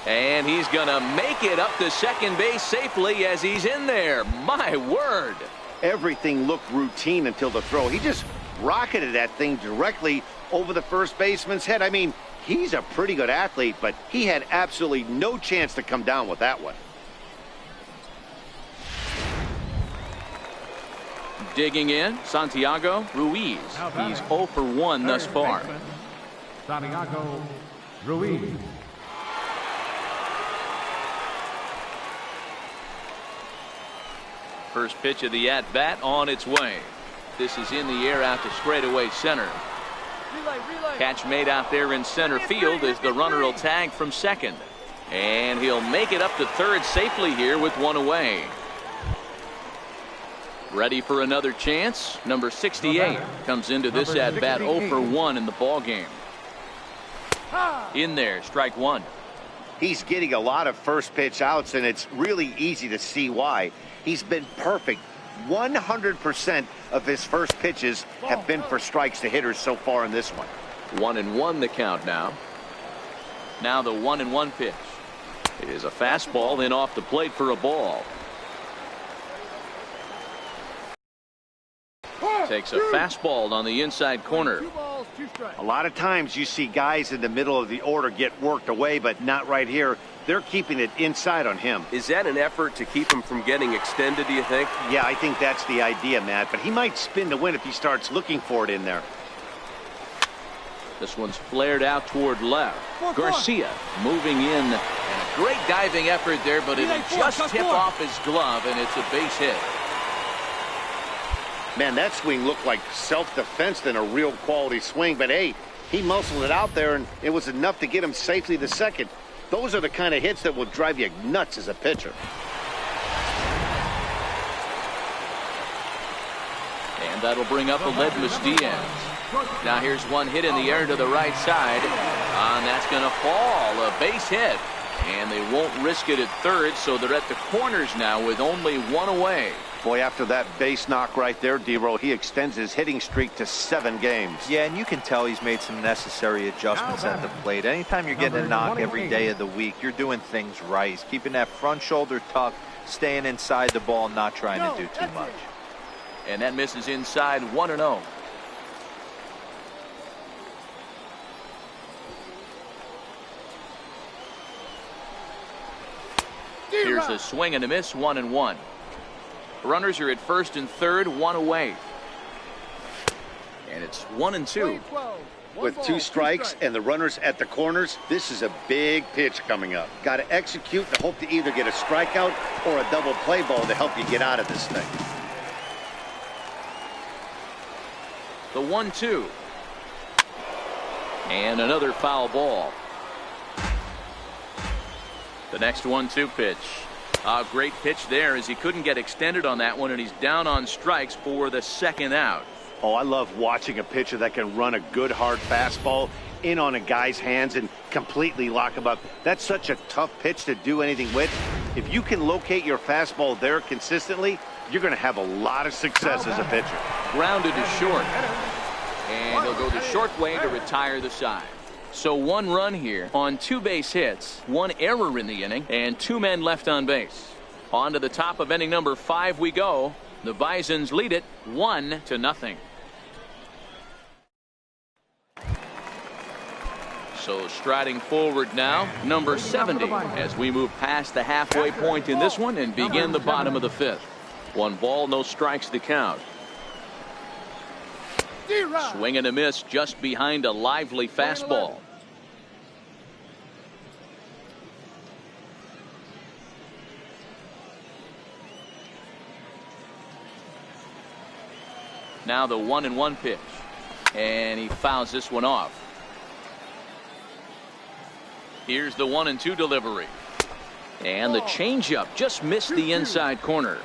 And he's going to make it up to second base safely as he's in there. My word. Everything looked routine until the throw. He just rocketed that thing directly over the first baseman's head. I mean, he's a pretty good athlete, but he had absolutely no chance to come down with that one. Digging in, Santiago Ruiz. He's 0 for 1 thus far. Santiago Ruiz. First pitch of the at-bat on its way. This is in the air out to straightaway center. Catch made out there in center field as the runner will tag from second. And he'll make it up to third safely here with one away. Ready for another chance. Number 68 comes into this at-bat 0 for 1 in the ball game. In there, strike one. He's getting a lot of first pitch outs, and it's really easy to see why. He's been perfect. 100% of his first pitches have been for strikes to hitters so far in this one. 1-1 the count now. Now the 1-1 pitch. It is a fastball in off the plate for a ball. Takes a fastball on the inside corner. A lot of times you see guys in the middle of the order get worked away, but not right here. They're keeping it inside on him. Is that an effort to keep him from getting extended, do you think? Yeah, I think that's the idea, Matt, but he might spin to win if he starts looking for it in there. This one's flared out toward left. Garcia moving in, and a great diving effort there, but it'll just tip off his glove, and it's a base hit. Man, that swing looked like self-defense than a real quality swing, but hey, he muscled it out there, and it was enough to get him safely to second. Those are the kind of hits that will drive you nuts as a pitcher. And that'll bring up Aledmys Diaz. Now here's one hit in the air to the right side, and that's going to fall. A base hit, and they won't risk it at third, so they're at the corners now with only one away. Boy, after that base knock right there, D-Row, he extends his hitting streak to 7 games. Yeah, and you can tell he's made some necessary adjustments at the plate. Anytime you're getting a knock every day of the week, you're doing things right. He's keeping that front shoulder tucked, staying inside the ball, not trying to do too much. And that misses inside 1-0. Here's a swing and a miss, 1-1. Runners are at first and third, one away. And it's 1-2. With 2 strikes and the runners at the corners, this is a big pitch coming up. Got to execute and hope to either get a strikeout or a double play ball to help you get out of this thing. The 1-2. And another foul ball. The next 1-2 pitch. A great pitch there as he couldn't get extended on that one, and he's down on strikes for the second out. Oh, I love watching a pitcher that can run a good hard fastball in on a guy's hands and completely lock him up. That's such a tough pitch to do anything with. If you can locate your fastball there consistently, you're going to have a lot of success as a pitcher. Grounded to short. And he'll go the short way to retire the side. So 1 run here on 2 base hits, 1 error in the inning, and 2 men left on base. On to the top of inning number 5 we go. The Bisons lead it 1-0. So striding forward now, number 70, as we move past the halfway point in this one and begin the bottom of the 5th. 1 ball, no strikes to count. Swing and a miss just behind a lively fastball. Now the 1-1 pitch. And he fouls this one off. Here's the 1-2 delivery. And the changeup just missed the inside corner.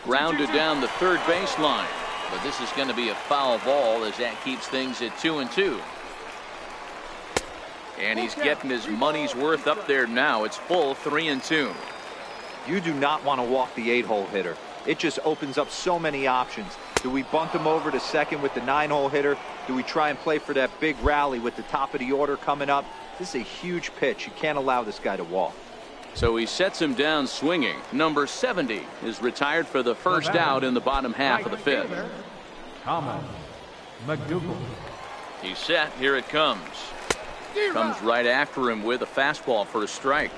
Grounded down the third baseline. But this is going to be a foul ball as that keeps things at 2-2. And he's getting his money's worth up there now. It's full 3-2. You do not want to walk the 8-hole hitter. It just opens up so many options. Do we bunt him over to second with the 9-hole hitter? Do we try and play for that big rally with the top of the order coming up? This is a huge pitch. You can't allow this guy to walk. So he sets him down swinging. Number 70 is retired for the first out in the bottom half of the 5th. Thomas McDougal. He's set. Here it comes. Comes right after him with a fastball for a strike.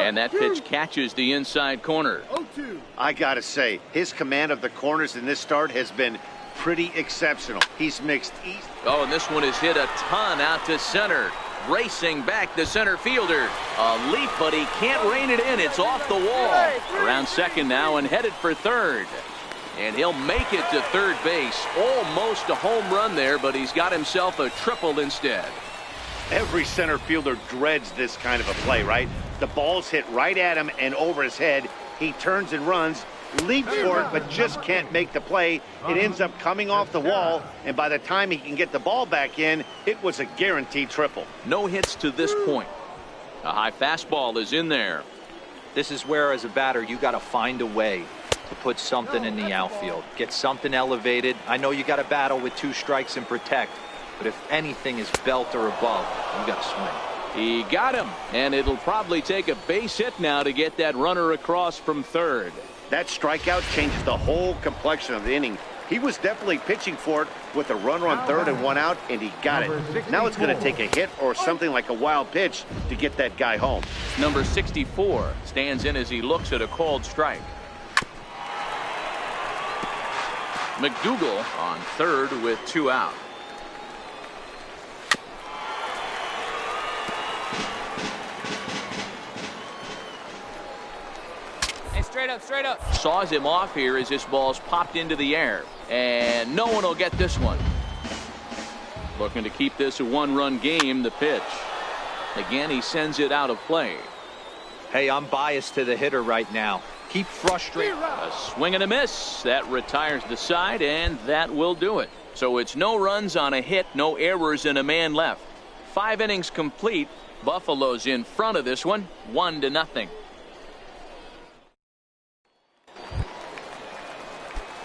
And that pitch catches the inside corner. 0-2. I gotta say, his command of the corners in this start has been pretty exceptional. He's mixed east. Oh, and this one is hit a ton out to center. Racing back the center fielder. A leap, but he can't rein it in. It's off the wall. Around second now and headed for third. And he'll make it to third base. Almost a home run there, but he's got himself a triple instead. Every center fielder dreads this kind of a play, right? The ball's hit right at him and over his head. He turns and runs, leaps for it, but just can't make the play. It ends up coming off the wall, and by the time he can get the ball back in, it was a guaranteed triple. No hits to this point. A high fastball is in there. This is where, as a batter, you got to find a way to put something in the outfield. Get something elevated. I know you got to battle with 2 strikes and protect, but if anything is belt or above, you got to swing. He got him, and it'll probably take a base hit now to get that runner across from third. That strikeout changes the whole complexion of the inning. He was definitely pitching for it with a runner on third and 1 out, and he got it. Now it's going to take a hit or something like a wild pitch to get that guy home. Number 64 stands in as he looks at a called strike. McDougal on third with 2 out. Straight up. Saws him off here as this ball's popped into the air. And no one will get this one. Looking to keep this a 1-run game, the pitch. Again, he sends it out of play. Hey, I'm biased to the hitter right now. Keep frustrated. A swing and a miss. That retires the side, and that will do it. So it's no runs on a hit, no errors, and a man left. 5 innings complete. Buffalo's in front of this one, 1-0.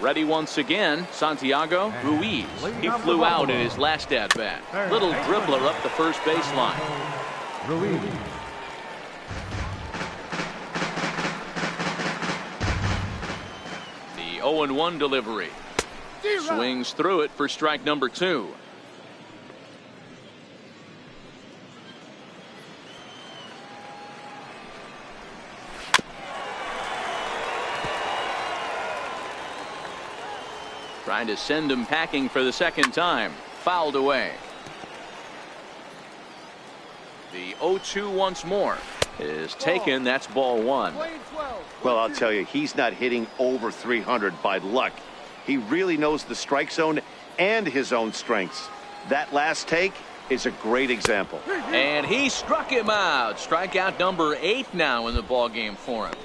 Ready once again, Santiago Ruiz. He flew out in his last at-bat. Little dribbler up the first baseline. Ruiz. The 0-1 delivery. Swings through it for strike number 2. Trying to send him packing for the second time. Fouled away. The 0-2 once more is taken. That's ball 1. Well, I'll tell you, he's not hitting over 300 by luck. He really knows the strike zone and his own strengths. That last take is a great example. And he struck him out. Strikeout number 8 now in the ball game for him.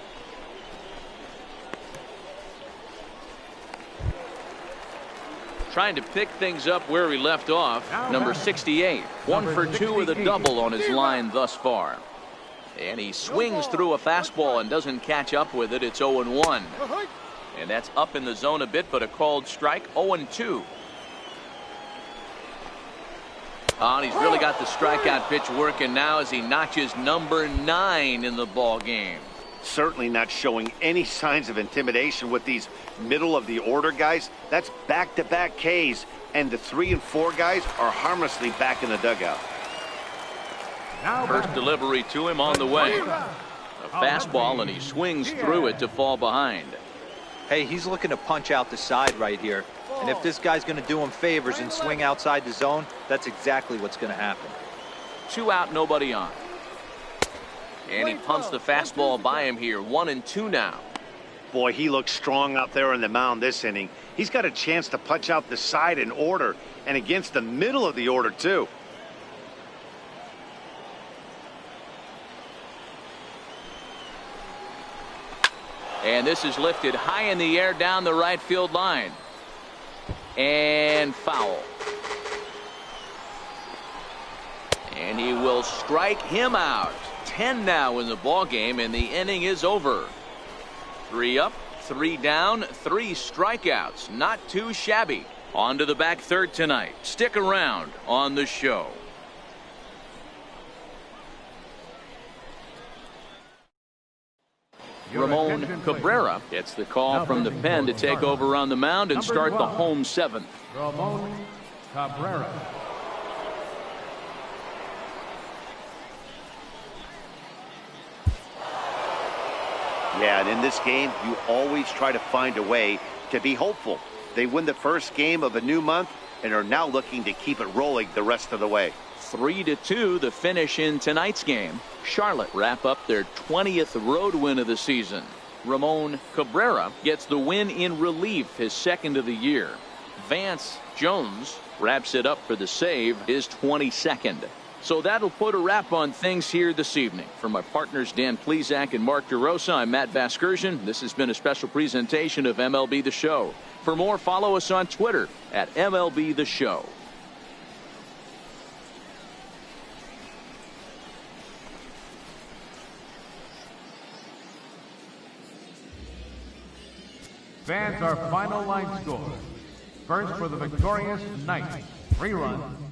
Trying to pick things up where he left off. Number 68. 1 for 2 with a double on his line thus far. And he swings through a fastball and doesn't catch up with it. It's 0-1. And that's up in the zone a bit, but a called strike. 0-2. And he's really got the strikeout pitch working now as he notches number 9 in the ball game. Certainly not showing any signs of intimidation with these middle of the order guys. That's back-to-back Ks, and the 3 and 4 guys are harmlessly back in the dugout. First delivery to him on the way. A fastball, and he swings through it to fall behind. Hey, he's looking to punch out the side right here. And if this guy's going to do him favors and swing outside the zone, that's exactly what's going to happen. 2 out, nobody on. And he punts the fastball by him here. 1-2 now. Boy, he looks strong out there on the mound this inning. He's got a chance to punch out the side in order, and against the middle of the order, too. And this is lifted high in the air down the right field line. And foul. And he will strike him out. 10 now in the ball game, and the inning is over. 3 up, 3 down, 3 strikeouts. Not too shabby. On to the back third tonight. Stick around on the show. Ramon Cabrera gets the call from the pen to take over on the mound and start the home 7th. Ramon Cabrera. Yeah, and in this game, you always try to find a way to be hopeful. They win the first game of a new month and are now looking to keep it rolling the rest of the way. 3-2 the finish in tonight's game. Charlotte wrap up their 20th road win of the season. Ramon Cabrera gets the win in relief, his second of the year. Vance Jones wraps it up for the save, his 22nd. So that'll put a wrap on things here this evening. For my partners Dan Plesac and Mark DeRosa, I'm Matt Vasgersian. This has been a special presentation of MLB The Show. For more, follow us on Twitter at MLB The Show. Fans, our final line score. First for the victorious Knights, 3 runs.